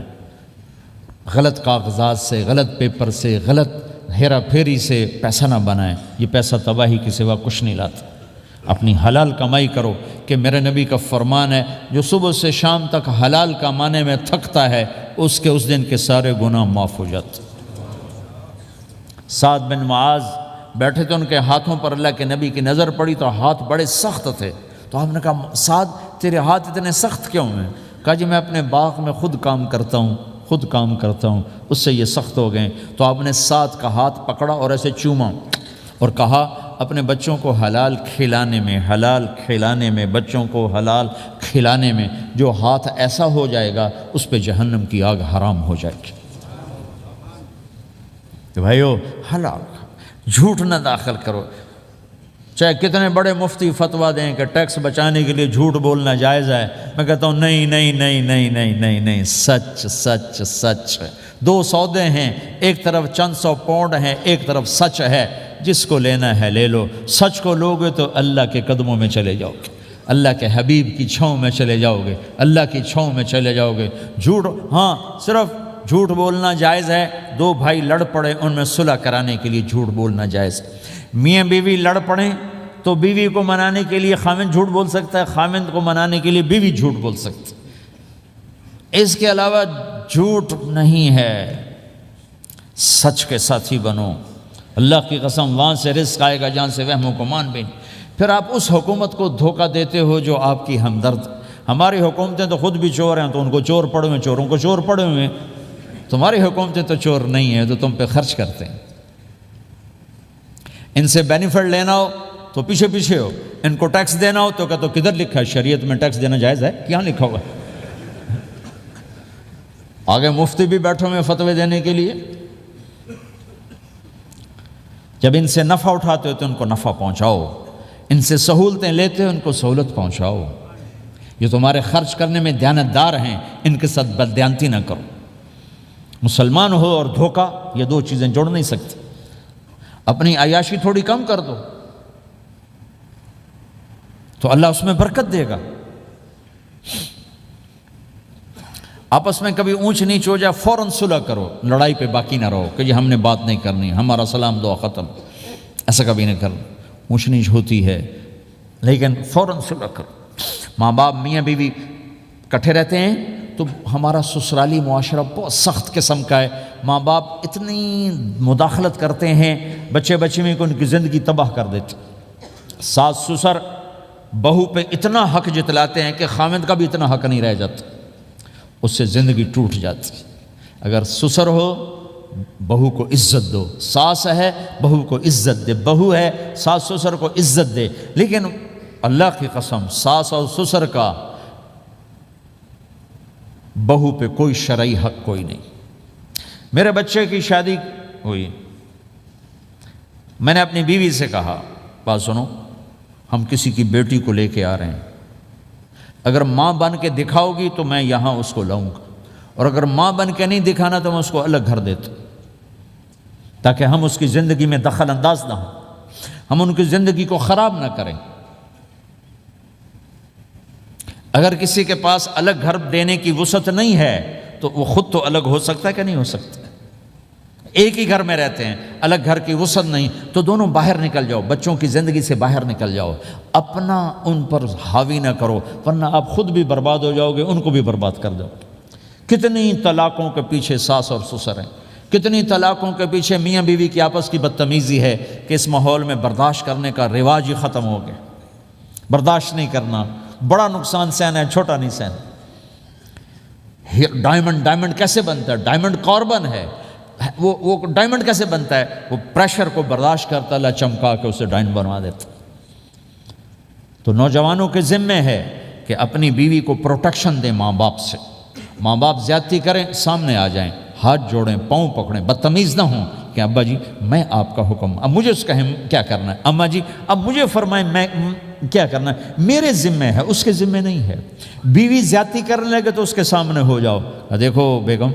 غلط کاغذات سے, غلط پیپر سے, غلط ہیرا پھیری سے پیسہ نہ بنائیں. یہ پیسہ تباہی کے سوا کچھ نہیں لاتا. اپنی حلال کمائی کرو, کہ میرے نبی کا فرمان ہے جو صبح سے شام تک حلال کمانے میں تھکتا ہے اس دن کے سارے گناہ معاف ہو جاتے. سعد بن معاذ بیٹھے تھے, ان کے ہاتھوں پر اللہ کے نبی کی نظر پڑی تو ہاتھ بڑے سخت تھے. تو آپ نے کہا سعد تیرے ہاتھ اتنے سخت کیوں ہیں؟ کہا جی میں اپنے باغ میں خود کام کرتا ہوں, اس سے یہ سخت ہو گئے. تو آپ نے سعد کا ہاتھ پکڑا اور ایسے چوما اور کہا اپنے بچوں کو حلال کھلانے میں, بچوں کو حلال کھلانے میں جو ہاتھ ایسا ہو جائے گا اس پہ جہنم کی آگ حرام ہو جائے گی. کہ بھائیو حلال, جھوٹ نہ داخل کرو. چاہے کتنے بڑے مفتی فتویٰ دیں کہ ٹیکس بچانے کے لیے جھوٹ بولنا جائز ہے, میں کہتا ہوں نہیں, سچ. 2 سودے ہیں, ایک طرف چند 100 پاؤنڈ ہیں, ایک طرف سچ ہے. جس کو لینا ہے لے لو. سچ کو لوگے تو اللہ کے قدموں میں چلے جاؤ گے, اللہ کے حبیب کی چھاؤں میں چلے جاؤ گے, اللہ کی چھاؤں میں چلے جاؤ گے. جھوٹ, ہاں صرف جھوٹ بولنا جائز ہے. 2 بھائی لڑ پڑے, ان میں صلح کرانے کے لیے جھوٹ بولنا جائز. میاں بیوی لڑ پڑیں تو بیوی کو منانے کے لیے خامند جھوٹ بول سکتا ہے, خامند کو منانے کے لیے بیوی جھوٹ بول سکتی. اس کے علاوہ جھوٹ نہیں ہے. سچ کے ساتھی بنو. اللہ کی قسم وہاں سے رزق آئے گا جہاں سے وہم و گمان بھی نہیں. پھر آپ اس حکومت کو دھوکہ دیتے ہو جو آپ کی ہمدرد. ہماری حکومتیں تو خود بھی چور ہیں تو ان کو چور پڑے ہوئے, چوروں کو چور پڑے ہوئے. تمہاری حکومتیں تو چور نہیں ہیں تو تم پہ خرچ کرتے ہیں. ان سے بینیفٹ لینا ہو تو پیچھے ہو, ان کو ٹیکس دینا ہو تو کدھر لکھا ہے شریعت میں ٹیکس دینا جائز ہے؟ کیا لکھا ہوا ہے؟ آگے مفتی بھی بیٹھے ہوئے فتوے دینے کے لیے. جب ان سے نفع اٹھاتے ہو تو ان کو نفع پہنچاؤ, ان سے سہولتیں لیتے ہو ان کو سہولت پہنچاؤ. یہ تمہارے خرچ کرنے میں دیانتدار ہیں, ان کے ساتھ بددیانتی نہ کرو. مسلمان ہو اور دھوکہ, یہ 2 چیزیں جوڑ نہیں سکتی. اپنی عیاشی تھوڑی کم کر دو تو اللہ اس میں برکت دے گا. آپس میں کبھی اونچ نیچ ہو جائے فوراً صلح کرو, لڑائی پہ باقی نہ رہو کہ جی ہم نے بات نہیں کرنی, ہمارا سلام دعا ختم. ایسا کبھی نہ کرو. اونچ نیچ ہوتی ہے لیکن فوراً صلح کرو. ماں باپ, میاں بیوی کٹھے رہتے ہیں تو ہمارا سسرالی معاشرہ بہت سخت قسم کا ہے. ماں باپ اتنی مداخلت کرتے ہیں بچے میں کہ ان کی زندگی تباہ کر دیتے. ساس سسر بہو پہ اتنا حق جتلاتے ہیں کہ خامد کا بھی اتنا حق نہیں رہ جاتا, اس سے زندگی ٹوٹ جاتی. اگر سسر ہو بہو کو عزت دو, ساس ہے بہو کو عزت دے, بہو ہے ساس سسر کو عزت دے. لیکن اللہ کی قسم ساس اور سسر کا بہو پہ کوئی شرعی حق کوئی نہیں. میرے بچے کی شادی ہوئی, میں نے اپنی بیوی سے کہا بات سنو, ہم کسی کی بیٹی کو لے کے آ رہے ہیں, اگر ماں بن کے دکھاؤ گی تو میں یہاں اس کو لاؤں گا, اور اگر ماں بن کے نہیں دکھانا تو میں اس کو الگ گھر دیتا, تاکہ ہم اس کی زندگی میں دخل انداز نہ ہوں, ہم ان کی زندگی کو خراب نہ کریں. اگر کسی کے پاس الگ گھر دینے کی وسعت نہیں ہے تو وہ خود تو الگ ہو سکتا ہے کہ نہیں ہو سکتا؟ ایک ہی گھر میں رہتے ہیں, الگ گھر کی وسعت نہیں, تو دونوں باہر نکل جاؤ, بچوں کی زندگی سے باہر نکل جاؤ, اپنا ان پر حاوی نہ کرو, ورنہ آپ خود بھی برباد ہو جاؤ گے, ان کو بھی برباد کر دو. کتنی طلاقوں کے پیچھے ساس اور سسر ہیں, کتنی طلاقوں کے پیچھے میاں بیوی کی آپس کی بدتمیزی ہے کہ اس ماحول میں برداشت کرنے کا رواج ہی ختم ہو گیا. برداشت نہیں کرنا, بڑا نقصان سہنا ہے, چھوٹا نہیں سہنا. ڈائمنڈ کیسے بنتا ہے؟ ڈائمنڈ کاربن ہے. وہ ڈائمنڈ کیسے بنتا ہے؟ وہ پریشر کو برداشت کرتا, اللہ چمکا کے اسے ڈائمنڈ بنوا دیتا. تو نوجوانوں کے ذمے ہے کہ اپنی بیوی کو پروٹیکشن دیں ماں باپ سے. ماں باپ زیادتی کریں سامنے آ جائیں, ہاتھ جوڑیں, پاؤں پکڑیں, بدتمیز نہ ہوں کہ ابا جی میں آپ کا حکم, اب مجھے اس کا کیا کرنا ہے, اماں جی اب مجھے فرمائیں میں کیا کرنا ہے, میرے ذمے ہے, اس کے ذمے نہیں ہے. بیوی زیادتی کرنے لگے تو اس کے سامنے ہو جاؤ, دیکھو بیگم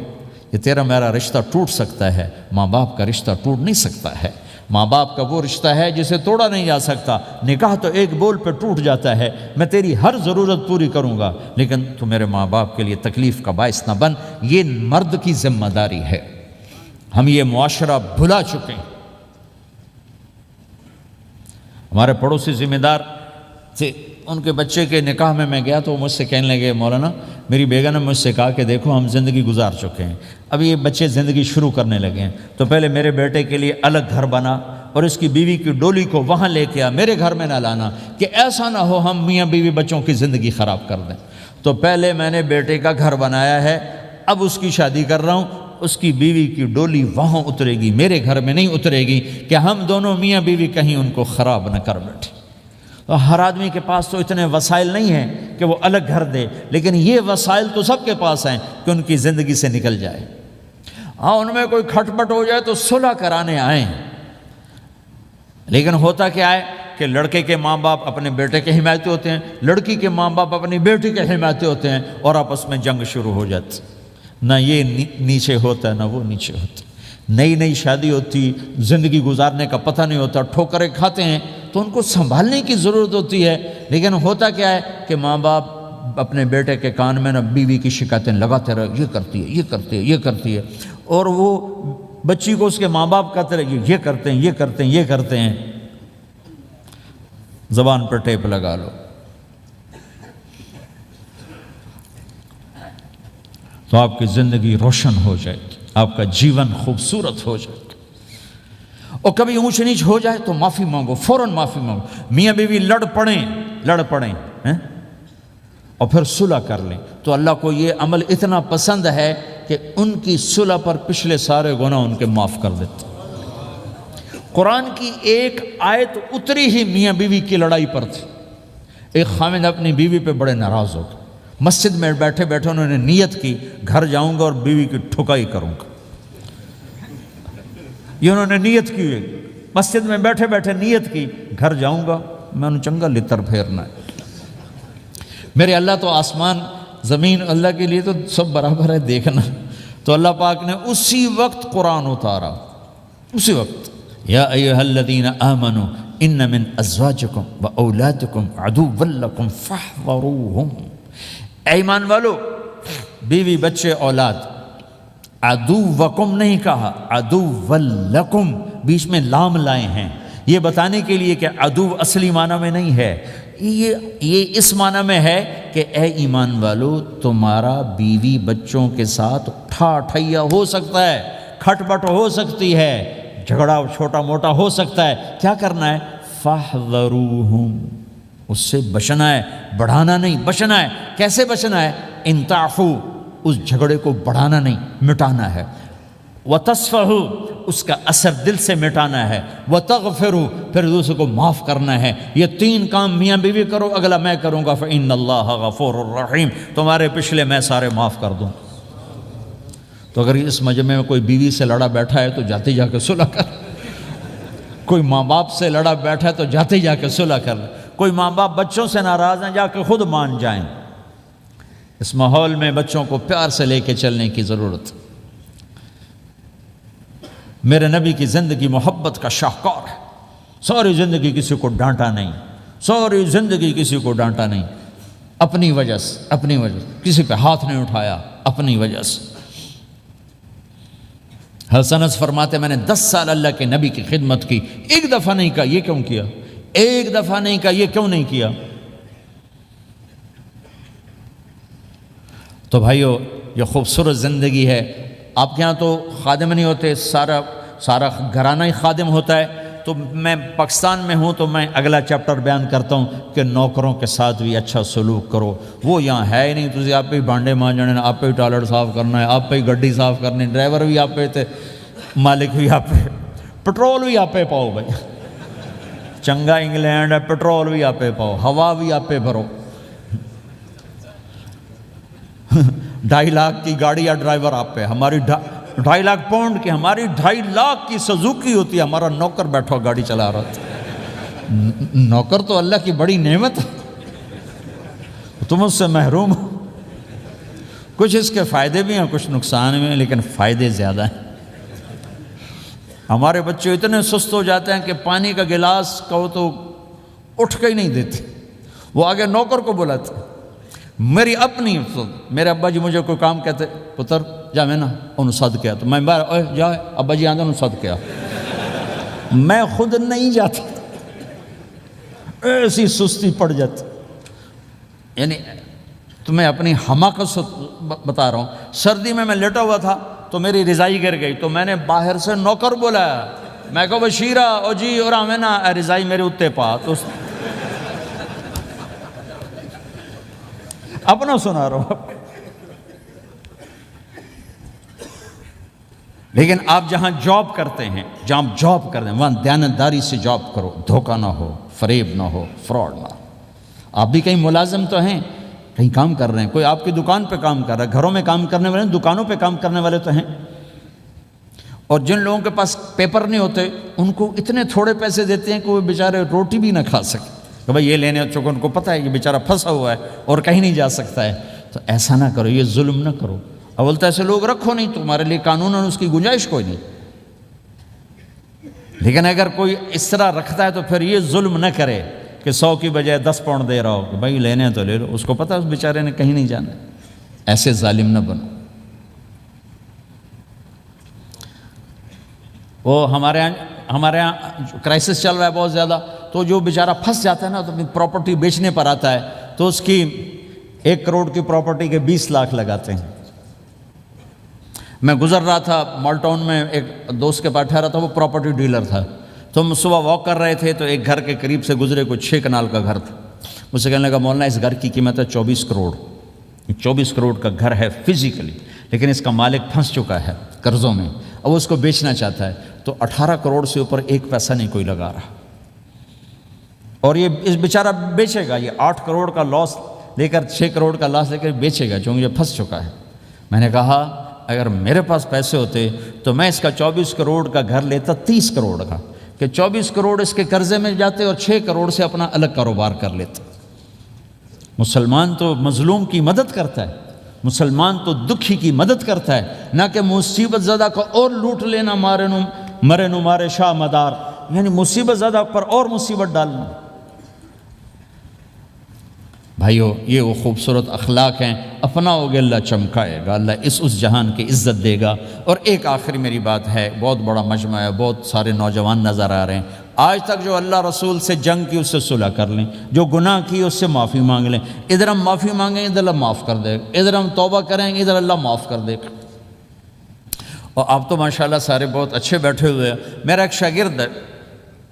یہ تیرا میرا رشتہ ٹوٹ سکتا ہے, ماں باپ کا رشتہ ٹوٹ نہیں سکتا ہے. ماں باپ کا وہ رشتہ ہے جسے توڑا نہیں جا سکتا. نکاح تو ایک بول پہ ٹوٹ جاتا ہے. میں تیری ہر ضرورت پوری کروں گا, لیکن تو میرے ماں باپ کے لیے تکلیف کا باعث نہ بن. یہ مرد کی ذمہ داری ہے. ہم یہ معاشرہ بھلا چکے ہیں. ہمارے پڑوسی ذمہ دار تھے, ان کے بچے کے نکاح میں گیا تو وہ مجھ سے کہنے لگے مولانا میری بیگم نے مجھ سے کہا کہ دیکھو ہم زندگی گزار چکے ہیں, اب یہ بچے زندگی شروع کرنے لگے ہیں, تو پہلے میرے بیٹے کے لیے الگ گھر بنا اور اس کی بیوی کی ڈولی کو وہاں لے کے آ, میرے گھر میں نہ لانا, کہ ایسا نہ ہو ہم میاں بیوی بچوں کی زندگی خراب کر دیں. تو پہلے میں نے بیٹے کا گھر بنایا ہے, اب اس کی شادی کر رہا ہوں, اس کی بیوی کی ڈولی وہاں اترے گی, میرے گھر میں نہیں اترے گی, کہ ہم دونوں میاں بیوی کہیں ان کو خراب نہ کر بیٹھے. ہر آدمی کے پاس تو اتنے وسائل نہیں ہیں کہ وہ الگ گھر دے, لیکن یہ وسائل تو سب کے پاس ہیں کہ ان کی زندگی سے نکل جائے. ہاں ان میں کوئی کھٹ پٹ ہو جائے تو صلح کرانے آئیں, لیکن ہوتا کیا ہے کہ لڑکے کے ماں باپ اپنے بیٹے کے حمایتی ہوتے ہیں, لڑکی کے ماں باپ اپنی بیٹی کے حمایتی ہوتے ہیں, اور آپس میں جنگ شروع ہو جاتی. نہ یہ نیچے ہوتا ہے نہ وہ نیچے ہوتا. نئی شادی ہوتی, زندگی گزارنے کا پتہ نہیں ہوتا, ٹھوکریں کھاتے ہیں, تو ان کو سنبھالنے کی ضرورت ہوتی ہے. لیکن ہوتا کیا ہے کہ ماں باپ اپنے بیٹے کے کان میں نہ بیوی کی شکایتیں لگاتے رہے, یہ کرتی ہے, یہ کرتی ہے, یہ کرتی ہے, اور وہ بچی کو اس کے ماں باپ کہتے رہے یہ کرتے ہیں, یہ کرتے ہیں, یہ کرتے ہیں. زبان پر ٹیپ لگا لو تو آپ کی زندگی روشن ہو جائے گی, آپ کا جیون خوبصورت ہو جائے گا. اور کبھی اونچ نیچ ہو جائے تو معافی مانگو, فوراً معافی مانگو. میاں بیوی لڑ پڑیں اور پھر صلح کر لیں, تو اللہ کو یہ عمل اتنا پسند ہے کہ ان کی صلح پر پچھلے سارے گناہ ان کے معاف کر دیتے. قرآن کی ایک آیت اتری ہی میاں بیوی کی لڑائی پر تھی. ایک خامد اپنی بیوی پہ بڑے ناراض ہو گئے, مسجد میں بیٹھے بیٹھے انہوں نے نیت کی گھر جاؤں گا اور بیوی کی ٹھکائی کروں گا. یہ انہوں نے نیت کی, مسجد میں بیٹھے بیٹھے نیت کی گھر جاؤں گا, میں انہوں چنگا لتر پھیرنا ہے. میرے اللہ تو آسمان زمین اللہ کے لیے تو سب برابر ہے دیکھنا. تو اللہ پاک نے اسی وقت قرآن اتارا, اسی وقت, یا ایھا الذین آمنوا ان من ازواجکم و اولادکم عدوا لکم فاحذروہم. اے ایمان والو, بیوی بچے اولاد, عدوکم نہیں کہا, عدو لکم, بیچ میں لام لائے ہیں یہ بتانے کے لیے کہ عدو اصلی معنی میں نہیں ہے, یہ اس معنی میں ہے کہ اے ایمان والو تمہارا بیوی بچوں کے ساتھ ٹھیا ہو سکتا ہے، کھٹ بٹ ہو سکتی ہے، جھگڑا چھوٹا موٹا ہو سکتا ہے، کیا کرنا ہے؟ فاحذروہم، اس سے بچنا ہے، بڑھانا نہیں، بچنا ہے۔ کیسے بچنا ہے؟ ان تعفو، اس جھگڑے کو بڑھانا نہیں، مٹانا ہے، وتصفحوا، اس کا اثر دل سے مٹانا ہے، وتغفروا، پھر دوسرے کو معاف کرنا ہے۔ یہ 3 کام میاں بیوی کرو، اگلا میں کروں گا، فإن اللہ غفور الرحیم، تمہارے پچھلے میں سارے معاف کر دوں۔ تو اگر اس مجمع میں کوئی بیوی سے لڑا بیٹھا ہے تو جاتے جا کے صلح کر، کوئی ماں باپ سے لڑا بیٹھا ہے تو جاتے جا کے صلح کر، کوئی ماں باپ بچوں سے ناراض ہیں جا کے خود مان جائیں۔ اس ماحول میں بچوں کو پیار سے لے کے چلنے کی ضرورت۔ میرے نبی کی زندگی محبت کا شاہکار ہے، ساری زندگی کسی کو ڈانٹا نہیں، ساری زندگی کسی کو ڈانٹا نہیں، اپنی وجہ سے، کسی پہ ہاتھ نہیں اٹھایا، اپنی وجہ سے۔ حسن انس فرماتے میں نے 10 سال اللہ کے نبی کی خدمت کی، ایک دفعہ نہیں کہا یہ کیوں کیا، ایک دفعہ نہیں کہا یہ کیوں نہیں کیا۔ تو بھائیو یہ خوبصورت زندگی ہے۔ آپ کے ہاں تو خادم نہیں ہوتے، سارا گھرانہ ہی خادم ہوتا ہے۔ تو میں پاکستان میں ہوں تو میں اگلا چیپٹر بیان کرتا ہوں کہ نوکروں کے ساتھ بھی اچھا سلوک کرو۔ وہ یہاں ہے ہی نہیں، تجھے آپ پہ ہی بانڈے مانجنے، آپ پہ ہی ٹوائلٹ صاف کرنا ہے، آپ پہ ہی گڈی صاف کرنی، ڈرائیور بھی آپ پہ تھے، مالک بھی آپ پہ، پٹرول بھی آپ پہ پاؤ بھائی، چنگا انگلینڈ ہے، پٹرول بھی آپ پہ پاؤ، ہوا بھی آپ پہ بھرو۔ 2.5 لاکھ کی گاڑی یا ڈرائیور آپ پہ، ہماری 2.5 لاکھ پاؤنڈ کی، ہماری 2.5 لاکھ کی سزوکی ہوتی ہے، ہمارا نوکر بیٹھا گاڑی چلا رہا تھا۔ نوکر تو اللہ کی بڑی نعمت ہے، تم اس سے محروم ہو۔ کچھ اس کے فائدے بھی ہیں، کچھ نقصان بھی ہیں، لیکن فائدے زیادہ ہیں۔ ہمارے بچے اتنے سست ہو جاتے ہیں کہ پانی کا گلاس کہو تو اٹھ کے ہی نہیں دیتے، وہ آگے نوکر کو بلاتے۔ میری اپنی، میرے ابا جی مجھے کوئی کام کہتے، پتر جا میں نا انہوں صد کیا، تو میں جا ابا جی آندھا انہوں صد کیا، میں خود نہیں جاتا، ایسی سستی پڑ جاتی۔ یعنی تمہیں اپنی حماقت سے بتا رہا ہوں۔ سردی میں لیٹا ہوا تھا تو میری رضائی گر گئی، تو میں نے باہر سے نوکر بولایا، میں کہا بشیرہ او جی اور ہمیں نا رضائی میرے اتے پا، تو اپنا سنا رہا ہوں۔ لیکن آپ جہاں جاب کرتے ہیں، وہاں دیانتداری سے جاب کرو، دھوکہ نہ ہو، فریب نہ ہو، فراڈ نہ ہو۔ آپ بھی کہیں ملازم تو ہیں، کہیں کام کر رہے ہیں، کوئی آپ کی دکان پہ کام کر رہا ہے، گھروں میں کام کرنے والے ہیں، دکانوں پہ کام کرنے والے تو ہیں۔ اور جن لوگوں کے پاس پیپر نہیں ہوتے ان کو اتنے تھوڑے پیسے دیتے ہیں کہ وہ بیچارے روٹی بھی نہ کھا سکے، کہ بھائی یہ لینے، چونکہ ان کو پتہ ہے یہ بیچارہ پھنسا ہوا ہے اور کہیں نہیں جا سکتا ہے۔ تو ایسا نہ کرو، یہ ظلم نہ کرو۔ اول تو ایسے لوگ رکھو نہیں، تمہارے لیے قانون اس کی گنجائش کوئی نہیں۔ لیکن اگر کوئی اس طرح رکھتا ہے تو پھر یہ ظلم نہ کرے کہ 100 کی بجائے 10 پاؤنڈ دے رہا ہو کہ بھائی لینے تو لے لو، اس کو پتہ ہے اس بیچارے نے کہیں نہیں جانا۔ ایسے ظالم نہ بنو۔ وہ ہمارے ہاں کرائسس چل رہا ہے بہت زیادہ، تو جو بیچارہ پھنس جاتا ہے نا تو اپنی پراپرٹی بیچنے پر آتا ہے، تو اس کی 1 کروڑ کی پراپرٹی کے 20 لاکھ لگاتے ہیں۔ میں گزر رہا تھا مال ٹاؤن میں، ایک دوست کے پاس ٹھہرا تھا، وہ پراپرٹی ڈیلر تھا۔ تو ہم صبح واک کر رہے تھے تو ایک گھر کے قریب سے گزرے، کوئی 6 کنال کا گھر تھا۔ مجھ سے کہنے لگا مولانا اس گھر کی قیمت ہے 24 کروڑ، 24 کروڑ کا گھر ہے فزیکلی، لیکن اس کا مالک پھنس چکا ہے قرضوں میں، اب اس کو بیچنا چاہتا ہے، تو 18 کروڑ سے اوپر 1 پیسہ نہیں کوئی لگا رہا، اور یہ اس بیچارہ بیچے گا، یہ 8 کروڑ کا لاس لے کر، 6 کروڑ کا لاس لے کر بیچے گا، چونکہ یہ پھنس چکا ہے۔ میں نے کہا اگر میرے پاس پیسے ہوتے تو میں اس کا 24 کروڑ کا گھر لیتا 30 کروڑ کا، کہ 24 کروڑ اس کے قرضے میں جاتے اور 6 کروڑ سے اپنا الگ کاروبار کر لیتے۔ مسلمان تو مظلوم کی مدد کرتا ہے، مسلمان تو دکھی کی مدد کرتا ہے، نہ کہ مصیبت زدہ کو اور لوٹ لینا، مرے نو مارے شاہ مدار، یعنی مصیبت زدہ پر اور مصیبت ڈالنا۔ بھائیو یہ وہ خوبصورت اخلاق ہیں، اپناؤ گے اللہ چمکائے گا، اللہ اس جہان کی عزت دے گا۔ اور ایک آخری میری بات ہے، بہت بڑا مجمع ہے، بہت سارے نوجوان نظر آ رہے ہیں، آج تک جو اللہ رسول سے جنگ کی اس سے صلح کر لیں، جو گناہ کی اس سے معافی مانگ لیں۔ ادھر ہم معافی مانگیں ادھر اللہ معاف کر دے گا، ادھر ہم توبہ کریں گے ادھر اللہ معاف کر دے گا۔ اور آپ تو ماشاءاللہ سارے بہت اچھے بیٹھے ہوئے ہیں۔ میرا ایک شاگرد ہے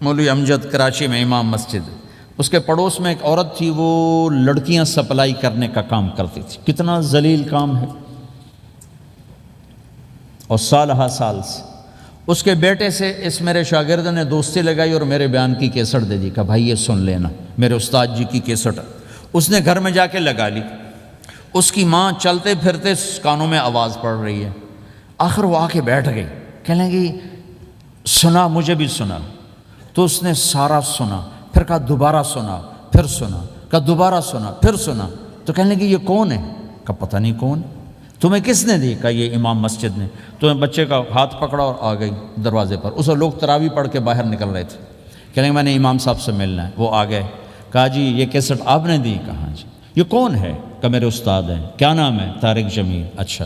مولوی امجد، کراچی میں امام مسجد، اس کے پڑوس میں ایک عورت تھی، وہ لڑکیاں سپلائی کرنے کا کام کرتی تھی۔ کتنا ذلیل کام ہے، اور سال ہا سال سے اس کے بیٹے سے اس میرے شاگرد نے دوستی لگائی اور میرے بیان کی کیسٹ دے دی، کہا بھائی یہ سن لینا، میرے استاد جی کی کیسٹ۔ اس نے گھر میں جا کے لگا لی۔ اس کی ماں چلتے پھرتے کانوں میں آواز پڑ رہی ہے۔ آخر وہ آ کے بیٹھ گئی، کہنے لگی سنا، مجھے بھی سنا۔ تو اس نے سارا سنا، پھر کہا دوبارہ سنا، پھر سنا، کہا دوبارہ سنا، پھر سنا۔ تو کہنے لگی یہ کون ہے؟ کہا پتہ نہیں کون۔ تمہیں کس نے دی؟ کہا یہ امام مسجد نے۔ تو بچے کا ہاتھ پکڑا اور آ گئی دروازے پر۔ اس وقت لوگ تراویح پڑھ کے باہر نکل رہے تھے۔ کہنے میں نے امام صاحب سے ملنا ہے۔ وہ آ گئے، کہا جی یہ کیسٹ آپ نے دی؟ کہا جی۔ یہ کون ہے؟ کہا میرے استاد ہیں۔ کیا نام ہے؟ طارق جمیل۔ اچھا،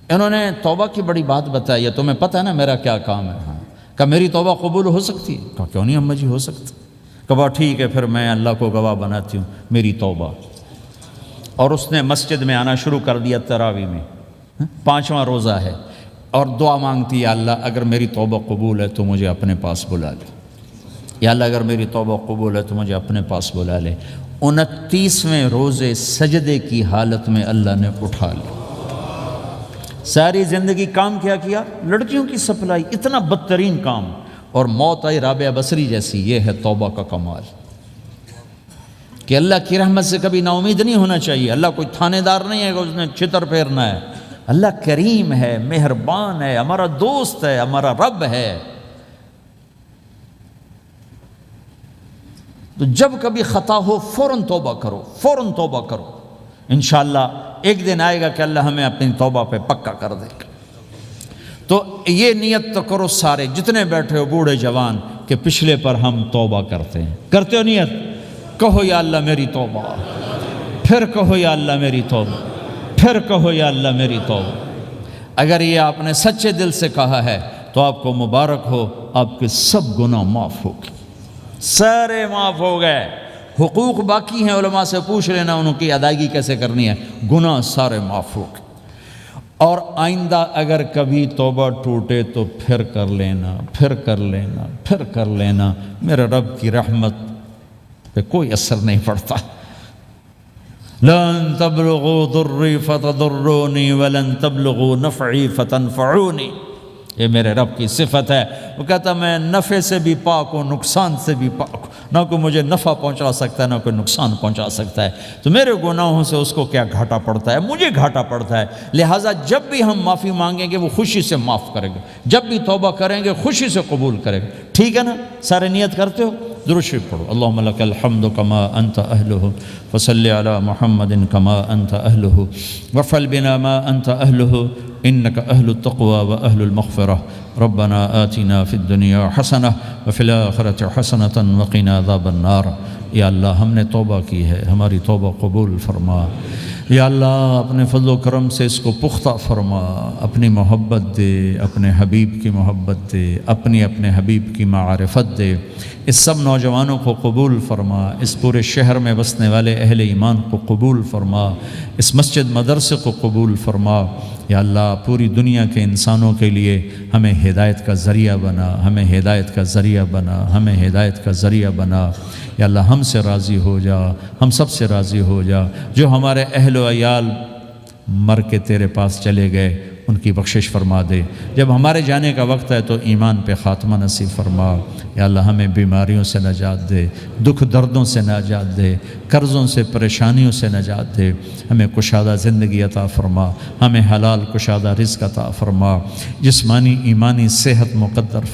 انہوں نے توبہ کی بڑی بات بتائی ہے، تمہیں پتہ ہے نا میرا کیا کام ہے؟ ہاں۔ کہا میری توبہ قبول ہو سکتی ہے؟ کہا کیوں نہیں اماں جی، ہو سکتی۔ کہا ٹھیک ہے، پھر میں اللہ کو گواہ بناتی ہوں، میری توبہ۔ اور اس نے مسجد میں آنا شروع کر دیا تراویح میں۔ 5واں روزہ ہے اور دعا مانگتی ہے، اللہ اگر میری توبہ قبول ہے تو مجھے اپنے پاس بلا لے، یا اللہ اگر میری توبہ قبول ہے تو مجھے اپنے پاس بلا لے۔ 29ویں روزے سجدے کی حالت میں اللہ نے اٹھا لی۔ ساری زندگی کام کیا؟ لڑکیوں کی سپلائی، اتنا بدترین کام، اور موت آئی رابعہ بصری جیسی۔ یہ ہے توبہ کا کمال، کہ اللہ کی رحمت سے کبھی نا امید نہیں ہونا چاہیے۔ اللہ کوئی تھانے دار نہیں ہے کہ اس نے چھتر پھیرنا ہے۔ اللہ کریم ہے، مہربان ہے، ہمارا دوست ہے، ہمارا رب ہے۔ تو جب کبھی خطا ہو فوراً توبہ کرو، فوراً توبہ کرو، انشاءاللہ ایک دن آئے گا کہ اللہ ہمیں اپنی توبہ پہ پکا کر دے گا۔ تو یہ نیت تو کرو سارے جتنے بیٹھے ہو، بوڑھے جوان، کہ پچھلے پر ہم توبہ کرتے ہیں۔ کرتے ہو نیت؟ کہو یا اللہ میری توبہ، پھر کہو یا اللہ میری توبہ، پھر کہو یا اللہ میری توبہ۔ اگر یہ آپ نے سچے دل سے کہا ہے تو آپ کو مبارک ہو، آپ کے سب گناہ معاف ہو گئے، سارے معاف ہو گئے۔ حقوق باقی ہیں، علماء سے پوچھ لینا ان کی ادائیگی کیسے کرنی ہے، گناہ سارے معاف ہو گئے۔ اور آئندہ اگر کبھی توبہ ٹوٹے تو پھر کر لینا، پھر کر لینا، پھر کر لینا، میرے رب کی رحمت پہ کوئی اثر نہیں پڑتا۔ لن تبلغوا ضری فتضرونی ولن تبلغوا نفعی فتنفعونی، یہ میرے رب کی صفت ہے۔ وہ کہتا میں نفع سے بھی پاک ہوں، نقصان سے بھی پاک ہوں، نہ کوئی مجھے نفع پہنچا سکتا ہے نہ کوئی نقصان پہنچا سکتا ہے۔ تو میرے گناہوں سے اس کو کیا گھاٹا پڑتا ہے؟ مجھے گھاٹا پڑتا ہے۔ لہٰذا جب بھی ہم معافی مانگیں گے وہ خوشی سے معاف کریں گے، جب بھی توبہ کریں گے خوشی سے قبول کریں گے۔ ٹھیک ہے نا؟ سارے نیت کرتے ہو؟ درود شریف پڑھو۔ اللہم لک الحمد کما انت اہلہ وصلی علی محمد کما انت اہلہ وافعل بنا ما انت اہلہ انک اہل التقوی و اہل المغفرہ ربنا آتنا فی الدنیا حسنہ وفی الآخرۃ حسنۃ وقنا عذاب النار۔ یا اللہ ہم نے توبہ کی ہے، ہماری توبہ قبول فرما۔ یا اللہ اپنے فضل و کرم سے اس کو پختہ فرما، اپنی محبت دے، اپنے حبیب کی محبت دے، اپنے حبیب کی معرفت دے۔ اس سب نوجوانوں کو قبول فرما، اس پورے شہر میں بسنے والے اہل ایمان کو قبول فرما، اس مسجد مدرسے کو قبول فرما۔ یا اللہ پوری دنیا کے انسانوں کے لیے ہمیں ہدایت کا ذریعہ بنا، ہمیں ہدایت کا ذریعہ بنا، ہمیں ہدایت کا ذریعہ بنا۔ یا اللہ ہم سے راضی ہو جا، ہم سب سے راضی ہو جا۔ جو ہمارے اہل و عیال مر کے تیرے پاس چلے گئے ان کی بخشش فرما دے۔ جب ہمارے جانے کا وقت ہے تو ایمان پہ خاتمہ نصیب فرما۔ یا اللہ ہمیں بیماریوں سے نجات دے، دکھ دردوں سے نجات دے، قرضوں سے پریشانیوں سے نجات دے۔ ہمیں کشادہ زندگی عطا فرما، ہمیں حلال کشادہ رزق عطا فرما، جسمانی ایمانی صحت مقدر فرما۔